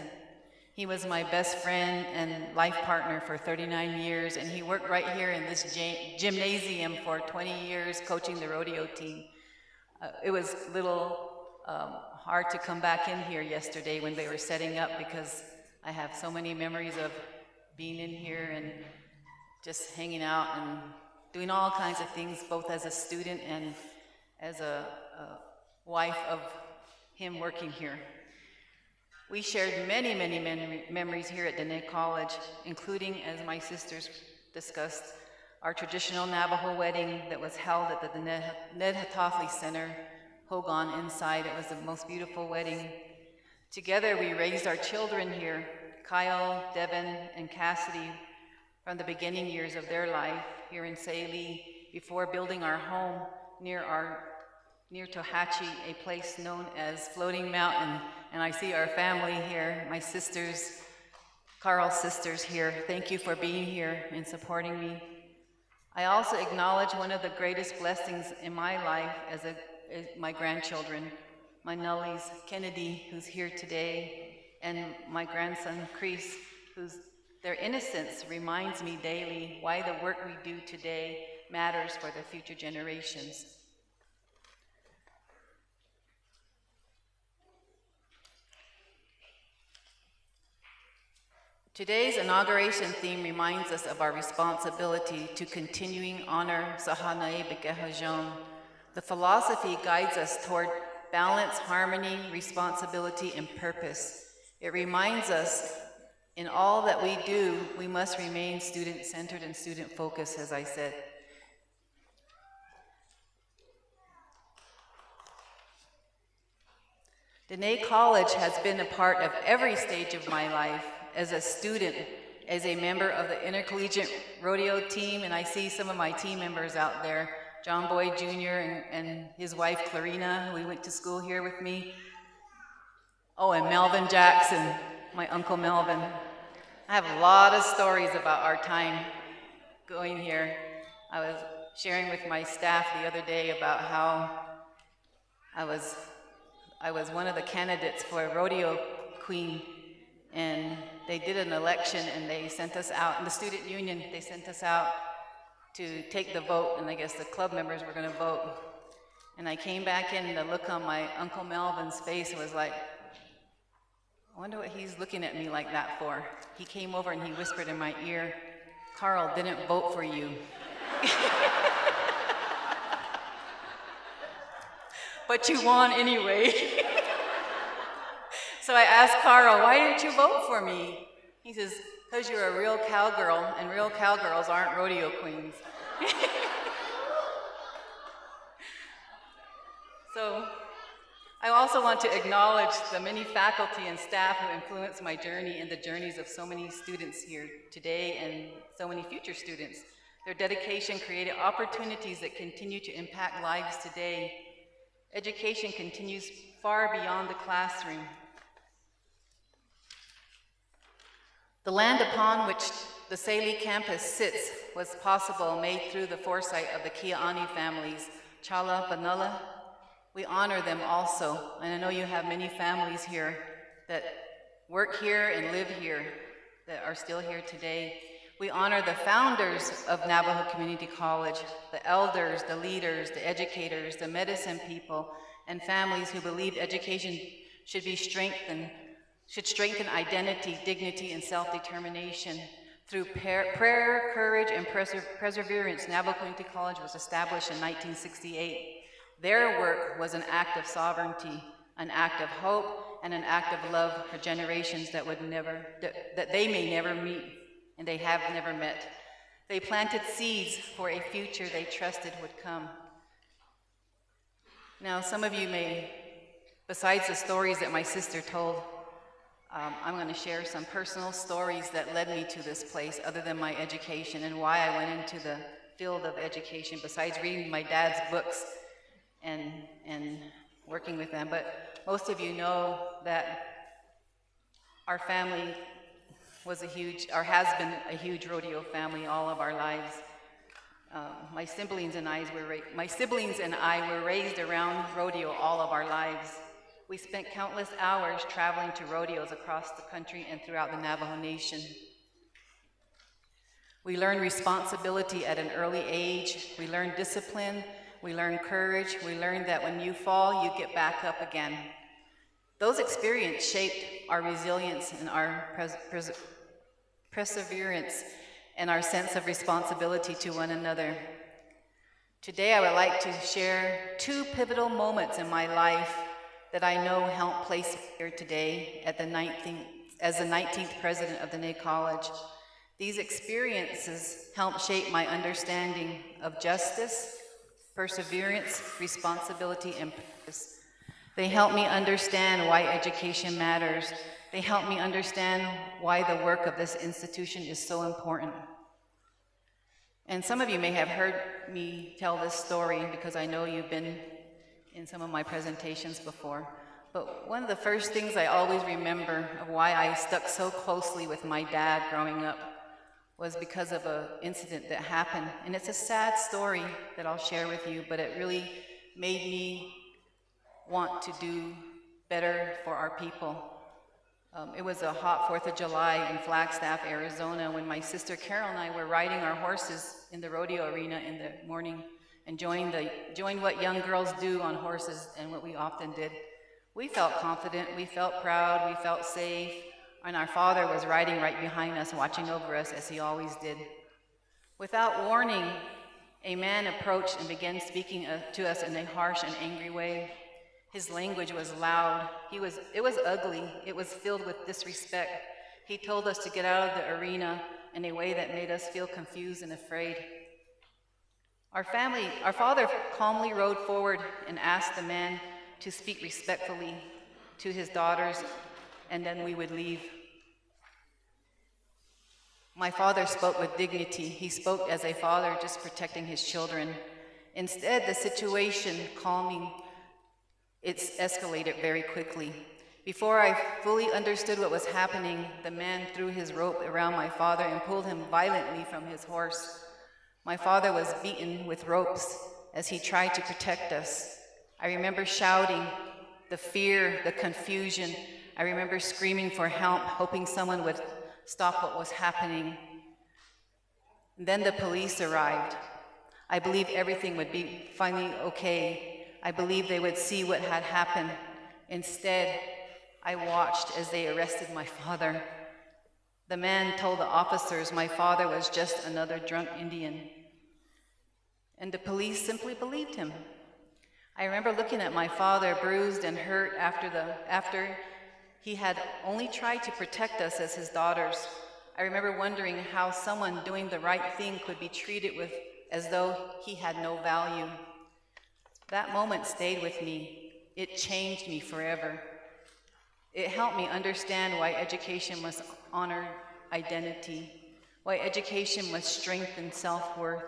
He was my best friend and life partner for 39 years, and he worked right here in this gymnasium for 20 years, coaching the rodeo team. It was a little hard to come back in here yesterday when they were setting up because I have so many memories of being in here and just hanging out and doing all kinds of things, both as a student and as a wife of him working here. We shared many, many memories here at Dene College, including, as my sisters discussed, our traditional Navajo wedding that was held at the Ned Hatofley Center, Hogan inside. It was the most beautiful wedding. Together we raised our children here, Kyle, Devin, and Cassidy, from the beginning years of their life here in Saline, before building our home near Tohatchee, a place known as Floating Mountain. And I see our family here, my sisters, Carl's sisters here. Thank you for being here and supporting me. I also acknowledge one of the greatest blessings in my life as my grandchildren, my Nullies, Kennedy, who's here today, and my grandson, Chris, their innocence reminds me daily why the work we do today matters for the future generations. Today's inauguration theme reminds us of our responsibility to continuing honor Sahanae Bekehajon. The philosophy guides us toward balance, harmony, responsibility, and purpose. It reminds us in all that we do, we must remain student-centered and student-focused, as I said. Dene College has been a part of every stage of my life, as a student, as a member of the intercollegiate rodeo team, and I see some of my team members out there, John Boyd Jr. and his wife Clarina, who went to school here with me. Oh, and Melvin Jackson, my Uncle Melvin. I have a lot of stories about our time going here. I was sharing with my staff the other day about how I was one of the candidates for a rodeo queen, and they did an election and they sent us out, in the student union, they sent us out to take the vote, and I guess the club members were gonna vote. And I came back in, and the look on my Uncle Melvin's face was like, I wonder what he's looking at me like that for. He came over and he whispered in my ear, Carl didn't vote for you. But you won anyway. So I asked Carl, why didn't you vote for me? He says, because you're a real cowgirl, and real cowgirls aren't rodeo queens. So I also want to acknowledge the many faculty and staff who influenced my journey and the journeys of so many students here today and so many future students. Their dedication created opportunities that continue to impact lives today. Education continues far beyond the classroom. The land upon which the Saline campus sits was possible made through the foresight of the Kia'ani families, Chala, Banala. We honor them also, and I know you have many families here that work here and live here that are still here today. We honor the founders of Navajo Community College, the elders, the leaders, the educators, the medicine people, and families who believed education should be strengthened, should strengthen identity, dignity, and self-determination. Through prayer, courage, and perseverance, Navajo Community College was established in 1968. Their work was an act of sovereignty, an act of hope, and an act of love for generations that they may never meet, and they have never met. They planted seeds for a future they trusted would come. Now, some of you may, besides the stories that my sister told, I'm going to share some personal stories that led me to this place other than my education and why I went into the field of education besides reading my dad's books and working with them. But most of you know that our family was has been a huge rodeo family all of our lives. My siblings and I were raised around rodeo all of our lives. We spent countless hours traveling to rodeos across the country and throughout the Navajo Nation. We learned responsibility at an early age. We learned discipline. We learned courage. We learned that when you fall, you get back up again. Those experiences shaped our resilience and our perseverance and our sense of responsibility to one another. Today, I would like to share 2 pivotal moments in my life that I know helped place me here today at as the 19th president of the Navajo College. These experiences helped shape my understanding of justice, perseverance, responsibility, and purpose. They helped me understand why education matters. They helped me understand why the work of this institution is so important. And some of you may have heard me tell this story because I know you've been in some of my presentations before. But one of the first things I always remember of why I stuck so closely with my dad growing up was because of an incident that happened. And it's a sad story that I'll share with you, but it really made me want to do better for our people. It was a hot 4th of July in Flagstaff, Arizona, when my sister Carol and I were riding our horses in the rodeo arena in the morning and joined what young girls do on horses and what we often did. We felt confident, we felt proud, we felt safe, and our father was riding right behind us, watching over us as he always did. Without warning, a man approached and began speaking to us in a harsh and angry way. His language was loud. It was ugly. It was filled with disrespect. He told us to get out of the arena in a way that made us feel confused and afraid. Our father calmly rode forward and asked the man to speak respectfully to his daughters, and then we would leave. My father spoke with dignity. He spoke as a father just protecting his children. Instead, the situation it's escalated very quickly. Before I fully understood what was happening, the man threw his rope around my father and pulled him violently from his horse. My father was beaten with ropes as he tried to protect us. I remember shouting, the fear, the confusion. I remember screaming for help, hoping someone would stop what was happening. And then the police arrived. I believed everything would be finally okay. I believed they would see what had happened. Instead, I watched as they arrested my father. The man told the officers my father was just another drunk Indian. And the police simply believed him. I remember looking at my father bruised and hurt after he had only tried to protect us as his daughters. I remember wondering how someone doing the right thing could be treated as though he had no value. That moment stayed with me. It changed me forever. It helped me understand why education must honor identity, why education must strengthen self-worth,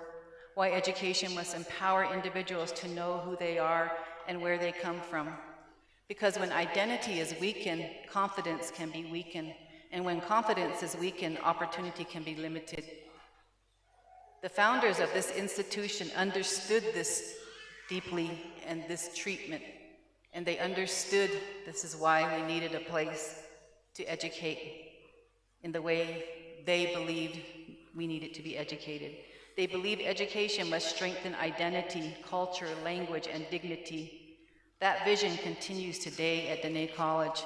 why education must empower individuals to know who they are and where they come from. Because when identity is weakened, confidence can be weakened. And when confidence is weakened, opportunity can be limited. The founders of this institution understood this deeply and this treatment, and they understood this is why we needed a place to educate in the way they believed we needed to be educated. They believed education must strengthen identity, culture, language, and dignity. That vision continues today at Navajo College.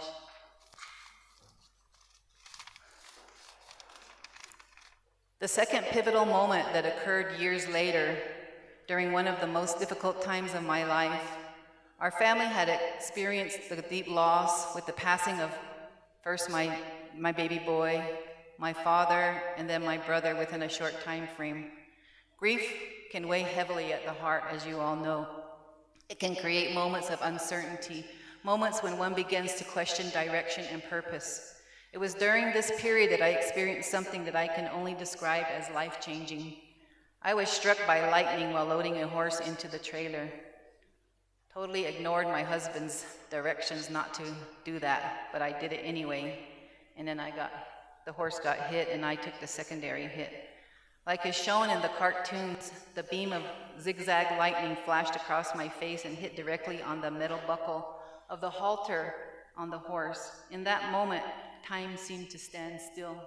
The second pivotal moment that occurred years later, during one of the most difficult times of my life, our family had experienced the deep loss with the passing of first my baby boy, my father, and then my brother within a short time frame. Grief can weigh heavily at the heart, as you all know. It can create moments of uncertainty, moments when one begins to question direction and purpose. It was during this period that I experienced something that I can only describe as life-changing. I was struck by lightning while loading a horse into the trailer. Totally ignored my husband's directions not to do that, but I did it anyway. And then the horse got hit and I took the secondary hit. Like is shown in the cartoons, the beam of zigzag lightning flashed across my face and hit directly on the metal buckle of the halter on the horse. In that moment, time seemed to stand still.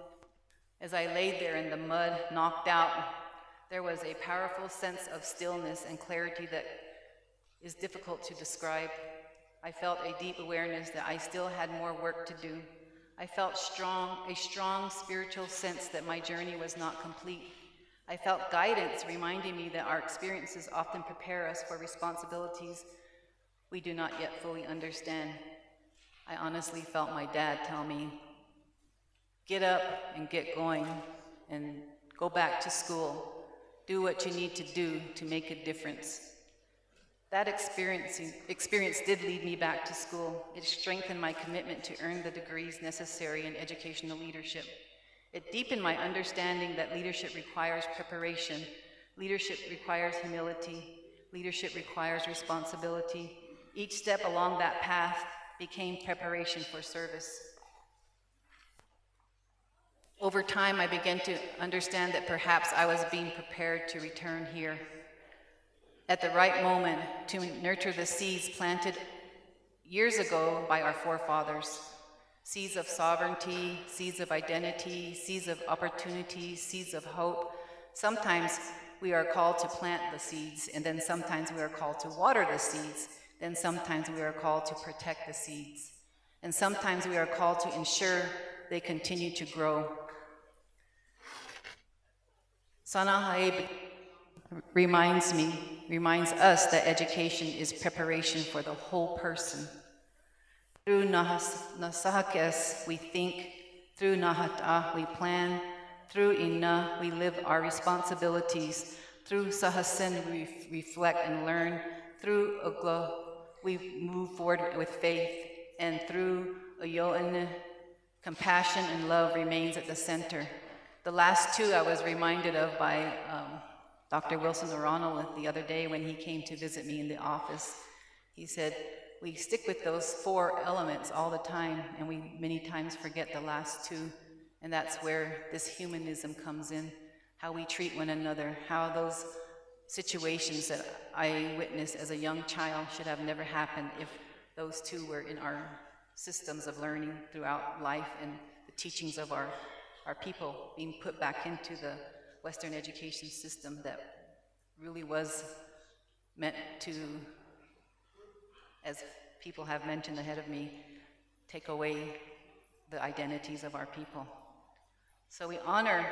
As I laid there in the mud, knocked out, there was a powerful sense of stillness and clarity that is difficult to describe. I felt a deep awareness that I still had more work to do. I felt a strong spiritual sense that my journey was not complete. I felt guidance reminding me that our experiences often prepare us for responsibilities we do not yet fully understand. I honestly felt my dad tell me, get up and get going and go back to school. Do what you need to do to make a difference. That experience did lead me back to school. It strengthened my commitment to earn the degrees necessary in educational leadership. It deepened my understanding that leadership requires preparation. Leadership requires humility. Leadership requires responsibility. Each step along that path became preparation for service. Over time, I began to understand that perhaps I was being prepared to return here at the right moment to nurture the seeds planted years ago by our forefathers. Seeds of sovereignty, seeds of identity, seeds of opportunity, seeds of hope. Sometimes we are called to plant the seeds, and then sometimes we are called to water the seeds. Then sometimes we are called to protect the seeds. And sometimes we are called to ensure they continue to grow. Sanahaib reminds us that education is preparation for the whole person. Through Nasahakes, we think. Through Nahata, we plan. Through Ina, we live our responsibilities. Through Sahasin, we reflect and learn. Through Ugla, we move forward with faith. And through Ayo'an, compassion and love remains at the center. The last two I was reminded of by Dr. Wilson O'Ronald the other day when he came to visit me in the office. He said, we stick with those four elements all the time, and we many times forget the last two, and that's where this humanism comes in, how we treat one another, how those situations that I witnessed as a young child should have never happened if those two were in our systems of learning throughout life and the teachings of our people being put back into the Western education system that really was meant to, as people have mentioned ahead of me, take away the identities of our people. So we honor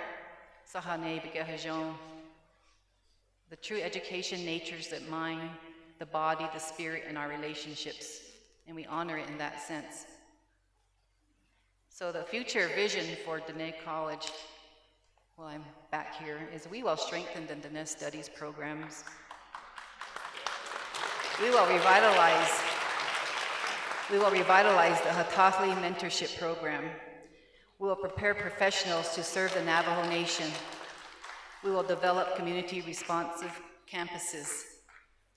Sahane Begehajon, the true education natures that mind, the body, the spirit, and our relationships, and we honor it in that sense. So the future vision for Dene College, well, I'm back here, is we will strengthen the Dene Studies programs. We will revitalize the Hatathli Mentorship Program. We will prepare professionals to serve the Navajo Nation. We will develop community responsive campuses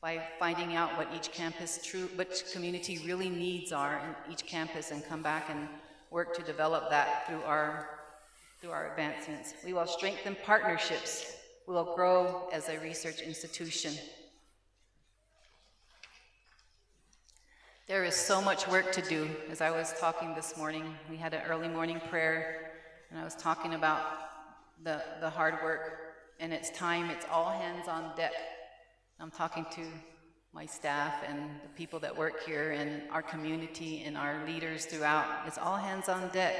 by finding out what each which community really needs are in each campus, and come back and work to develop that through our advancements. We will strengthen partnerships. We will grow as a research institution. There is so much work to do. As I was talking this morning, we had an early morning prayer, and I was talking about the hard work, and it's time, it's all hands on deck. I'm talking to my staff and the people that work here and our community and our leaders throughout. It's all hands on deck.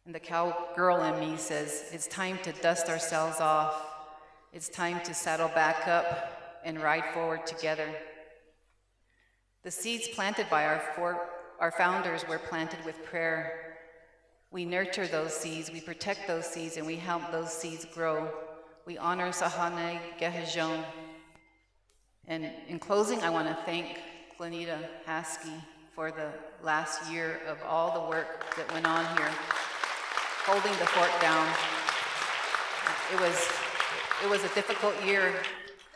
And the cowgirl in me says, it's time to dust ourselves off. It's time to saddle back up and ride forward together. The seeds planted by our founders were planted with prayer. We nurture those seeds, we protect those seeds, and we help those seeds grow. We honor Sahane Gehajon. And in closing, I want to thank Glenita Haskey for the last year of all the work that went on here, holding the fort down. It was a difficult year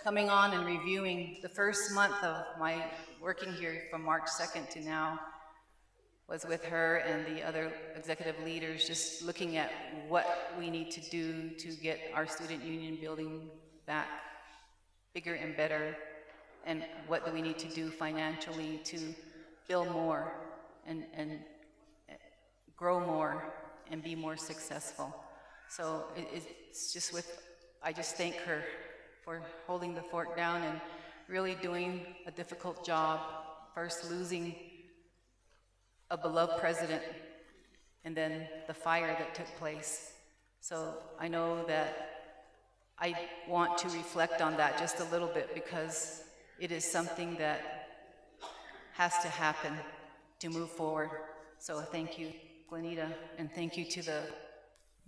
coming on and reviewing. The first month of my working here from March 2nd to now was with her and the other executive leaders, just looking at what we need to do to get our student union building back bigger and better, and what do we need to do financially to build more and grow more and be more successful. So it's just I just thank her for holding the fort down and really doing a difficult job first losing a beloved president and then the fire that took place. So I know that I want to reflect on that just a little bit because it is something that has to happen to move forward. So thank you, Glenita, and thank you to the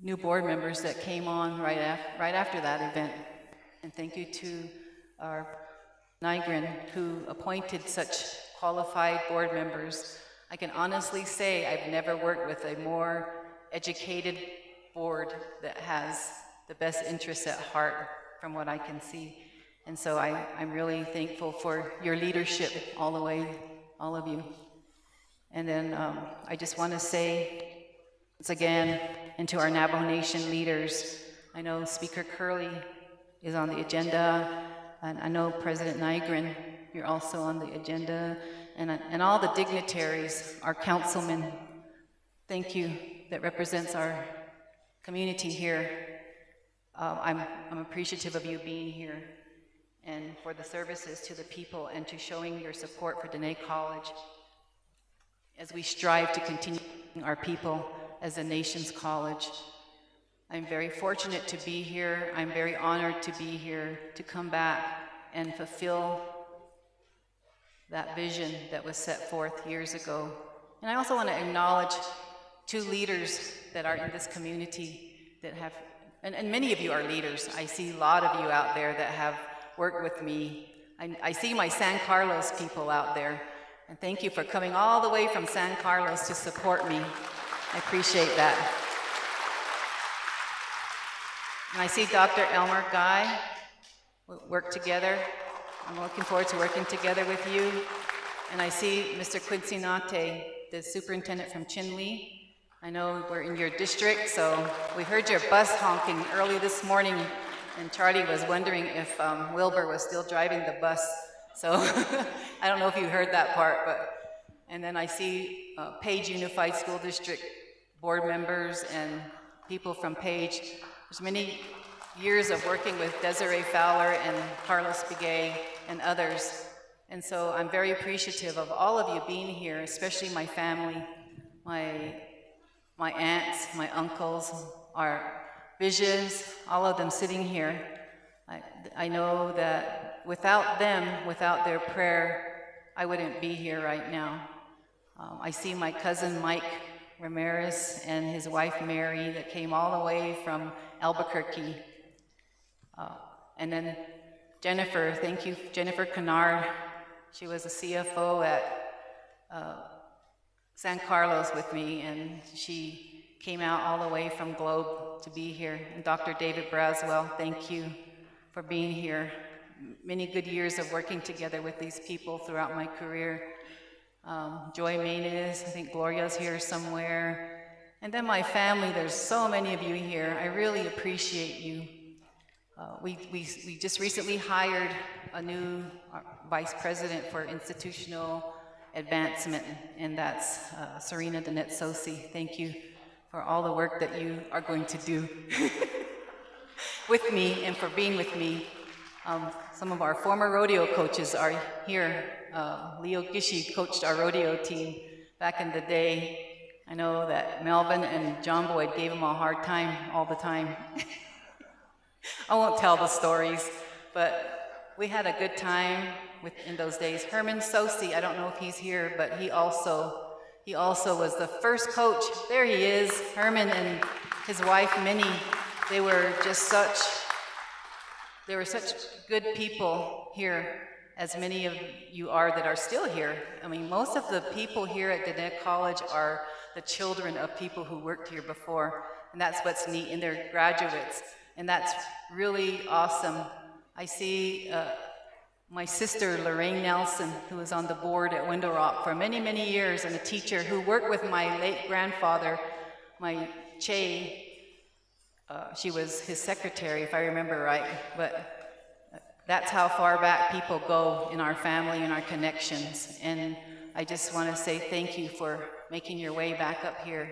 new board members that came on right after that event. And thank you to our Nigrin who appointed such qualified board members. I can honestly say I've never worked with a more educated board that has the best interests at heart from what I can see. And so I'm really thankful for your leadership all the way, all of you. And then I just want to say once again, and to our Navajo Nation leaders, I know Speaker Curley is on the agenda, and I know President Nigrin, you're also on the agenda, and all the dignitaries, our councilmen, thank you, that represents our community here. I'm appreciative of you being here and for the services to the people and to showing your support for Dene College as we strive to continue our people as a nation's college. I'm very fortunate to be here. I'm very honored to be here, to come back and fulfill that vision that was set forth years ago. And I also want to acknowledge two leaders that are in this community that have, and many of you are leaders. I see a lot of you out there that have worked with me. I see my San Carlos people out there, and thank you for coming all the way from San Carlos to support me. I appreciate that. And I see Dr. Elmer Guy, we'll work together. I'm looking forward to working together with you. And I see Mr. Quincy Nate, the superintendent from Chinle. I know we're in your district, so we heard your bus honking early this morning, and Charlie was wondering if Wilbur was still driving the bus. So I don't know if you heard that part, but, and then I see Page Unified School District board members and people from Page. There's many years of working with Desiree Fowler and Carlos Begay and others. And so I'm very appreciative of all of you being here, especially my family, my aunts, my uncles, our visions, all of them sitting here. I know that without them, without their prayer, I wouldn't be here right now. I see my cousin Mike Ramirez and his wife Mary that came all the way from Albuquerque. And then Jennifer, thank you, Jennifer Kennard. She was a CFO at San Carlos with me, and she came out all the way from Globe to be here. And Dr. David Braswell, thank you for being here. Many good years of working together with these people throughout my career. Joy Maines, I think Gloria's here somewhere. And then my family, there's so many of you here. I really appreciate you. We just recently hired a new vice president for institutional advancement, and that's Serena Danette-Sosi. Thank you for all the work that you are going to do with me and for being with me. Some of our former rodeo coaches are here. Leo Gishi coached our rodeo team back in the day. I know that Melvin and John Boyd gave him a hard time all the time. I won't tell the stories, but we had a good time in those days. Herman Sosi, I don't know if he's here, but he also was the first coach. There he is, Herman and his wife Minnie. They were such good people here, as many of you are that are still here. I mean, most of the people here at Dene College are the children of people who worked here before, and that's what's neat, and they're graduates, and that's really awesome. I see my sister, Lorraine Nelson, who was on the board at Window Rock for many, many years, and a teacher who worked with my late grandfather, my Che. She was his secretary, if I remember right, but that's how far back people go in our family and our connections. And I just want to say thank you for making your way back up here.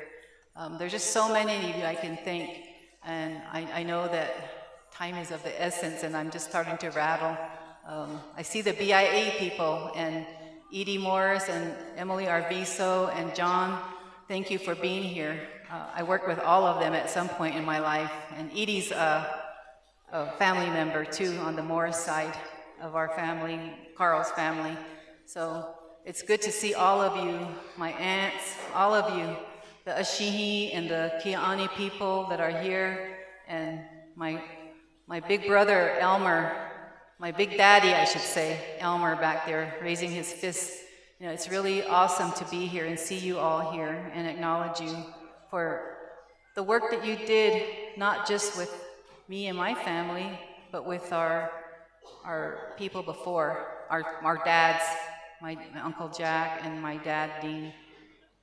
There's just so many of you I can thank, and I know that time is of the essence, and I'm just starting to rattle. I see the BIA people, and Edie Morris and Emily Arviso and John, thank you for being here. I worked with all of them at some point in my life, and Edie's a family member too on the Morris side of our family, Carl's family. So it's good to see all of you, my aunts, all of you, the Ashihi and the Kiani people that are here, and my big brother, Elmer, my big daddy, I should say, Elmer back there, raising his fist. You know, it's really awesome to be here and see you all here and acknowledge you for the work that you did, not just with me and my family, but with our people before, our dads, my Uncle Jack and my dad, Dean,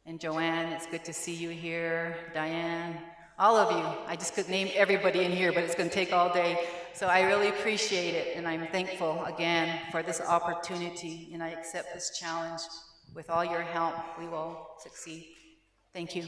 and Joanne. It's good to see you here, Diane, all of you. I just could name everybody in here, but it's going to take all day. So I really appreciate it, and I'm thankful again for this opportunity, and I accept this challenge. With all your help, we will succeed. Thank you.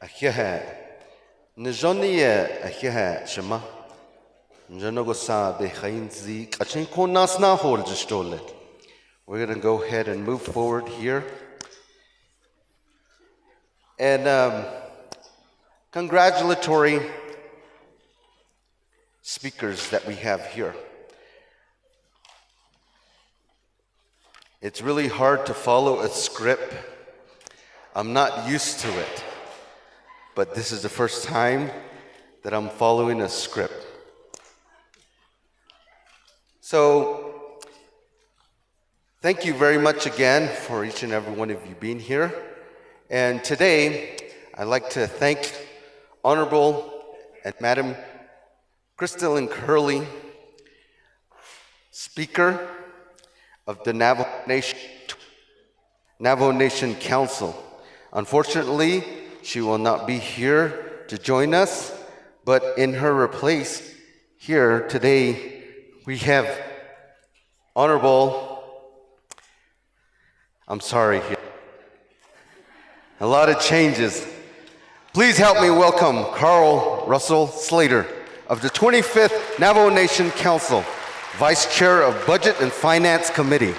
Ahiaha, Nijoniya Ahiaha Shema, Njanogosa de Hainzi, Kachinko Nasna Hol Jistolet. We're going to go ahead and move forward here. And congratulatory speakers that we have here. It's really hard to follow a script. I'm not used to it. But this is the first time that I'm following a script. So, thank you very much again for each and every one of you being here. And today, I'd like to thank Honorable and Madam Crystalline Curley, Speaker of the Navajo Nation Council. Unfortunately, she will not be here to join us, but in her place here today, we have Honorable, I'm sorry here, a lot of changes. Please help me welcome Carl Russell Slater of the 25th Navajo Nation Council, Vice Chair of Budget and Finance Committee.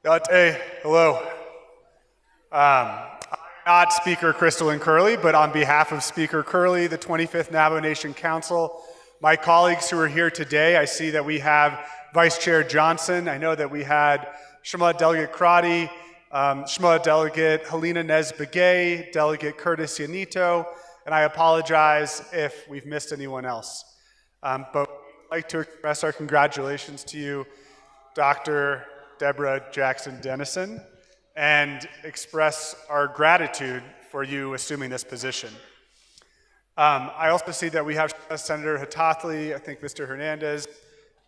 Hello. I'm not Speaker Crystalline Curley, but on behalf of Speaker Curley, the 25th Navajo Nation Council, my colleagues who are here today, I see that we have Vice Chair Johnson. I know that we had Shema Delegate Crotty, Shema Delegate Helena Nesbegay, Delegate Curtis Yanito, and I apologize if we've missed anyone else. But I'd like to express our congratulations to you, Dr. Deborah Jackson-Dennison, and express our gratitude for you assuming this position. I also see that we have Senator Hatathli, I think Mr. Hernandez,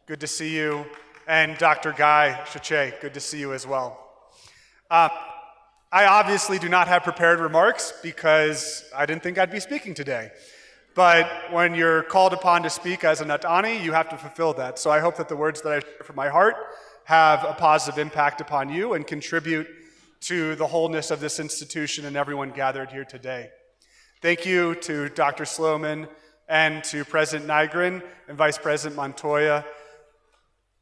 good to see you, and Dr. Guy Chache, good to see you as well. I obviously do not have prepared remarks because I didn't think I'd be speaking today. But when you're called upon to speak as a Natani, you have to fulfill that. So I hope that the words that I share from my heart have a positive impact upon you and contribute to the wholeness of this institution and everyone gathered here today. Thank you to Dr. Sloman and to President Nygren and Vice President Montoya.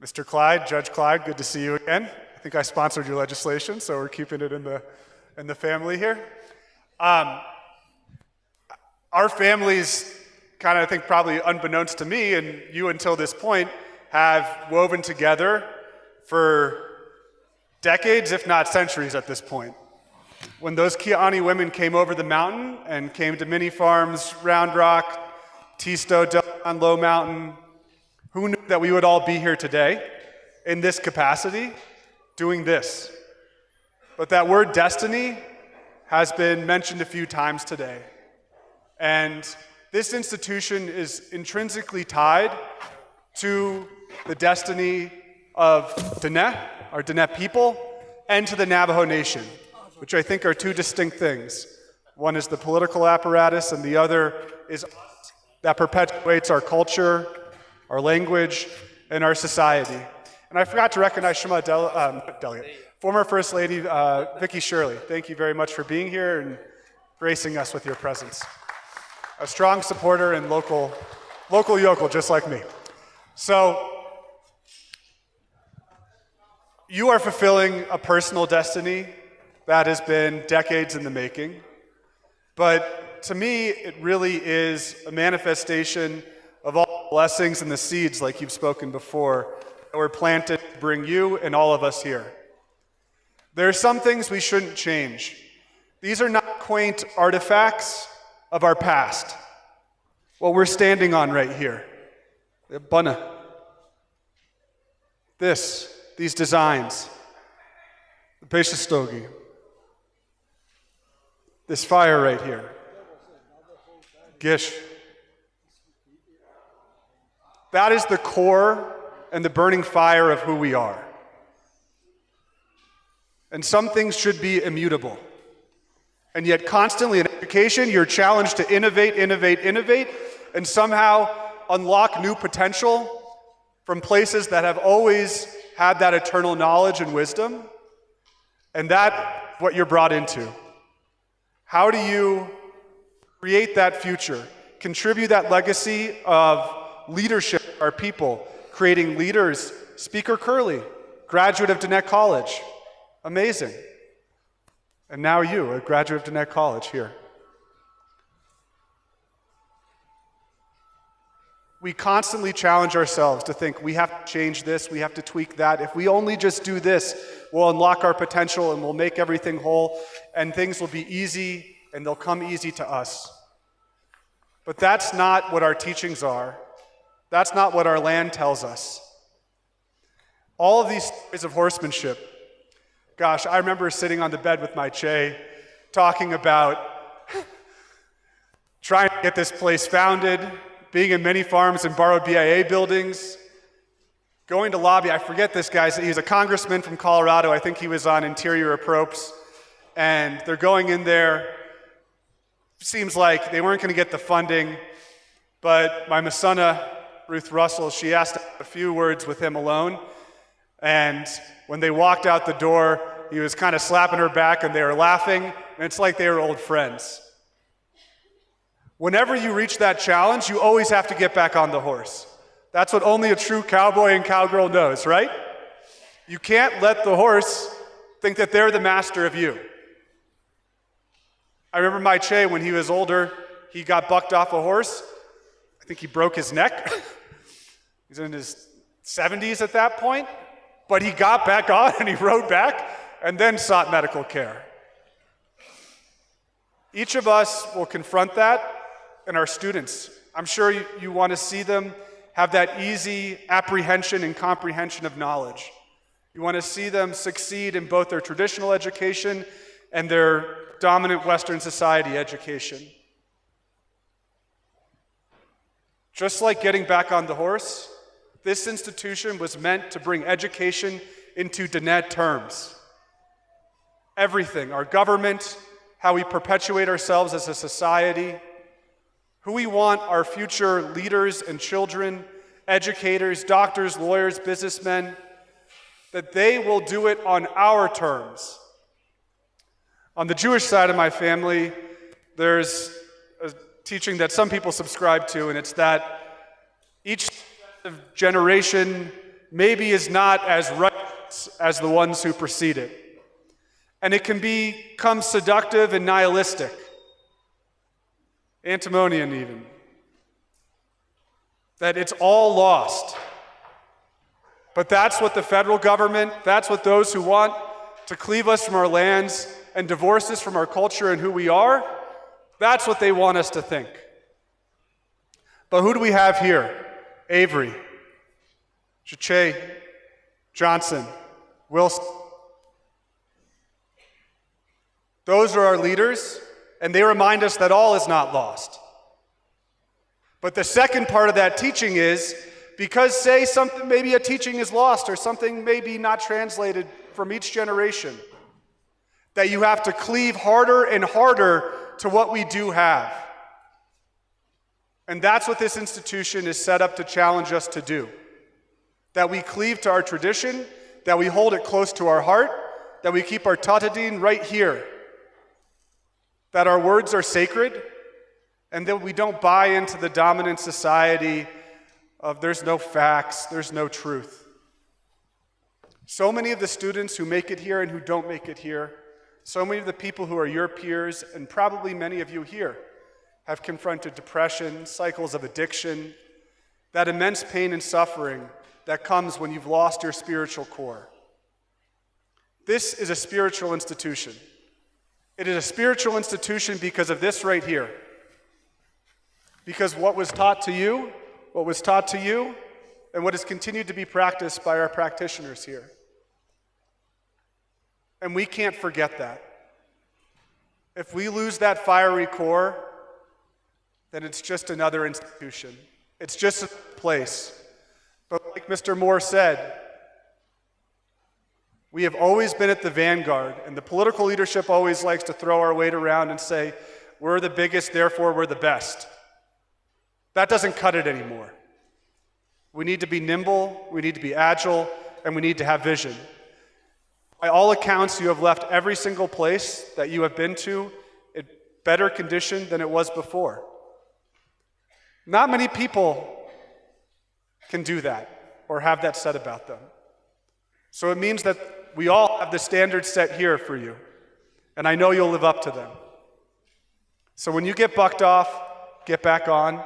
Mr. Clyde, Judge Clyde, good to see you again. I think I sponsored your legislation, so we're keeping it in the family here. Our families, kind of I think probably unbeknownst to me and you until this point, have woven together for decades, if not centuries at this point. When those Kiani women came over the mountain and came to mini farms, Round Rock, Tisto, Delon, Low Mountain, who knew that we would all be here today in this capacity doing this? But that word destiny has been mentioned a few times today. And this institution is intrinsically tied to the destiny of Diné, our Diné people, and to the Navajo Nation, which I think are two distinct things. One is the political apparatus, and the other is us that perpetuates our culture, our language, and our society. And I forgot to recognize Delegate, former First Lady Vicki Shirley. Thank you very much for being here and gracing us with your presence. A strong supporter and local yokel, just like me. So, you are fulfilling a personal destiny that has been decades in the making. But to me, it really is a manifestation of all the blessings and the seeds, like you've spoken before, that were planted to bring you and all of us here. There are some things we shouldn't change. These are not quaint artifacts of our past. What we're standing on right here. Bunna. These designs. The Peshastogi. This fire right here. Gish. That is the core and the burning fire of who we are. And some things should be immutable. And yet constantly in education, you're challenged to innovate, and somehow unlock new potential from places that have always had that eternal knowledge and wisdom. And that's what you're brought into. How do you create that future, contribute that legacy of leadership to our people, creating leaders? Speaker Curley, graduate of Dennett College. Amazing. And now you, a graduate of Dennett College here. We constantly challenge ourselves to think we have to change this, we have to tweak that. If we only just do this, we'll unlock our potential and we'll make everything whole and things will be easy and they'll come easy to us. But that's not what our teachings are. That's not what our land tells us. All of these stories of horsemanship, gosh, I remember sitting on the bed with my Che, talking about trying to get this place founded, being in many farms and borrowed BIA buildings, going to lobby. I forget this guy. He's a congressman from Colorado. I think he was on Interior Approps. And they're going in there. Seems like they weren't going to get the funding. But my Masuna, Ruth Russell, she asked a few words with him alone. And when they walked out the door, he was kind of slapping her back and they were laughing. And it's like they were old friends. Whenever you reach that challenge, you always have to get back on the horse. That's what only a true cowboy and cowgirl knows, right? You can't let the horse think that they're the master of you. I remember my Che, when he was older, he got bucked off a horse. I think he broke his neck. He's in his 70s at that point. But he got back on and he rode back and then sought medical care. Each of us will confront that, and our students. I'm sure you want to see them have that easy apprehension and comprehension of knowledge. You want to see them succeed in both their traditional education and their dominant Western society education. Just like getting back on the horse, this institution was meant to bring education into Dennett terms. Everything, our government, how we perpetuate ourselves as a society, who we want our future leaders and children, educators, doctors, lawyers, businessmen, that they will do it on our terms. On the Jewish side of my family, there's a teaching that some people subscribe to, and it's that each generation maybe is not as righteous as the ones who precede it. And it can become seductive and nihilistic. Antinomian even. That it's all lost. But that's what the federal government, that's what those who want to cleave us from our lands and divorce us from our culture and who we are, that's what they want us to think. But who do we have here? Avery, Chiche, Johnson, Wilson. Those are our leaders, and they remind us that all is not lost. But the second part of that teaching is, because say something, maybe a teaching is lost or something may be not translated from each generation, that you have to cleave harder and harder to what we do have. And that's what this institution is set up to challenge us to do. That we cleave to our tradition, that we hold it close to our heart, that we keep our tatadin right here, that our words are sacred, and that we don't buy into the dominant society of there's no facts, there's no truth. So many of the students who make it here and who don't make it here, so many of the people who are your peers, and probably many of you here, have confronted depression, cycles of addiction, that immense pain and suffering that comes when you've lost your spiritual core. This is a spiritual institution. It is a spiritual institution because of this right here. Because what was taught to you, and what has continued to be practiced by our practitioners here. And we can't forget that. If we lose that fiery core, then it's just another institution. It's just a place. But like Mr. Moore said, we have always been at the vanguard, and the political leadership always likes to throw our weight around and say, we're the biggest, therefore we're the best. That doesn't cut it anymore. We need to be nimble, we need to be agile, and we need to have vision. By all accounts, you have left every single place that you have been to in better condition than it was before. Not many people can do that or have that said about them. So it means that we all have the standards set here for you, and I know you'll live up to them. So when you get bucked off, get back on.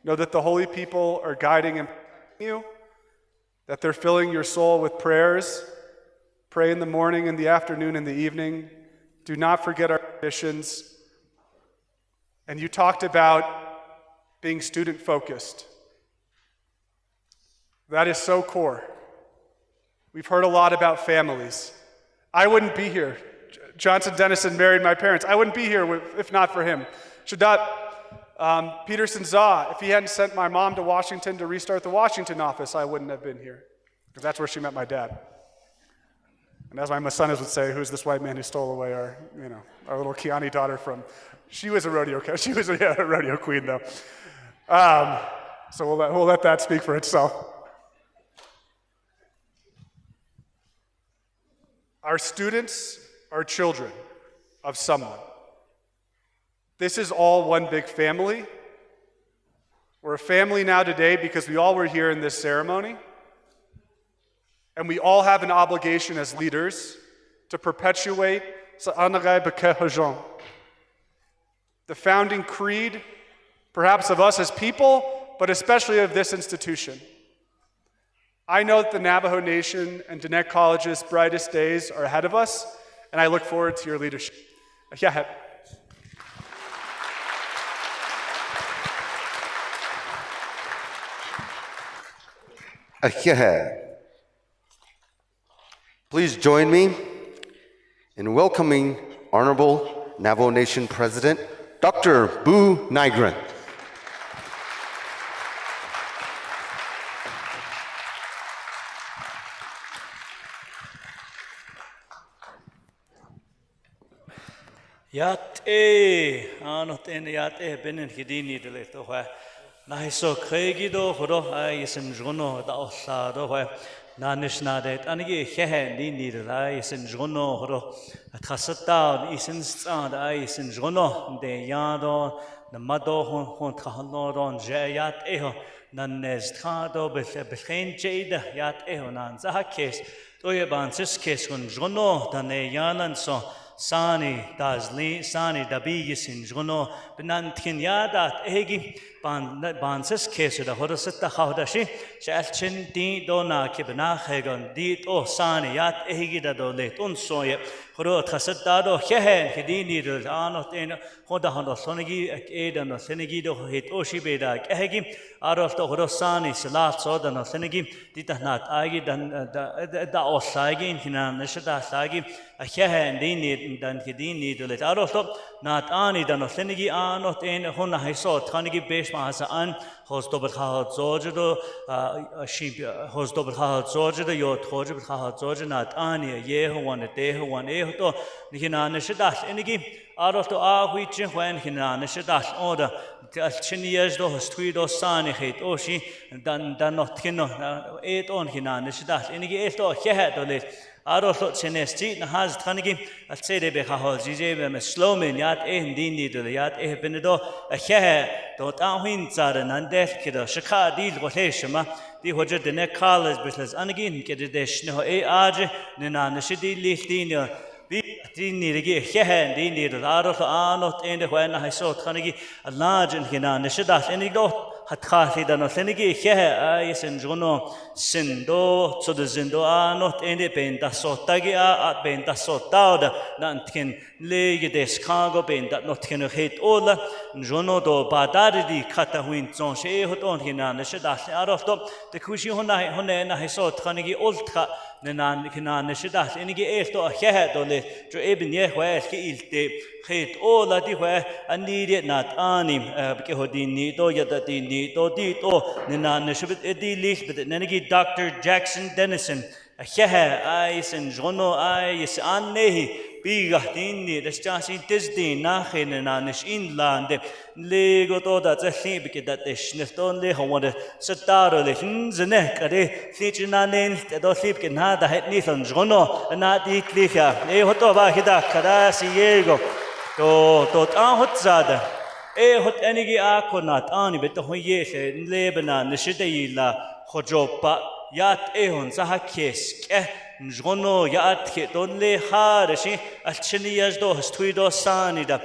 Know that the holy people are guiding and protecting you, that they're filling your soul with prayers. Pray in the morning, in the afternoon, in the evening. Do not forget our traditions. And you talked about being student-focused. That is so core. We've heard a lot about families. I wouldn't be here. Jackson-Dennison married my parents. I wouldn't be here if not for him. Shadat Peterson Zaw, if he hadn't sent my mom to Washington to restart the Washington office, I wouldn't have been here. Because that's where she met my dad. And as my Masanas would say, who's this white man who stole away our little Kiani daughter from, she was a rodeo queen though. So we'll let that speak for itself. Our students are children of someone. This is all one big family. We're a family now today because we all were here in this ceremony. And we all have an obligation as leaders to perpetuate the founding creed, perhaps of us as people, but especially of this institution. I know that the Navajo Nation and Dinek College's brightest days are ahead of us, and I look forward to your leadership. Yeah. Please join me in welcoming Honorable Navajo Nation President, Dr. Boo Nygren. Anot en benen hidini de leto na so kregido horo isem jono da osado nanishnade anigi hehe ni de isem jono horo atrasata isem stand isem jono de yado na mado hon khano don jayat eho nanes trado bechen jeda yat eho nan zakes toye bansis kes kun jono dane yanan so Sani dazli sani dabigisin jono benantin yadat egi banses kesu da horosetta haudashi shalchin di dona kibna hegon di to sani yat egi da dolet unsoye horo khasetta do hehen hidini do anot en hoda hono sonigi eda no senigi do hit oshibeda egi arot to horosani salat soda no senigi ditanat agi dan da osagi hinan neshda sagi hehen dini dan hidini do let arot nat ani dan no senigi anot en hona hisot khanigi besh mahasaan hosdober khahat zojedo shib hosdober khahat zojedo yot khoje khahat zojenat ani yehuan tehuan ehto nihinan shdah enigi Arot Ahuichin when Hinan, Shadat order, Chinias do Stuido Sani hate, Oshi, dan not Hino, 8 on Hinan, Shadat, and he ate or head or late. Arot Chenesti has Tanigi, at Sede Behahol, Zizem, Slowman, Yat Dini to the Yat Benedo, a hair, dot Awin Zaran and Death Kiddo, Shaka deal Roteshama, the Hoja the neck collars, because Anagin get a dish, no A Arge, Nana, Shidi Lichtino. Dini rigi hehen dini the arot anot in the when I saw Tanigi a large and hinan the shidat and it got hatati than othenigi hehe is in Jono sindo so the zindo anot in the pain that so tagia at pain that so tauda nantin leg des cargo pain that not can hate ola Jono do badadi kata win son she hot on hinan the shidat arot the kushi hona and I saw Tanigi ultra Nan Hinan Shidat, and he gave to a head on it to Eben Yehweh, he hate all that he were and needed not anim, Behodini, do Yadadini, do Dito, Ninan Shibit Edilich, but then Dr. Jackson-Dennison, a hehe, eyes and Jono eyes, Annehi. Bigatini, the Stasi Disney, Nachin and Anish inland, Lego that the thing that they sniffed only, who wanted Sataro, the hins and neck, a day, teaching an end, the Dothip can have the head Nathan, Jono, and not eat Licha, Ehotova Hida, Kadasi Yego, to Ahotzada, Ehot Enigi Akonat, Ani, but the Hoye, Lebanon, the Shidaila, Hojopa, Yat Ehon, Zahakis, Jono Yat don't lay hard, she at Chinias do Stuido Sanida,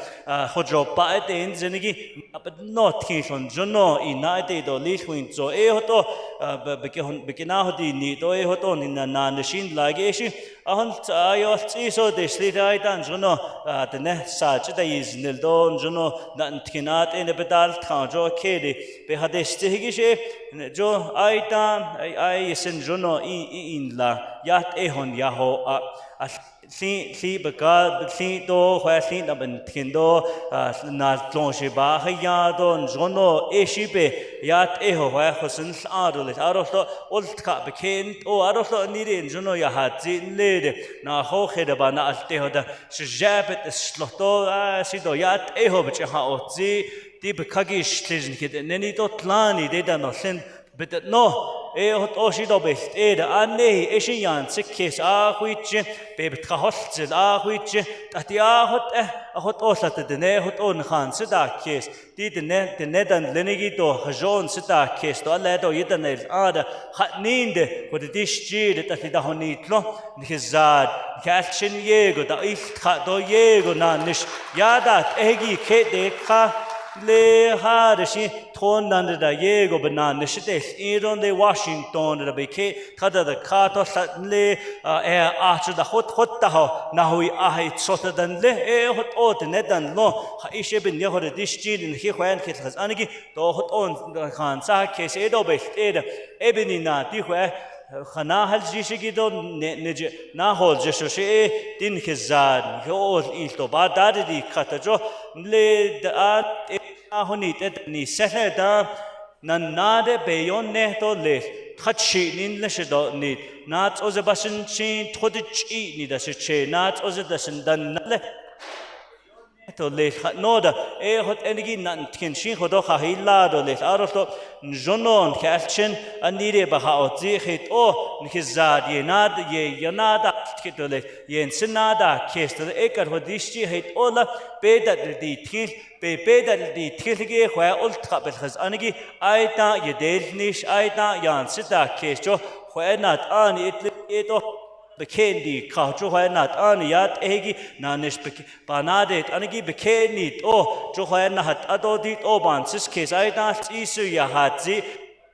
Hojo Bite in Zenigi, but not King on Jono, United or Litwin, so Ehoto, Bekinahodi, Nito Ehoton in the Nanishin Lageshi, I so they slid I done Jono, the next such that is Nildon, Jono, Nantinat in the Bedal town, Joe Kedi, Behade Stigishe, Joe I done, I send Jono in La Yat Ehon Yaho, see because see do where see the Bentindo, not Tonsheba, Yadon, Jono, Eshibe, Yat Eho, where Hosens Adolit, out of the old cap became, out of the needed Jono Yahat, lady, now ho head about not Teho, the Shajabet, the Sloto, Sido Yat Eho, which how deep Kagish, and then it don't lani, they don't send, but no. Hot Oshido best, Anne, Eshian, sick case, which, baby Trahostil, which, that the hot Osat, the ne hot on Han, Seda case, did the net and Lenegito, Hajon, Seda case, to Aledo, Yitanel, Ada, Hat Ninde, with the dish jade that he dahonitlo, his zad, Catchin Yego, the East do Yego, Nanish, Yadat, Egi, Kate, de Ka. Le hard she torn under the Yego banana, she on the Washington, the Beke, Tada the Carter, Le air archer the hot taho, now we are sorted than Le hot oat and net and law, Ishib in Yaho the dish in here when it has Aniki, the hot on the Hansa case, Edo based Ebony na, Tiware. Hana hal jishigido neje na hol jeshoshi din hizad hol ilto badadi katajo le da ahonit et ni sehda nanade beyon nehto le khachi nin le shido ni nat oze bashin chin thodichi ni da she nat oze dasin dan le to le noda hot enigi nan tin shin khodo khahila do le arofto jonon khalchen anire bahaot zihit o nikizad yenad ye yanada kitole yen sinada kest ekar hodishti hit ola bedad di til be bedad di tilge khwa ultra bel khaz anigi aita yedel nish aita yan sita kesto khwa nat an eto Bekendi, Kajuhanat, Aniat, Egi, Nanish Banadet, Anigi Bekenit, O, Johanat, Adodit, Oban, Siskes, Aidat, Isu Yahatzi,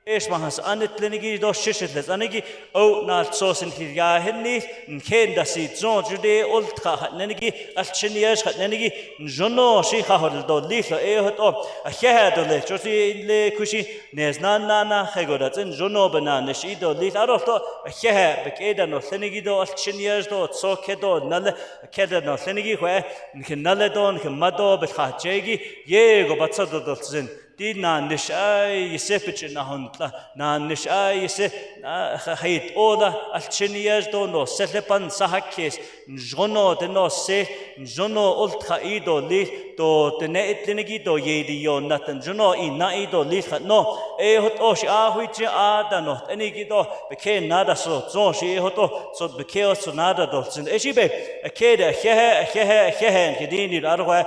Eshmahas, Anitlinigi, dos Shishitles, Anigi, O, not sauce in Hiyahenni, and Kendasi, Zon, Jude, Ultra, Nenigi, Alchinias, Nenigi, Jono, Shihahod, Lisa, Ehot, a Hehadole, Josi, Le Kushi, Nesnana, Hegodat, and Jono Banana, Shido, Lisa, a Heh, Bekeda, no Senigido, Alchinias, Sokedo, Nulle, Keda, no Senigi, where Naledon, Mado, Behajegi, Yego, Batsado, دي نانش أي يسبج نهونتلا نانش أي يس خيط أودا الشنياج دونو سلبان سحكيس نجونو دنو سه نجونو قلت خايدو لي تو تنقت لنجي دو يديو نتن جونو إنا إيدو لي خنو إيه هت أوش آهويتي آدانو أنيجي دو بكي نادا سو زونش إيه هتو سو بكي سو نادا دو سن إيشي بي أكيد أكيه كديني الأروع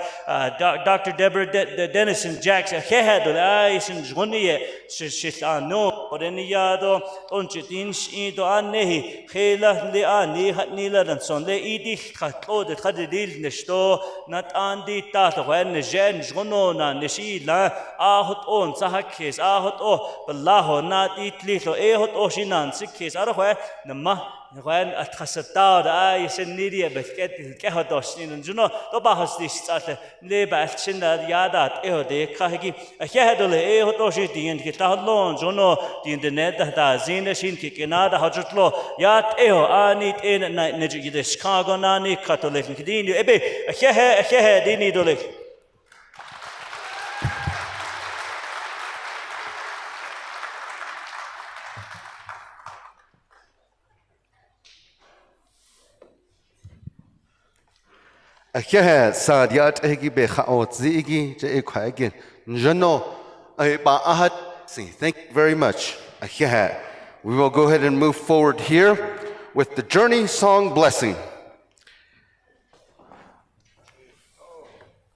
Dr. Deborah Dennison Jackson أكيه دول آيسن جونية شلانو ورنيادو أنشتينش إيدو أنهي خيله لأني هتنيلا دنسون لإيدي خطود خدديل نشتو نت أندي تاتو وين نجين جونو نشي لا آهت أون سحكيس آهت أو بالله نات إتليلو إيهت أوشينان سكيس أروع نما وين أتخسرتاو أي سنيريا بكت كهدوشين جنو طبعاً هستيشتاله لبعشنا يادات إهدي كهجي أكيد له إهدوشي دين كتاهلون جنو دين دنيت ده زينشين كنادا هجتلو يات أنيت نجي دشكاغو ناني كاتوليك دين أبي أكيه ديني دولك أكيه ساديات أهجي بخاوت زيجي جاي كواجن نجنو أهد thank you very much أكيه. We will go ahead and move forward here with the Journey Song Blessing.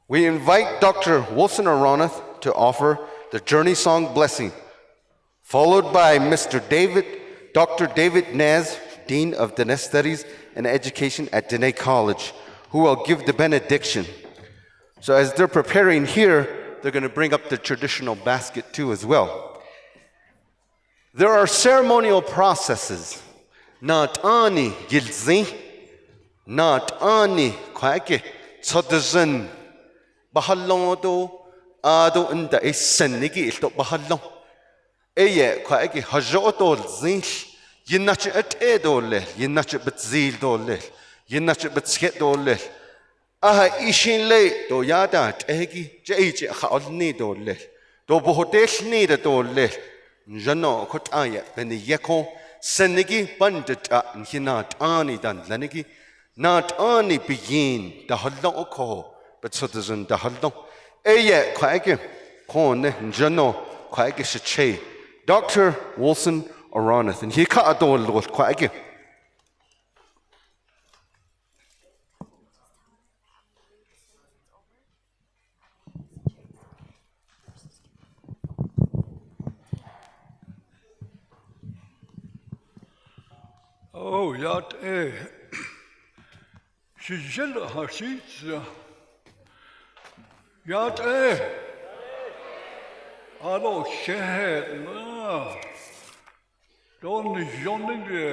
We invite Dr. Wilson Aronoth to offer the Journey Song Blessing, followed by Dr. David Naz, Dean of Diné Studies and Education at Diné College, who will give the benediction. So as they're preparing here, they're going to bring up the traditional basket too as well. There are ceremonial processes. Not ani gilzi, not ani kwake, sodazan, bahalodo, ado inda isenigi ilto bahalo. Eye kwake hajoto zinch, yinachi et edole, yinachi betzil dole. ينشأ دولة إيشين لي دو يادا تهجي جايجي خالني دولة دو بهديش نيدا دولة نجنو كت آية بني يكو سنجي بندت نهينات آني دان لنجي نات آني بيين دهلو أكو بتصدزن دهلو إيه كايجي كون نجنو كايجي شتشي Dr. Wilson Aronoth and he ka adol كايجي. Oh, yat Sijil hasitza. Yat Alo shehed na. Don jonige.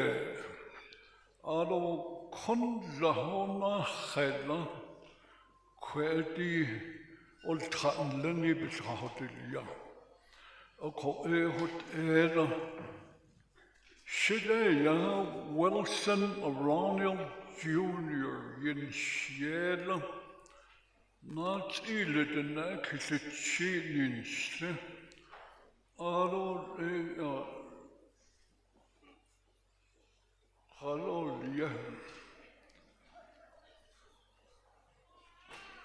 Alo konzahona khedla. Kwedi ultan leni bishahotilia. Oko hot Shidaya Wilson Ronald Jr. in Shiela, not ille den Akishinste, Hallelujah.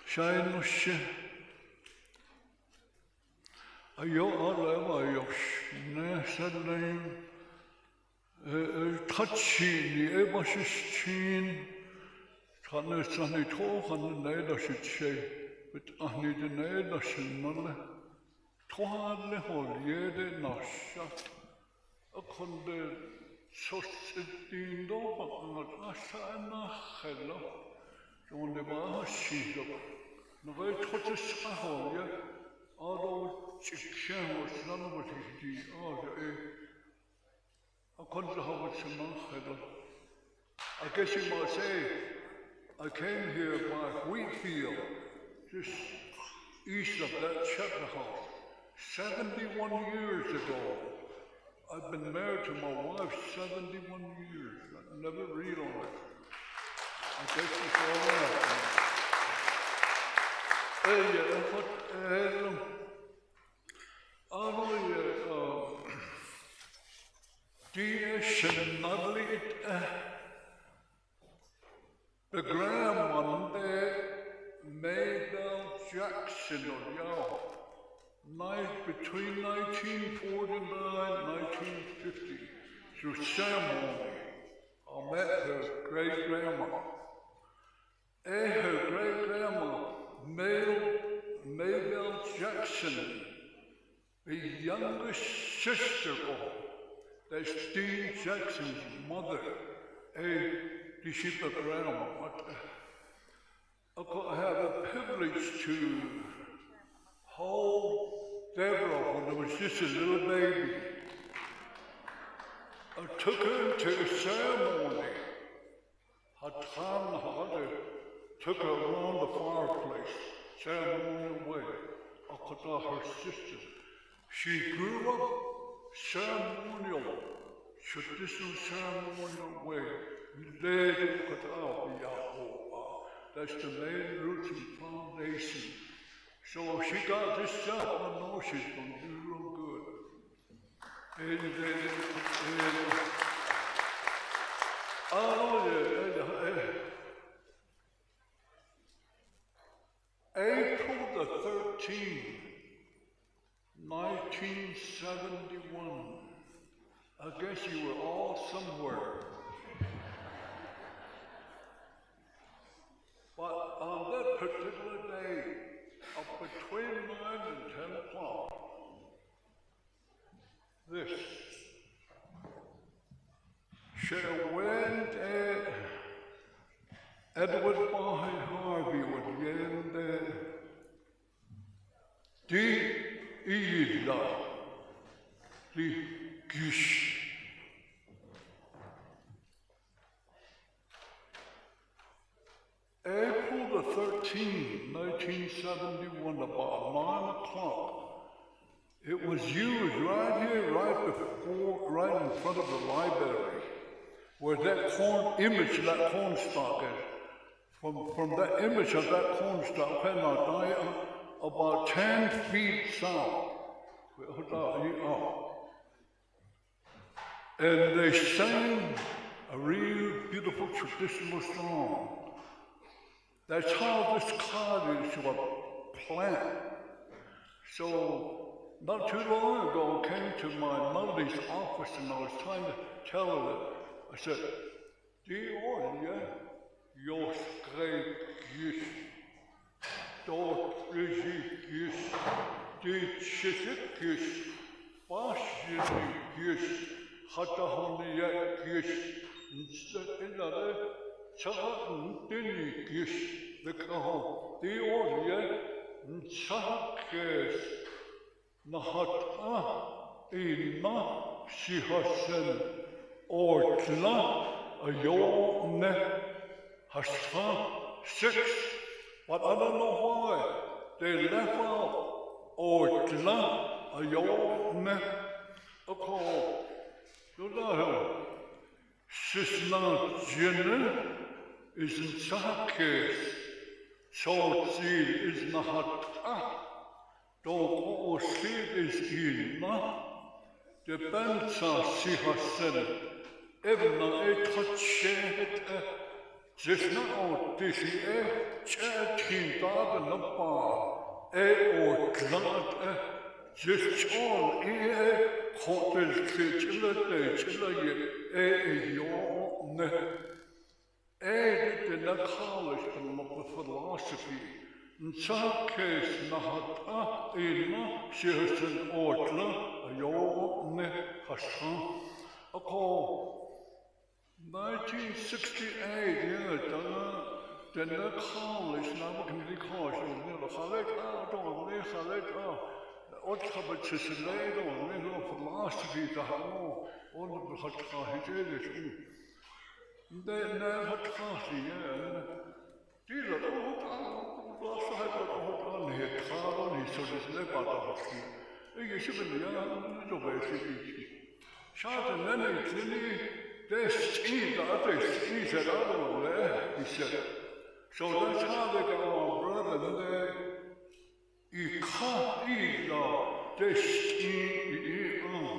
Shainush Ayo Aleva Yosh Nesalim. Touchy, the Ebashichin, Tanasani talk on the Nedashiche, but I need the Nedashin, Tohale Holiede Nasha, a conde Sositindo, but Asana Hello, on the Bahashi, the way Totis Aholia, although Chicken was none of it, I guess you might say, I came here by Wheatfield, just east of that chapter house, 71 years ago. I've been married to my wife 71 years. I never read on it. I guess it's all right. Die shenavlit begraven Mabel Jackson of Yao. Between 1949 and 1950, through ceremony, I met her great-grandma. Her great-grandma, Mabel Jackson, the youngest sister of that's Dean Jackson's mother, the sheep of grandma. I had a privilege to hold Deborah when I was just a little baby. I took her to a ceremony. Took her around the fireplace, ceremonial way. I could her sister. She grew up ceremonial, traditional ceremonial way. That's the main roots and foundation. So she got this job, I know she's going to do real good. April the 13th, 1971. I guess you were all somewhere. But on that particular day, up between 9 and 10 o'clock, this. She went Edward Bahay Harvey would end the Ida, the Gish. April the 13th, 1971, about 9 o'clock, it was used right here, right in front of the library, where that image of that corn stalk is. From that image of that corn stalk, about 10 feet south. And they sang a real beautiful traditional song. That's how this cottage was planned. So, not too long ago, I came to my mother's office and I was trying to tell her that. I said, "Deborah, your great gift, dort gift, the chisit gift, fashion gift, hatahoniya gift, instead Chahantini gish the kaho, the orya, Chahakes, Nahata, Ina, Shihasen, Ortla, Ayone, Hasta, 6. But I don't know why they left out Ortla, Ayone, a call. Sisna Jenna is in Sakes, Chortsil is Nahata, Dog Sid is Ilna, the Bensa Sihasen, Evna Etachet, Jesna or Dizzy, Chatin Dadanapa, or Glad, just all Hotel Chilla, Yone. In the college of philosophy, in some case, Nahata, Ilma, Shirsen, Ortla, Ayone, Hassan. I call 1968, then the college, Navajo Community College, philosophy, Then had coffee, these are also had on here, Carl, he said his lip out of it. You should be little way to eat. Shot and then he clearly, they steamed out, they squeezed it out of there, he said. So that's how they got our brother, and you can't eat, they steamed it on.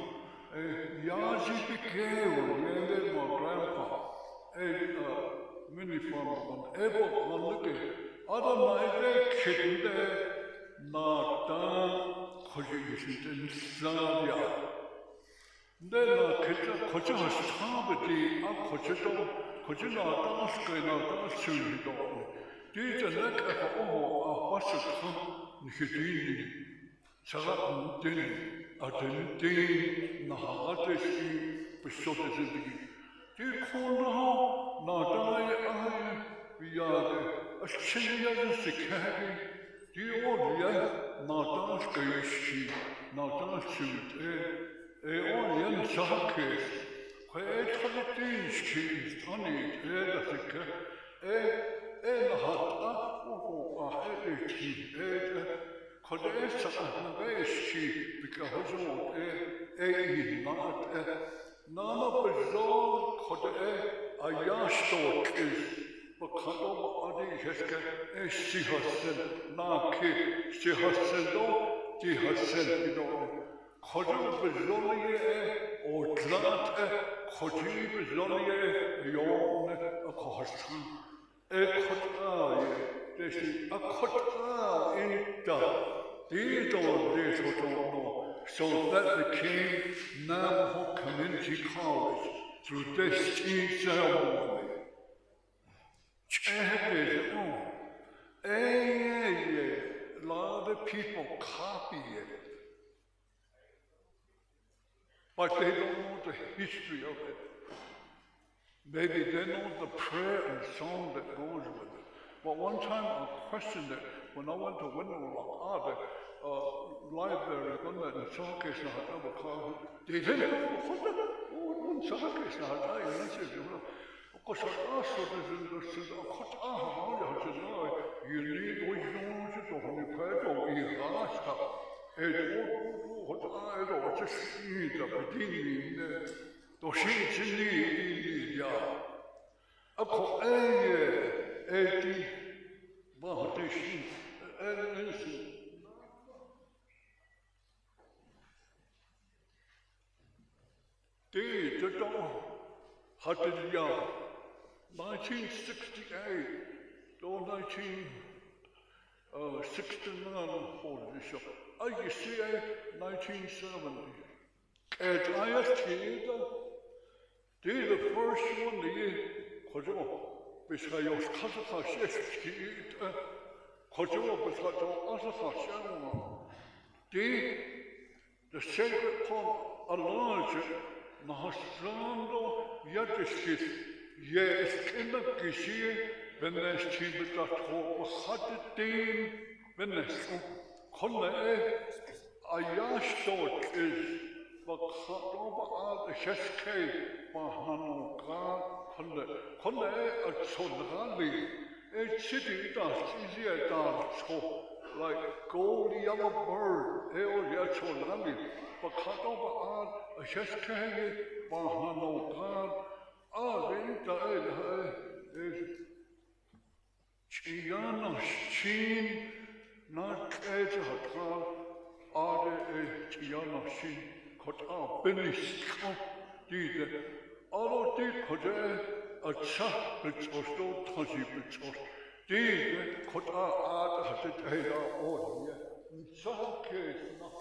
Yazi became my grandpa, mini farm, able to look at other night, kitten there, not done, in Slavia. Then Kocha has Tabati, Kocha not asking out of soon. Did a neck of all a Washington, Hidini, Salat Din, a Din, Nahati, Besotty. Did call now, not I, we are a Chilean Sicari, the old yet, not asking, not asking. Eolian Sakis, where Tolkien schemes on it, Editha, Elhata, Kodesa, Navashi, because none of the zone Kode, a Yastok is, but Kado Adi Heska, she has said, Naki, she has said, she has said, Kodum bezonie o tlat kodi bezonie yon a kohstan kota desi a kota inta dito desoto so that the king Navajo Community College through this ceremony chanted a lot of people copy it. But they don't know the history of it. Maybe they know the prayer and song that goes with it. But one time I questioned it when I went to Window Rock, the library, in Sarkis, they didn't know one Sarkis, and I said, because I asked you need to use it on the prayer, or you ask what I don't just see the beginning, the Shinchini, a co a Bahatish, the door, Hatilia, 1968, or 1969 for the show. I see 1970. And I asked the first one, the Biscayos Kazakh, Kojo Bisato Azakh, the sacred palm, a large Mahastrando Yatiskis, yes, in the Gishi, Venes Tibetato, Hatatin, Venes. Konne Ayashtot is Bakatoba Heske Mahanoka Konne at Sonrali, a city dust easier dance like gold yellow bird, Eolia Sonrali, Bakatoba Heske Mahanoka, is Chiana Chin. Not as a car, are a Chianashi, Kota, Benisco, did all did Kota, a chap, which was no Tazi, which was did Kota art at the Taylor or in some case, not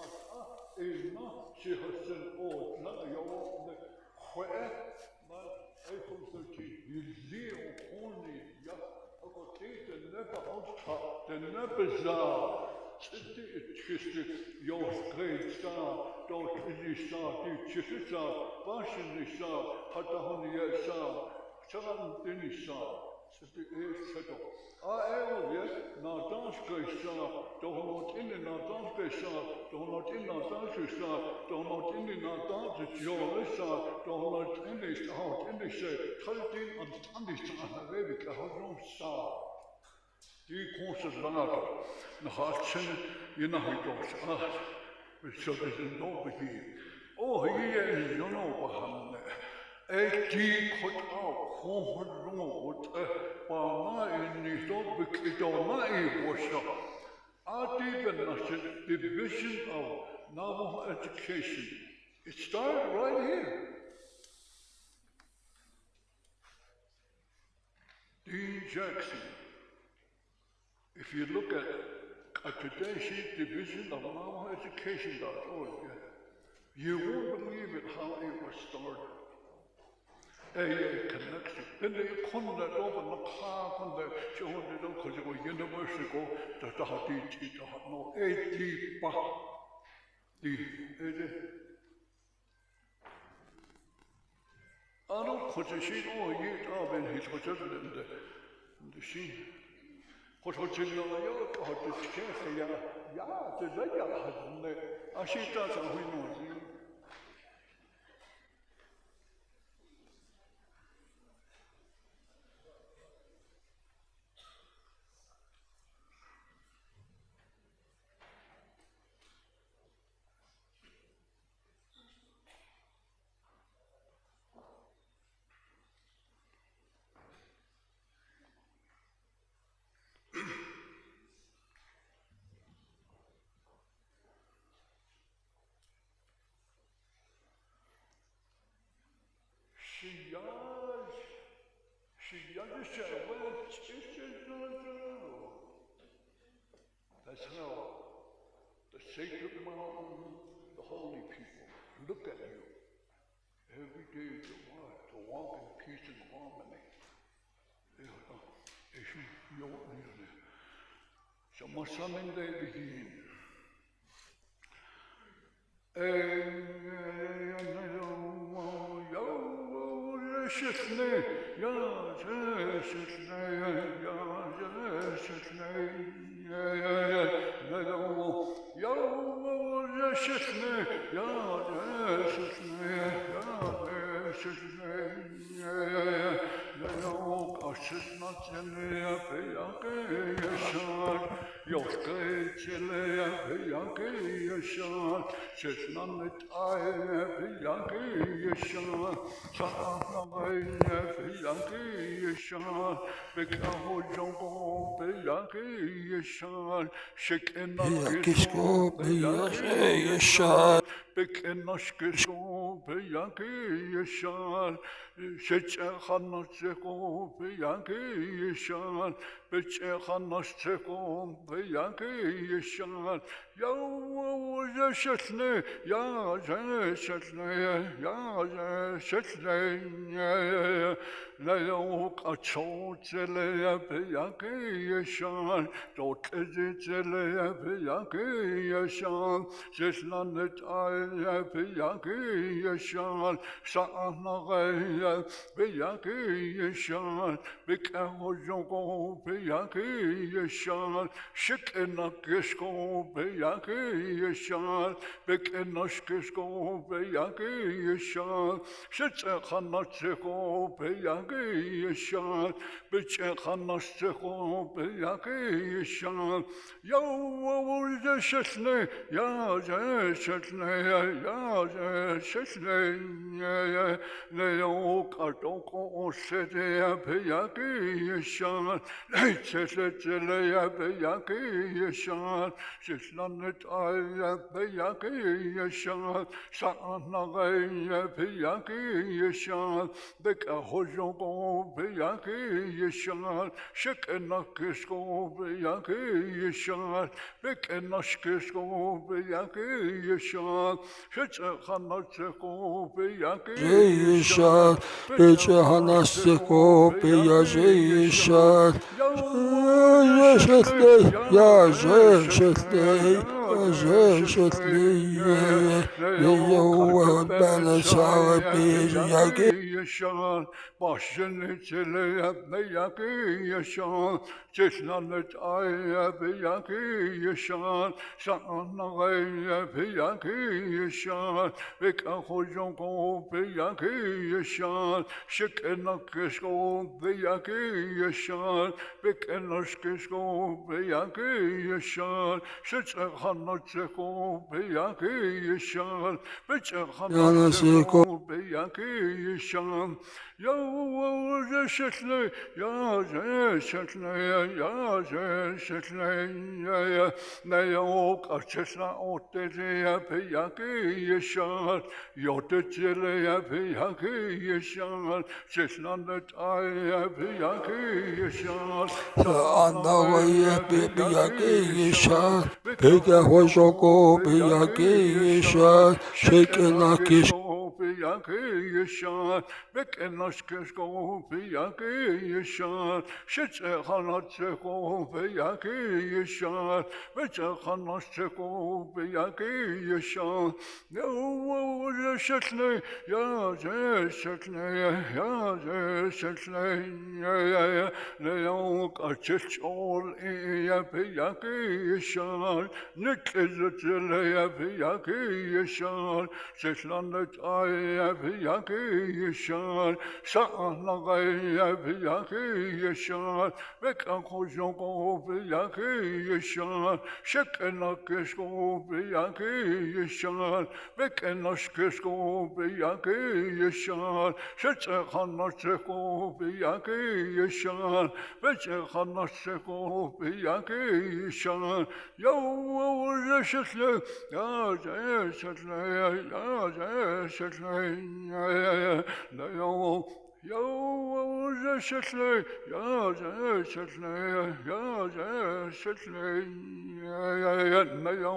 is not she has said, oh, not your where, but April 13, you zero only, the never outside, the never saw. Your great star, don't really star, you just star, Bashini star, Hatahonia star, Salam star, settle. Yes, now dance great star, don't not in the not dance star, don't not in the dance star, don't not in the not dance your star, don't not in the out in the say, 13 and Tandy star, baby, no star. Die conservator, Nahatchen, Unidos, which is over here. Oh, here is no Baham. A tea cut out, home road, Bama in the topic, it on my worship. I did the division of Navajo education. It started right here. Dean Jackson. If you look at Today's division of NavajoEducation.org, you won't believe it how it was started. A connection. Then they come that over the car on the university go to the Haditi, no, a deep back. I don't put a sheet or yet up in his hotel in the sheet. What was in the York or the cafe? Yeah, the layer has there. I see that's how we know. That's how the sacred mountain, the holy people look at you every day to walk in peace and harmony. So my son and they begin. Yesham. Yo, Shetley, Ya, Shetley, Ya, Shetley, Naok, Archesla, Otelia, Payaki, Yesham, Yotelia, Payaki, Yesham, Cheslandet, I, Payaki, Yesham, Andavaye Biyaki Yesha, Pega Hosoko Biyaki Yesha, Shekenakish. Piyaki Yeshan, Bekenoshkesko Piyaki Yeshan, Shitzehanacheko Piyaki Yeshan, Betzehanacheko Piyaki Yeshan, No Shetley, Ya Shetley, Ya Shetley, Leok Archechol Piyaki Yeshan, Nikizatle Piyaki Yeshan, Shetlandet I Piyaki Yeshan, Sa'anagai Piyaki Yeshan, Bekankozoko Piyaki Yeshan, Shekenakesko Piyaki Yeshan, Bekenoshkesko Piyaki Yeshan, Shetzehanacheko Piyaki Yeshan, Betzehanacheko Piyaki Yeshan, Yo, Shetley, Ya Shetley, Ya Shetley, Yo, Shetley, Ya Shetley, Ya Shetley, Yo.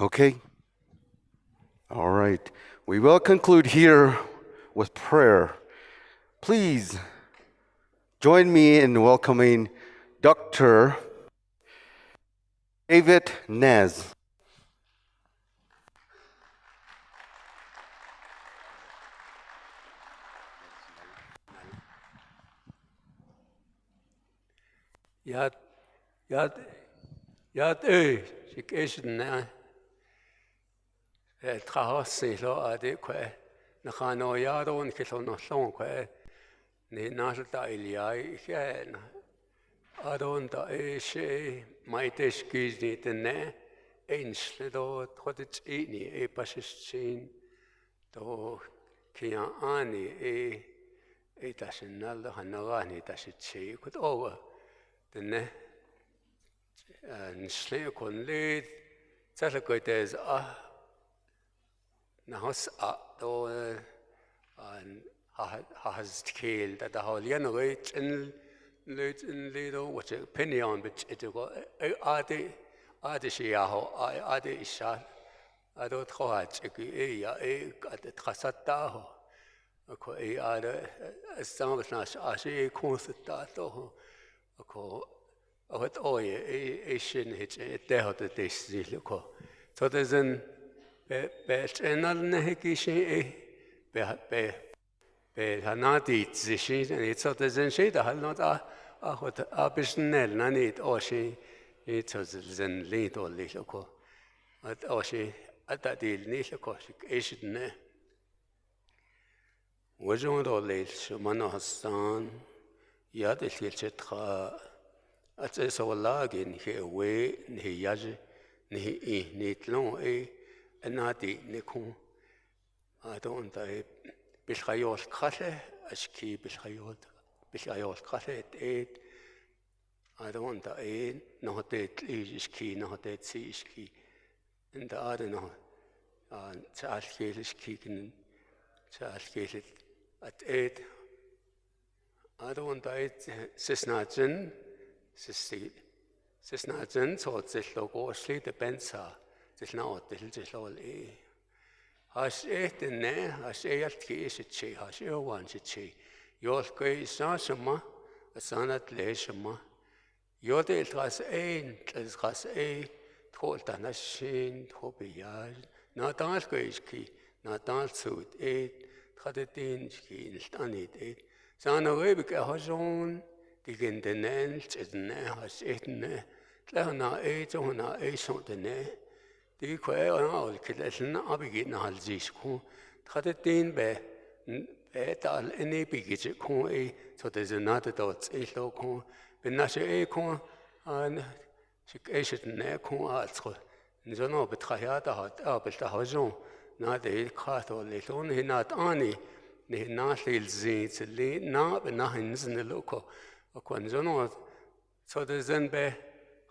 Okay. All right. We will conclude here with prayer. Please join me in welcoming Dr. David Nez Yat Shikishna Trahosilo Adi Que, Nakano Yado and Kilonoson Que, Nata Ilia, Adon da Eshe, Maitish Gizni Tene, Ainslido, Todits Eni, E Pashishin, Do Kia Ani, E Tashinal, Hanarani, Tashichi, could over the ne. And Slay con lead, Talagoites Nahos do and has killed that the whole generate and little which a penny on which it go Adi Shiaho, Adi Isha, I don't watch a at the Trasataho. A other some of Nash Ashi Constatato. Wat oye, Asian hitch, there the dish, look. So there's an channel Nehikishi, Hanati, the sheet, and it's not as in shade. I have not what Abishnell, Nani, or she, it was then late or little. But or she at that deal, Nishako, Asian ne. Was on all late, Shumana Hassan, Yadishitra. At a so lagin here way, ni yaji, ni tlon and nadi nikun. I don't die Bishayot Kate, Ashki Bishayot Kate, 8. I don't die, not that Ishki, not that Sishki. And the other no, Charles Galish kicking, Charles Galit at 8. I don't die, Sisnajin. Sisnajin, so this logo, sleep the bensa, this now, this all a. Has it in there, has a case at she, has your one she. Your gray sashama, a son at leshama. Your day has a, told an a shin, hobbyard, not all grace key, not all suit 8, Tradin ski, stand it 8. Son away because her own. Digin the nails is ne has eaten Lana age on a ace on the ne. The quail all killing a begin al zisco. Tradin betal any bigage con so there's another dots a loco. Benashe a con and she ashed ne con also. Zono betrayata hot up at the horizon. Not the cat or little, he not ani. He not zins, not benahins in the loco. So there's then be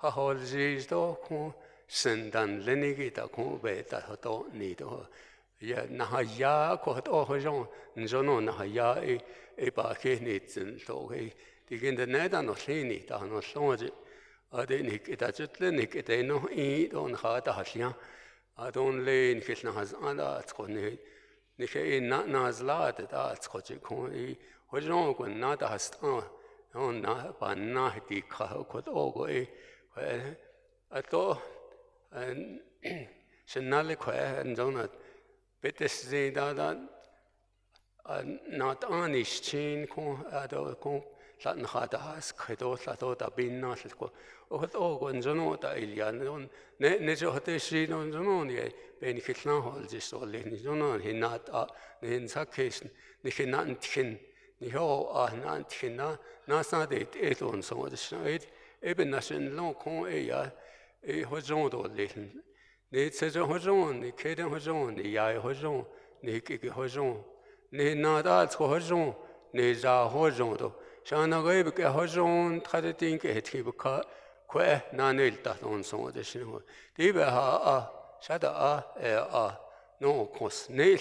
a whole do send and lenigi da con be that I don't need. Yeah, Nahaya caught all her own, Zono Nahaya a baki needs and so he begin the net and not seen it, I not so much. I didn't it at just lenic, it ain't no eat on hard Hashia. I don't lay in Kishna has other Scone. Nika not Nazla that's what you call it. Was wrong when not has on na di could all go I thought and Shenalique and Donut better say that not honest chain con Latin had a has credo that been not with all and Zono da Ilian Nejo Hoteshi on Zononia Ben Kitna holds all in Zono he not in that case Nicky not tin. Niho are not hina, Nasa date 8 on some of the side, even Nation long con a horizon or little. They says a horizon, the Caden horizon, the Yai horizon, the Kiki horizon, ne not arts horizon, ne za horizon. Shana Rebek a horizon, Trading a Tibuka, que nanil that on some of the snow. Deba ha shada no cos, ne,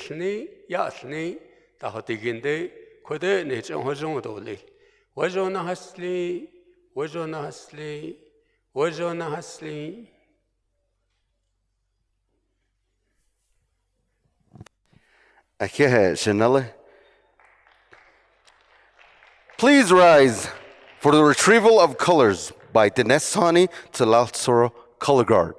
yas ne, the hotigin day. Could it was on dolly? Was on a hustly, was on a hustly, was on a hustly. Please rise for the retrieval of colors by Dinesani Tlatsoro Color Guard.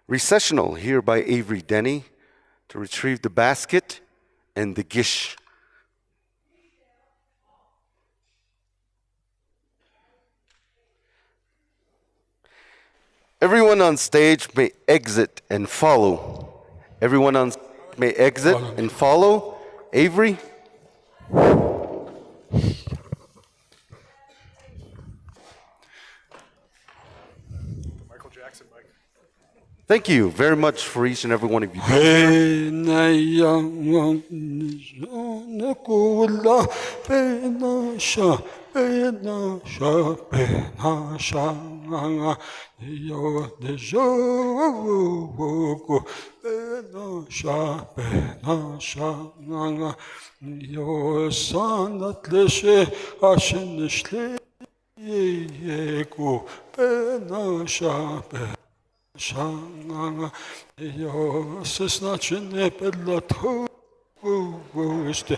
Recessional here by Avery Denny to retrieve the basket and the gish. Everyone on stage may exit and follow. Everyone on stage may exit and follow. Avery. Michael Jackson, Mike. Thank you very much for each and every one of you. Shanganga, yo, sesnachine pellato, woste,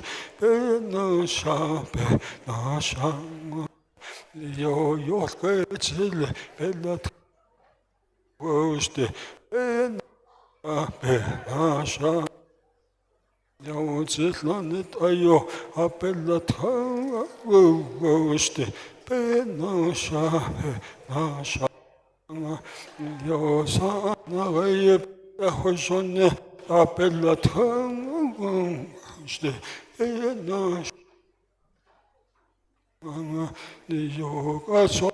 no shape, na shang, yo, yorketsile, pellato, woste, na shang, yo, zitlanet, ayo, appellato, woste, no shape, na shang. Yo sana gaye hoşone apellatım işte naş yo kaso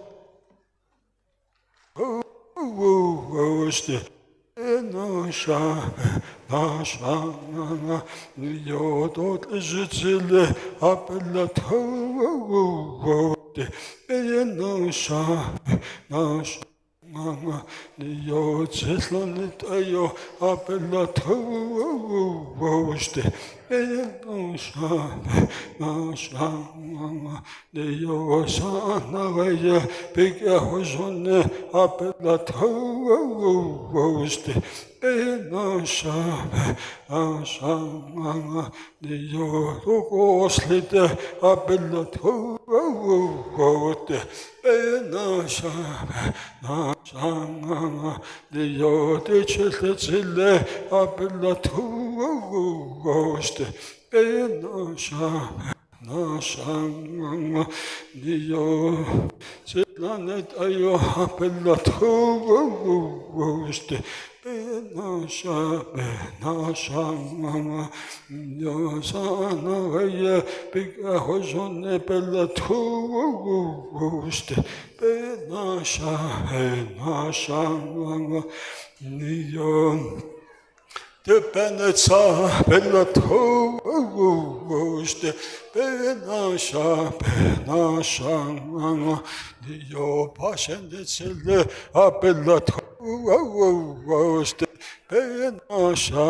işte naşa yo dot jitsile apellatım naşa naş yo zitlanet ayo appellato woste no shama yo sana gaye peke hojone appellato woste no shama yo rokoslite appellato woste no shama Shanganga, the yote chile appellato woste, no shanganga, the yo zitlanet ayo appellato woste, no shanganga, yo sana gaye pica hojone appellato woste. Nasha, Niyo, the Benetza, Bellato, Woste, Benasha, Niyo, Passion, the Sille, Abellato, Woste, Benasha,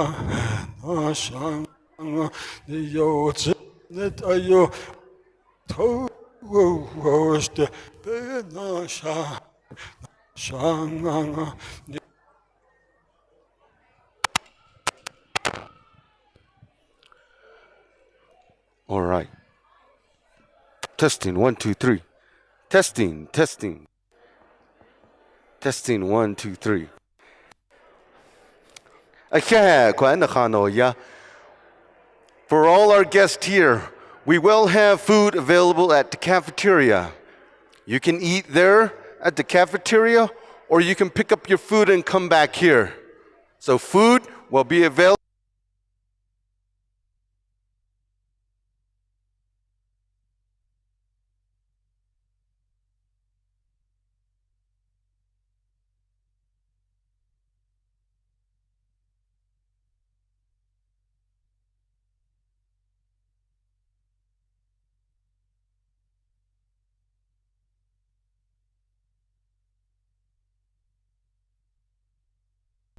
Niyo, Zinnet Ayo, Woste, Benasha, Shanganga. All right. Testing, 1, 2, 3. Testing. Testing, 1, 2, 3. For all our guests here, we will have food available at the cafeteria. You can eat there at the cafeteria, or you can pick up your food and come back here. So food will be available.